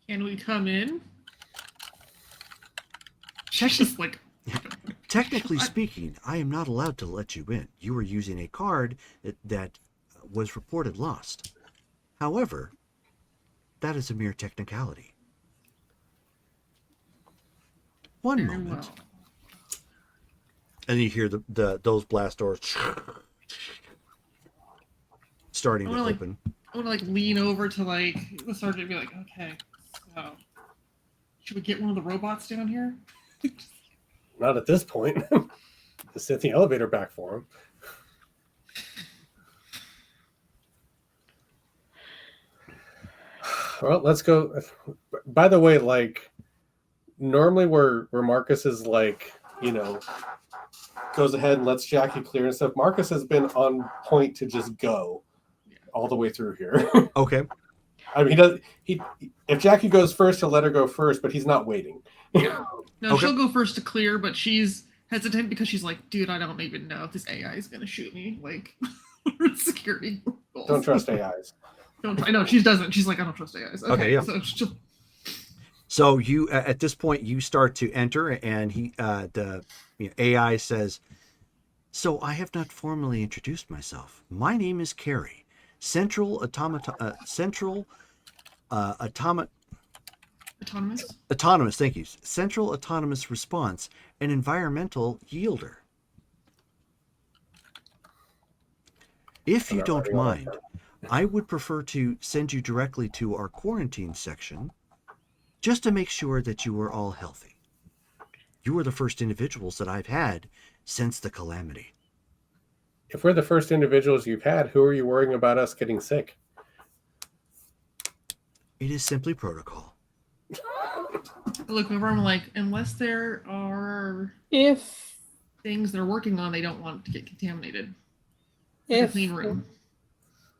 can we come in? She's just like Technically speaking, I am not allowed to let you in. You are using a card that was reported lost. However, that is a mere technicality. One very moment. well. And you hear those blast doors starting I to wanna, like, open. I want to like lean over to like the sergeant and be like, okay, so should we get one of the robots down here? Not at this point. Just set the elevator back for him. Well, let's go. By the way, like normally where Marcus is like, goes ahead and lets Jackie clear and stuff. Marcus has been on point to just go all the way through here. Okay. I mean, if Jackie goes first, he'll let her go first, but he's not waiting. No, Okay. she'll go first to clear, but she's hesitant because she's like, dude, I don't even know if this AI is gonna shoot me. Like, security goals. Don't trust AIs. I know she doesn't. She's like, I don't trust AIs. Okay, yeah. So it's just So you at this point you start to enter, and the AI says, "So I have not formally introduced myself. My name is Carrie, Autonomous. Thank you. Central Autonomous Response, an environmental yielder. If you don't mind, I would prefer to send you directly to our quarantine section, just to make sure that you are all healthy. You are the first individuals that I've had since the calamity." If we're the first individuals you've had, who are you worrying about us getting sick? It is simply protocol. I look over. I'm like, unless there are If things they're working on, they don't want to get contaminated. Like a if clean room.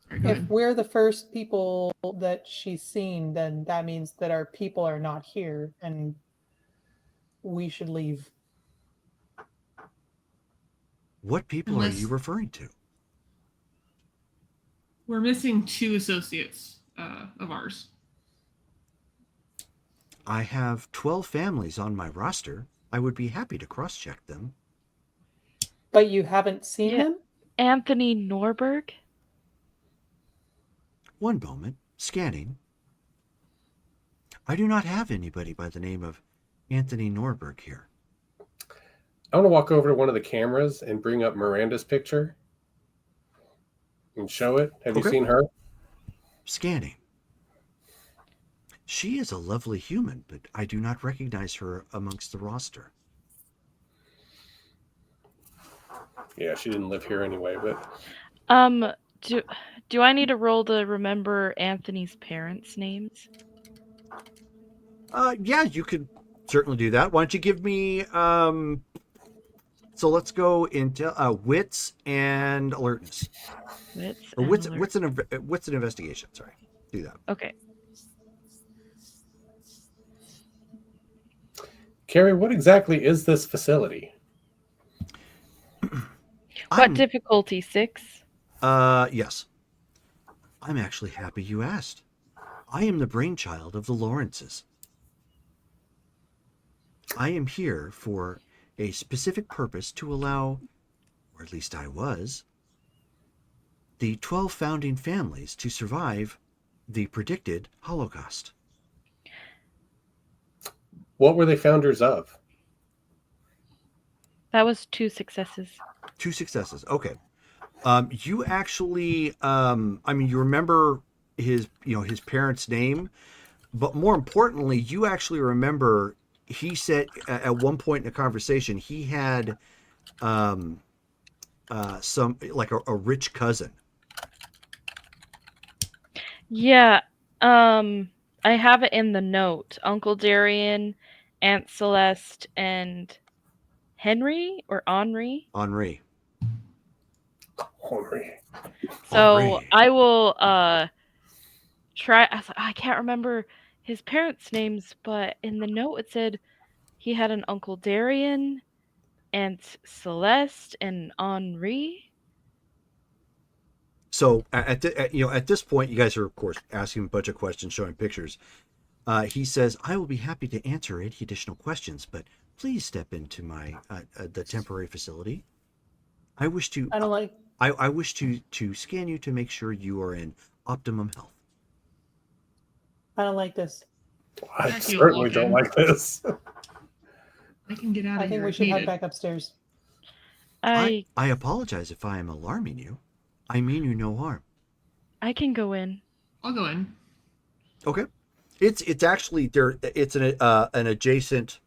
Sorry, go if ahead. we're the first people that she's seen, then that means that our people are not here, and we should leave. What people are you referring to? We're missing 2 associates of ours. I have 12 families on my roster. I would be happy to cross-check them. But you haven't seen Yeah. him? Anthony Norberg? One moment. Scanning. I do not have anybody by the name of Anthony Norberg here. I want to walk over to one of the cameras and bring up Miranda's picture and show it. Have you Okay. seen her? Scanning. She is a lovely human, but I do not recognize her amongst the roster. Yeah, she didn't live here anyway, but Do I need a roll to remember Anthony's parents' names? Yeah, you could certainly do that. Why don't you give me so let's go into wits and alertness. Wits Or and wits alert- what's an investigation, sorry. Do that. Okay. Carrie, what exactly is this facility? What difficulty? 6? Yes. I'm actually happy you asked. I am the brainchild of the Lawrences. I am here for a specific purpose to allow, or at least I was, the 12 founding families to survive the predicted Holocaust. What were they founders of? That was 2 successes. 2 successes. Okay. You actually, you remember his parents' name, but more importantly, you actually remember he said at one point in a conversation he had some like a rich cousin. Yeah. I have it in the note. Uncle Darian, Aunt Celeste, and Henry or Henri. Henri. Henri. So Henri. I will try. I can't remember his parents' names, but in the note it said he had an Uncle Darian, Aunt Celeste, and Henri. So at this point, you guys are of course asking a bunch of questions, showing pictures. He says, "I will be happy to answer any additional questions, but please step into my the temporary facility. I wish to. I don't like. I wish to scan you to make sure you are in optimum health." I don't like this. I Jackie will certainly walk don't in. like this. I can get out of I here. think we if should head needed. back upstairs. I I apologize if I am alarming you. I mean you no harm. I can go in. I'll go in. Okay. It's actually there. It's an adjacent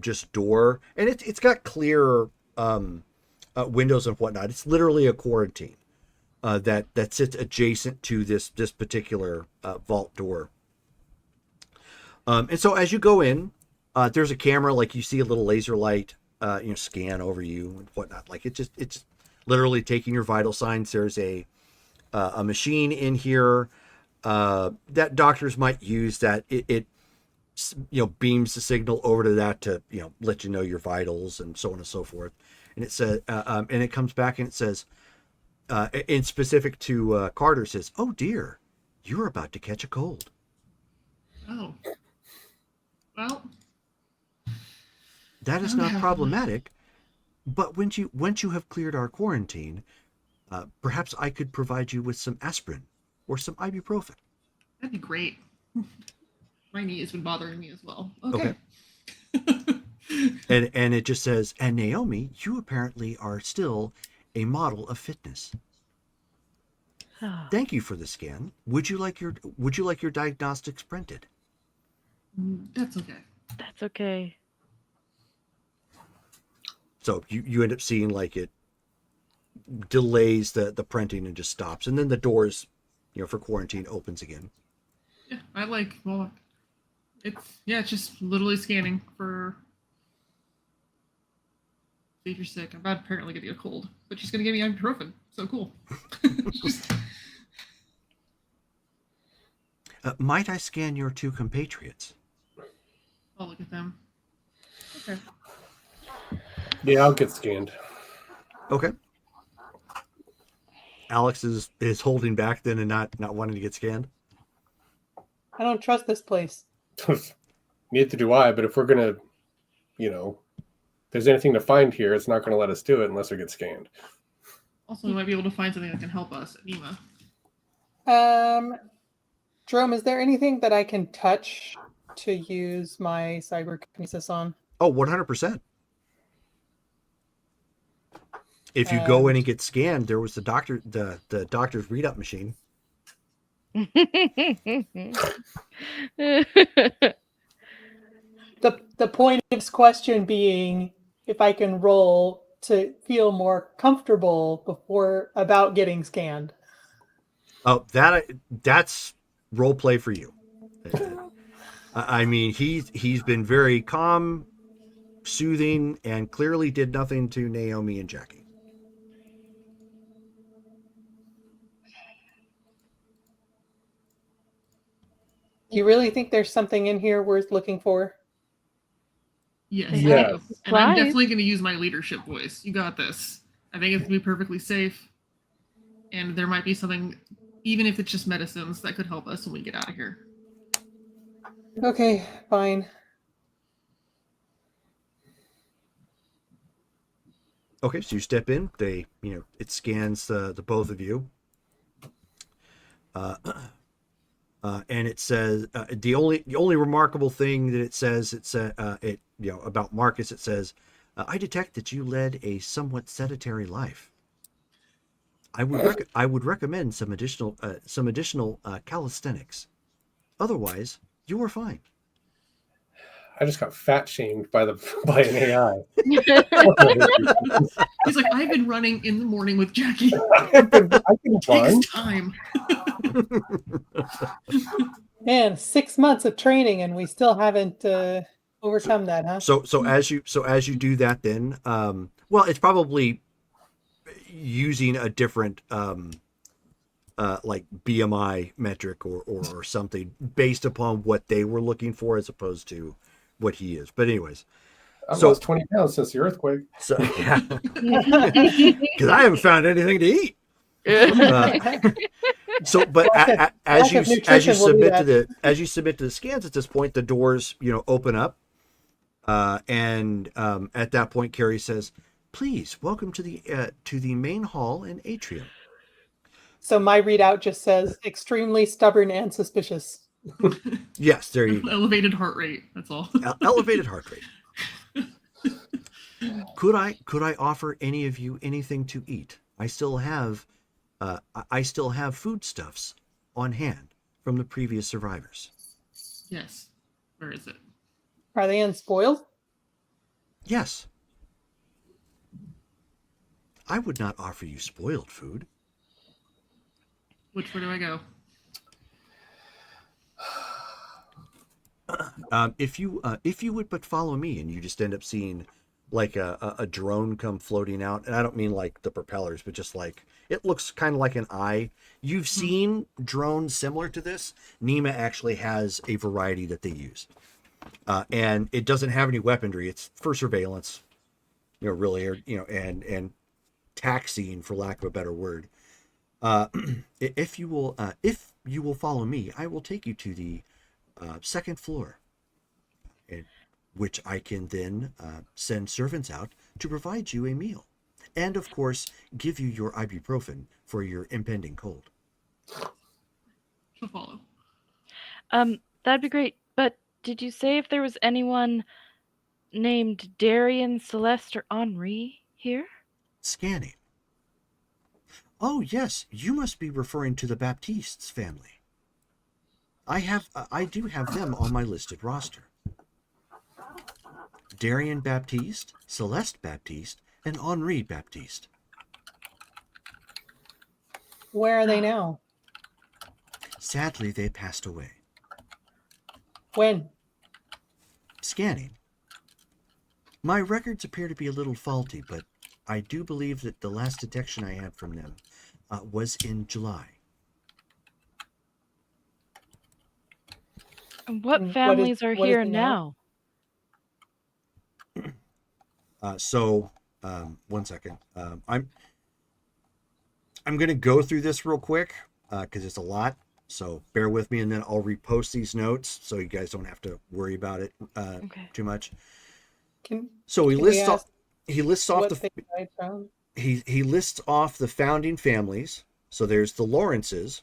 just door, and it's got clear windows and whatnot. It's literally a quarantine that sits adjacent to this particular vault door. And so as you go in, there's a camera, like you see a little laser light scan over you and whatnot. Like it's literally taking your vital signs. There's a machine in here that doctors might use that it beams the signal over to that to let you know your vitals and so on and so forth. And it says and it comes back and it says in specific to Carter, says, "Oh dear, you're about to catch a cold." Oh. Well, That is not problematic, but once you have cleared our quarantine, perhaps I could provide you with some aspirin or some ibuprofen. that'd be great. My knee has been bothering me as well. Okay. And it just says, "And Naomi, you apparently are still a model of fitness. Thank you for the scan. Would you like your diagnostics printed?" That's okay. That's okay. So you end up seeing like it delays the printing and just stops, and then the doors, for quarantine opens again. Yeah, it's just literally scanning for. See if you're sick. I'm apparently gonna get a cold, but she's gonna give me ibuprofen. So cool. Just- Might I scan your 2 compatriots? I'll look at them. Okay. Yeah, I'll get scanned. Okay. Alex is holding back then and not wanting to get scanned. I don't trust this place. Neither do I, but if we're going to, if there's anything to find here, it's not going to let us do it unless we get scanned. Also, we might be able to find something that can help us at Nima. Jerome, is there anything that I can touch to use my cyberkinesis on? Oh, 100%. If you go in and get scanned, there was the doctor's read up machine. The point of this question being if I can roll to feel more comfortable about getting scanned. Oh, that's role play for you. I mean, he's been very calm, soothing, and clearly did nothing to Naomi and Jackie. You really think there's something in here worth looking for? Yes, They I have do. And I'm supplies. definitely going to use my leadership voice. You got this. I think it's going to be perfectly safe. And there might be something, even if it's just medicines, that could help us when we get out of here. Okay, fine. Okay, so you step in. It scans the both of you. And it says the only remarkable thing that it says about Marcus. It says, I detect that you led a somewhat sedentary life. I would recommend some additional calisthenics. Otherwise, you are fine. I just got fat shamed by an AI. He's like, I've been running in the morning with Jackie. I can It run. takes time. Man, 6 months of training and we still haven't overcome that, huh? So as you do that, then well, it's probably using a different like BMI metric or something based upon what they were looking for as opposed to what he is. But anyways, I've So- lost 20 pounds since the earthquake. so yeah, because I haven't found anything to eat. So, but as you submit to the scans at this point, the doors open up, and at that point, Carrie says, "Please welcome to the main hall and atrium." So my readout just says extremely stubborn and suspicious. Yes, there you go. Elevated heart rate. That's all. Elevated heart rate. Could I offer any of you anything to eat? I still have foodstuffs on hand from the previous survivors. Yes. Where is it? Are they unspoiled? Yes. I would not offer you spoiled food. Where do I go? If you would but follow me, and you just end up seeing like a drone come floating out, and I don't mean like the propellers, but just like it looks kind of like an eye. You've seen drones similar to this. Nima actually has a variety that they use, and it doesn't have any weaponry. It's for surveillance, really, or and taxiing, for lack of a better word. If you will follow me, I will take you to the second floor, which I can then send servants out to provide you a meal, and of course give you your ibuprofen for your impending cold. She'll follow. That'd be great. But did you say if there was anyone named Darian, Celeste, or Henri here? Scanning. Oh yes, you must be referring to the Baptistes family. I do have them on my listed roster. Darian Baptiste, Celeste Baptiste, and Henri Baptiste. Where are they now? Sadly, they passed away. When? Scanning. My records appear to be a little faulty, but I do believe that the last detection I had from them was in July. And what And families are what is here it now? now? So One second. I'm going to go through this real quick because it's a lot. So bear with me, and then I'll repost these notes so you guys don't have to worry about it Okay. too much. Can So he Can we lists off. ask He lists off what the. things I found? He lists off the founding families. So there's the Lawrences.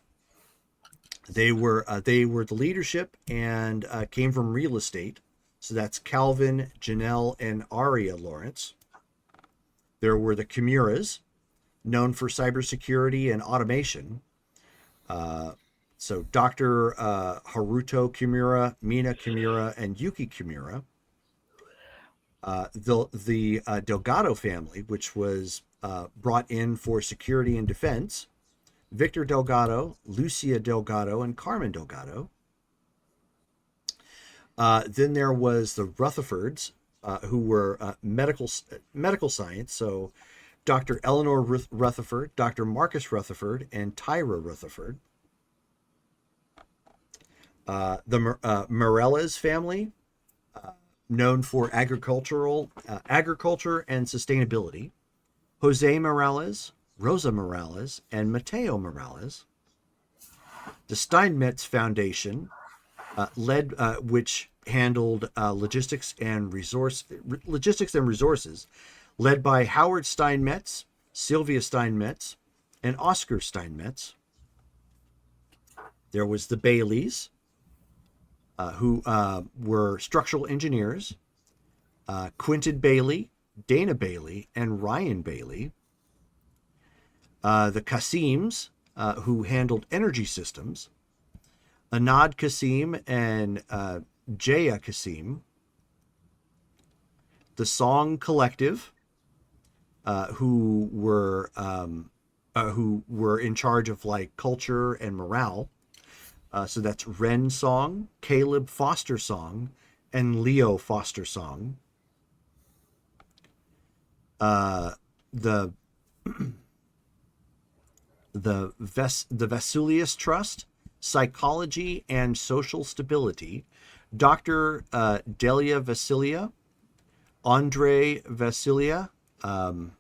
They were the leadership and came from real estate. So that's Calvin, Janelle, and Aria Lawrence. There were the Kimuras, known for cybersecurity and automation. So Dr. Haruto Kimura, Mina Kimura, and Yuki Kimura. The Delgado family, which was brought in for security and defense. Victor Delgado, Lucia Delgado, and Carmen Delgado. Then there was the Rutherfords, who were medical science. So Dr. Eleanor Rutherford, Dr. Marcus Rutherford, and Tyra Rutherford. The Morales family, known for agriculture and sustainability. Jose Morales, Rosa Morales, and Mateo Morales. The Steinmetz Foundation, which handled logistics and resources, led by Howard Steinmetz, Sylvia Steinmetz, and Oscar Steinmetz. There was the Baileys, who were structural engineers, Quinton Bailey, Dana Bailey, and Ryan Bailey. The Kasims, who handled energy systems, Anad Kasim and Jaya Kasim. The Song Collective, who were in charge of like culture and morale. So that's Ren Song, Caleb Foster Song, and Leo Foster Song. The Vesulius Trust, Psychology and Social Stability, Dr. Delia Vasilia, Andre Vasilia, so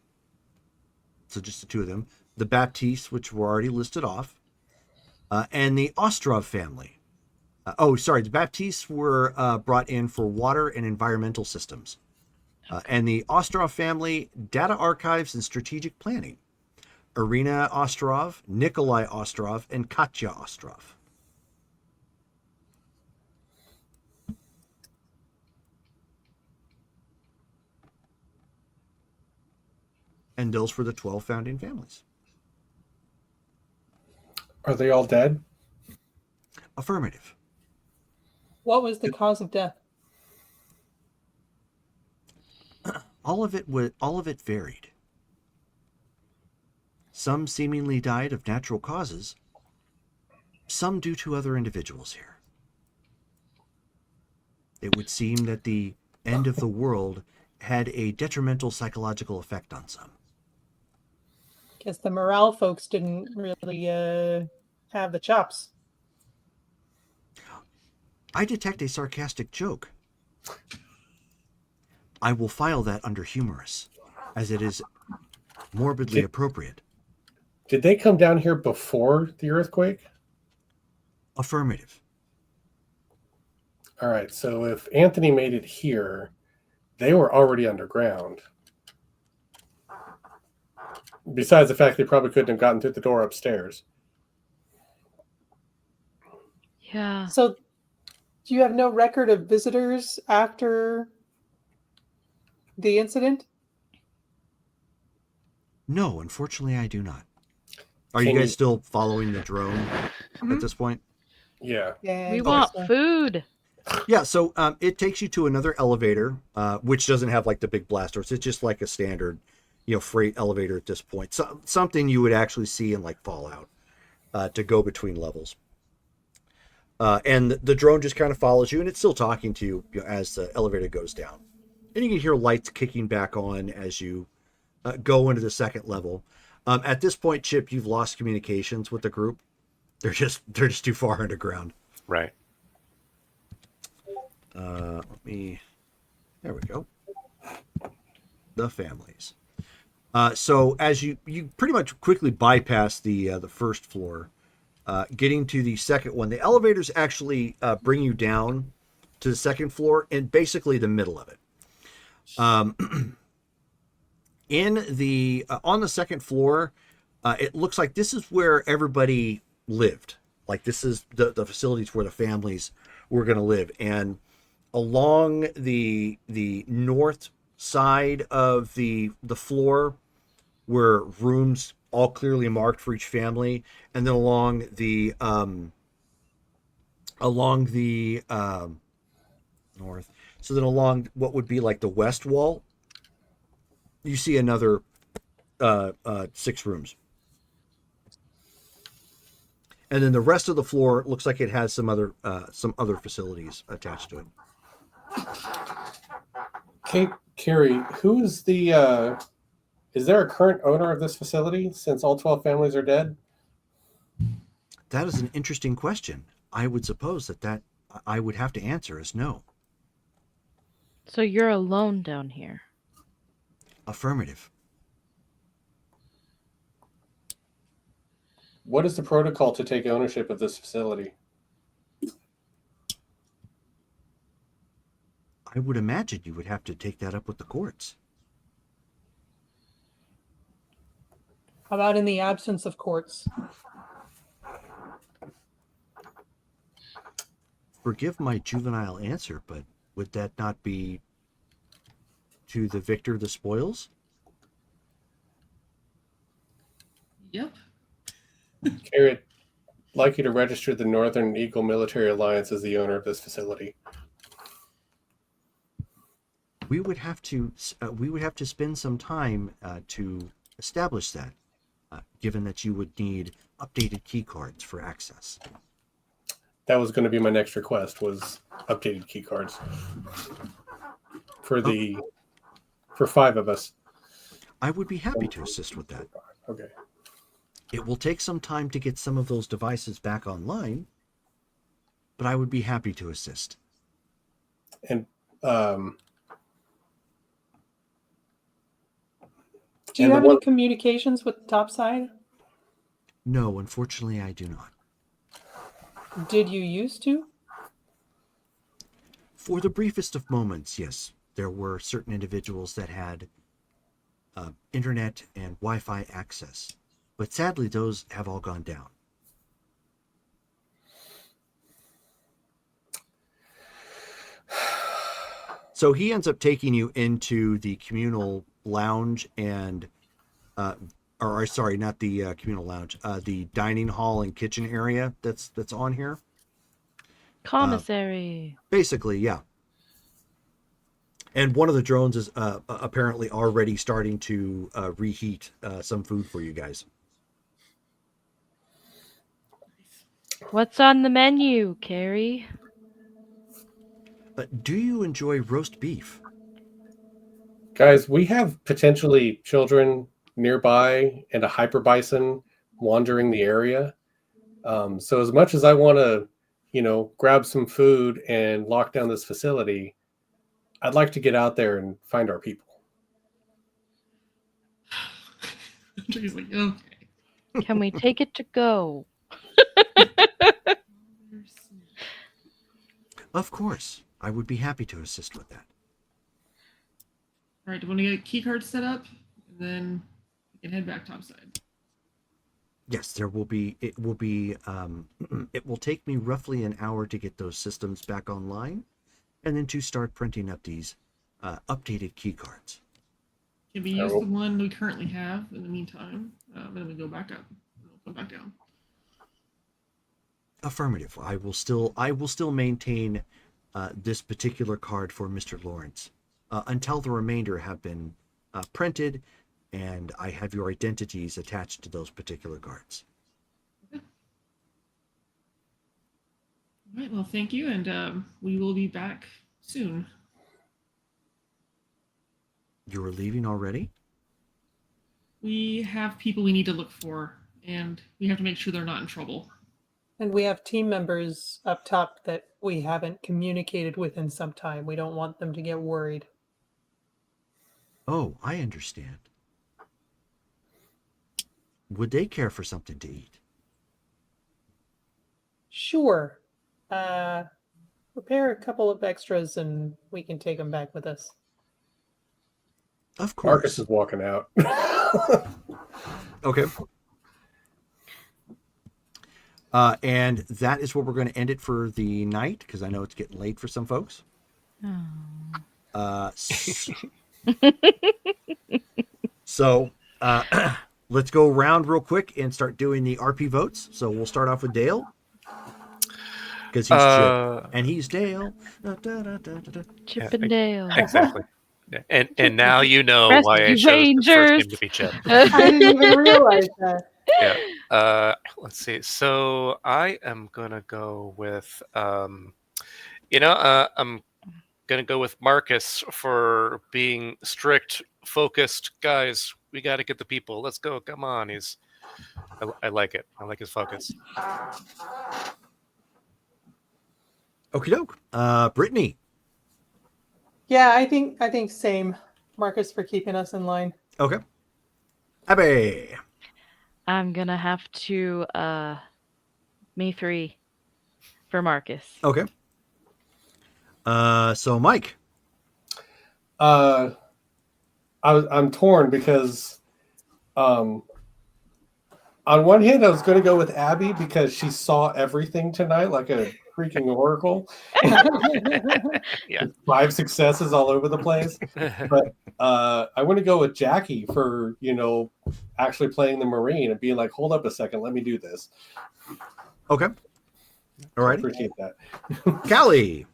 just the two of them, the Baptistes, which were already listed off, and the Ostrov family. The Baptistes were brought in for water and environmental systems. And the Ostrov family, data archives and strategic planning. Irina Ostrov, Nikolai Ostrov, and Katya Ostrov. And those were the 12 founding families. Are they all dead? Affirmative. What was the cause of death? All of it varied. Some seemingly died of natural causes, some due to other individuals here. It would seem that the end of the world had a detrimental psychological effect on some. Guess the morale folks didn't really have the chops. I detect a sarcastic joke. I will file that under humorous, as it is morbidly appropriate. Did they come down here before the earthquake? Affirmative. All right, so if Anthony made it here, they were already underground. Besides the fact they probably couldn't have gotten through the door upstairs. Yeah. So, do you have no record of visitors after the incident? No, unfortunately, I do not. Are Can you guys you- still following the drone at this point? Yeah. Yeah. We I want guess so. food. Yeah, so it takes you to another elevator, which doesn't have like the big blast doors. It's just like a standard, freight elevator at this point. So, something you would actually see in like Fallout to go between levels. And the drone just kind of follows you, and it's still talking to you, as the elevator goes down. And you can hear lights kicking back on as you go into the second level. At this point, Chip, you've lost communications with the group. They're just too far underground. Right. There we go. The families. So as you pretty much quickly bypass the first floor, getting to the second one, the elevators actually bring you down to the second floor and basically the middle of it. In the on the second floor, it looks like this is where everybody lived. Like this is the facilities where the families were going to live, and along the north side of the floor were rooms all clearly marked for each family, and then along the north, so then along what would be like the west wall, you see another 6 rooms. And then the rest of the floor looks like it has some other facilities attached to it. Okay, Carrie, who is the is there a current owner of this facility since all 12 families are dead? That is an interesting question. I would suppose that I would have to answer as no. So you're alone down here. Affirmative. What is the protocol to take ownership of this facility? I would imagine you would have to take that up with the courts. How about in the absence of courts? Forgive my juvenile answer, but would that not be to the victor the spoils? Yep. Carrie, I'd like you to register the Northern Eagle Military Alliance as the owner of this facility. We would have to spend some time to establish that, given that you would need updated key cards for access. That was going to be my next request, was updated key cards for for 5 of us. I would be happy to assist with that. Okay. It will take some time to get some of those devices back online, but I would be happy to assist. And Do you have any communications with Topside? No, unfortunately, I do not. Did you used to? For the briefest of moments, yes, there were certain individuals that had internet and Wi-Fi access, but sadly, those have all gone down. So he ends up taking you into the communal lounge and, or sorry, not the communal lounge, the dining hall and kitchen area that's on here. Commissary. Basically, yeah. And one of the drones is apparently already starting to reheat some food for you guys. What's on the menu, Carrie? Do you enjoy roast beef? guys, we have potentially children nearby and a hyper bison wandering the area. So as much as I want to, grab some food and lock down this facility, I'd like to get out there and find our people. He's like, okay. Can we take it to go? Of course. I would be happy to assist with that. All right, do you want to get key cards set up? And then we can head back topside. Yes, it will take me roughly an hour to get those systems back online and then to start printing up these updated key cards. Can we use the one we currently have in the meantime? And then we go back up. And we'll come back down. Affirmative. I will still maintain this particular card for Mr. Lawrence until the remainder have been printed and I have your identities attached to those particular cards. Okay. All right, well, thank you, and we will be back soon. You are leaving already? We have people we need to look for, and we have to make sure they're not in trouble. And we have team members up top that we haven't communicated with in some time. We don't want them to get worried. Oh, I understand. would they care for something to eat? Sure. Prepare a couple of extras and we can take them back with us. Of Marcus course. is walking out. Okay. And that is where we're going to end it for the night, because I know it's getting late for some folks. So let's go around real quick and start doing the RP votes. So we'll start off with Dale, because he's Chip and he's Dale. Chip and Dale. Exactly. Yeah. And now you know Rescue why I chose the first Rangers. name to be Chip. I didn't even realize that. Yeah. Let's see. So I am gonna go with I'm gonna go with Marcus for being strict, focused. Guys, we got to get the people. Let's go. Come on. I like it. I like his focus. Okie doke. Brittany. Yeah, I think same. Marcus for keeping us in line. Okay. Abby. I'm gonna have to me 3 for Marcus. Okay. So Mike. I'm torn because on one hand I was going to go with Abby because she saw everything tonight like a freaking oracle. Yeah. 5 successes all over the place. But I want to go with Jackie for, actually playing the Marine and being like, hold up a second, let me do this. Okay. All I right. appreciate that. Callie.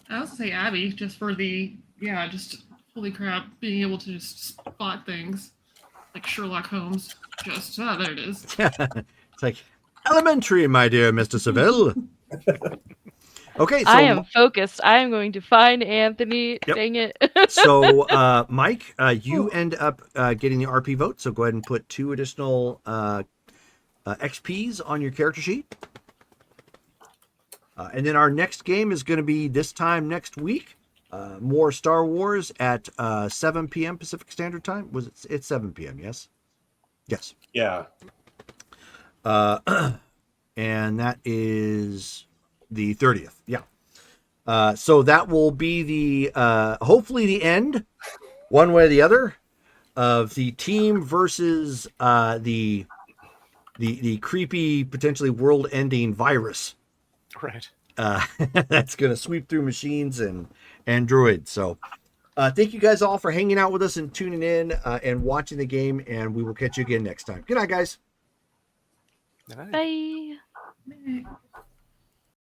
I also say Abby, just for just holy crap, being able to just spot things like Sherlock Holmes. Just, there it is. It's like elementary, my dear Mr. Seville. Okay, so I am focused. I am going to find Anthony. Yep. Dang it. so Mike, you end up getting the RP vote. So go ahead and put 2 additional XPs on your character sheet. And then our next game is going to be this time next week. More Star Wars at 7 p.m. Pacific Standard Time. It's 7 p.m. Yes. Yes. Yeah. And that is the 30th. Yeah. So that will be the hopefully the end, one way or the other, of the team versus the creepy, potentially world-ending virus. Right. That's going to sweep through machines and androids. So thank you guys all for hanging out with us and tuning in and watching the game. And we will catch you again next time. Good night, guys. All right. Bye. Meh.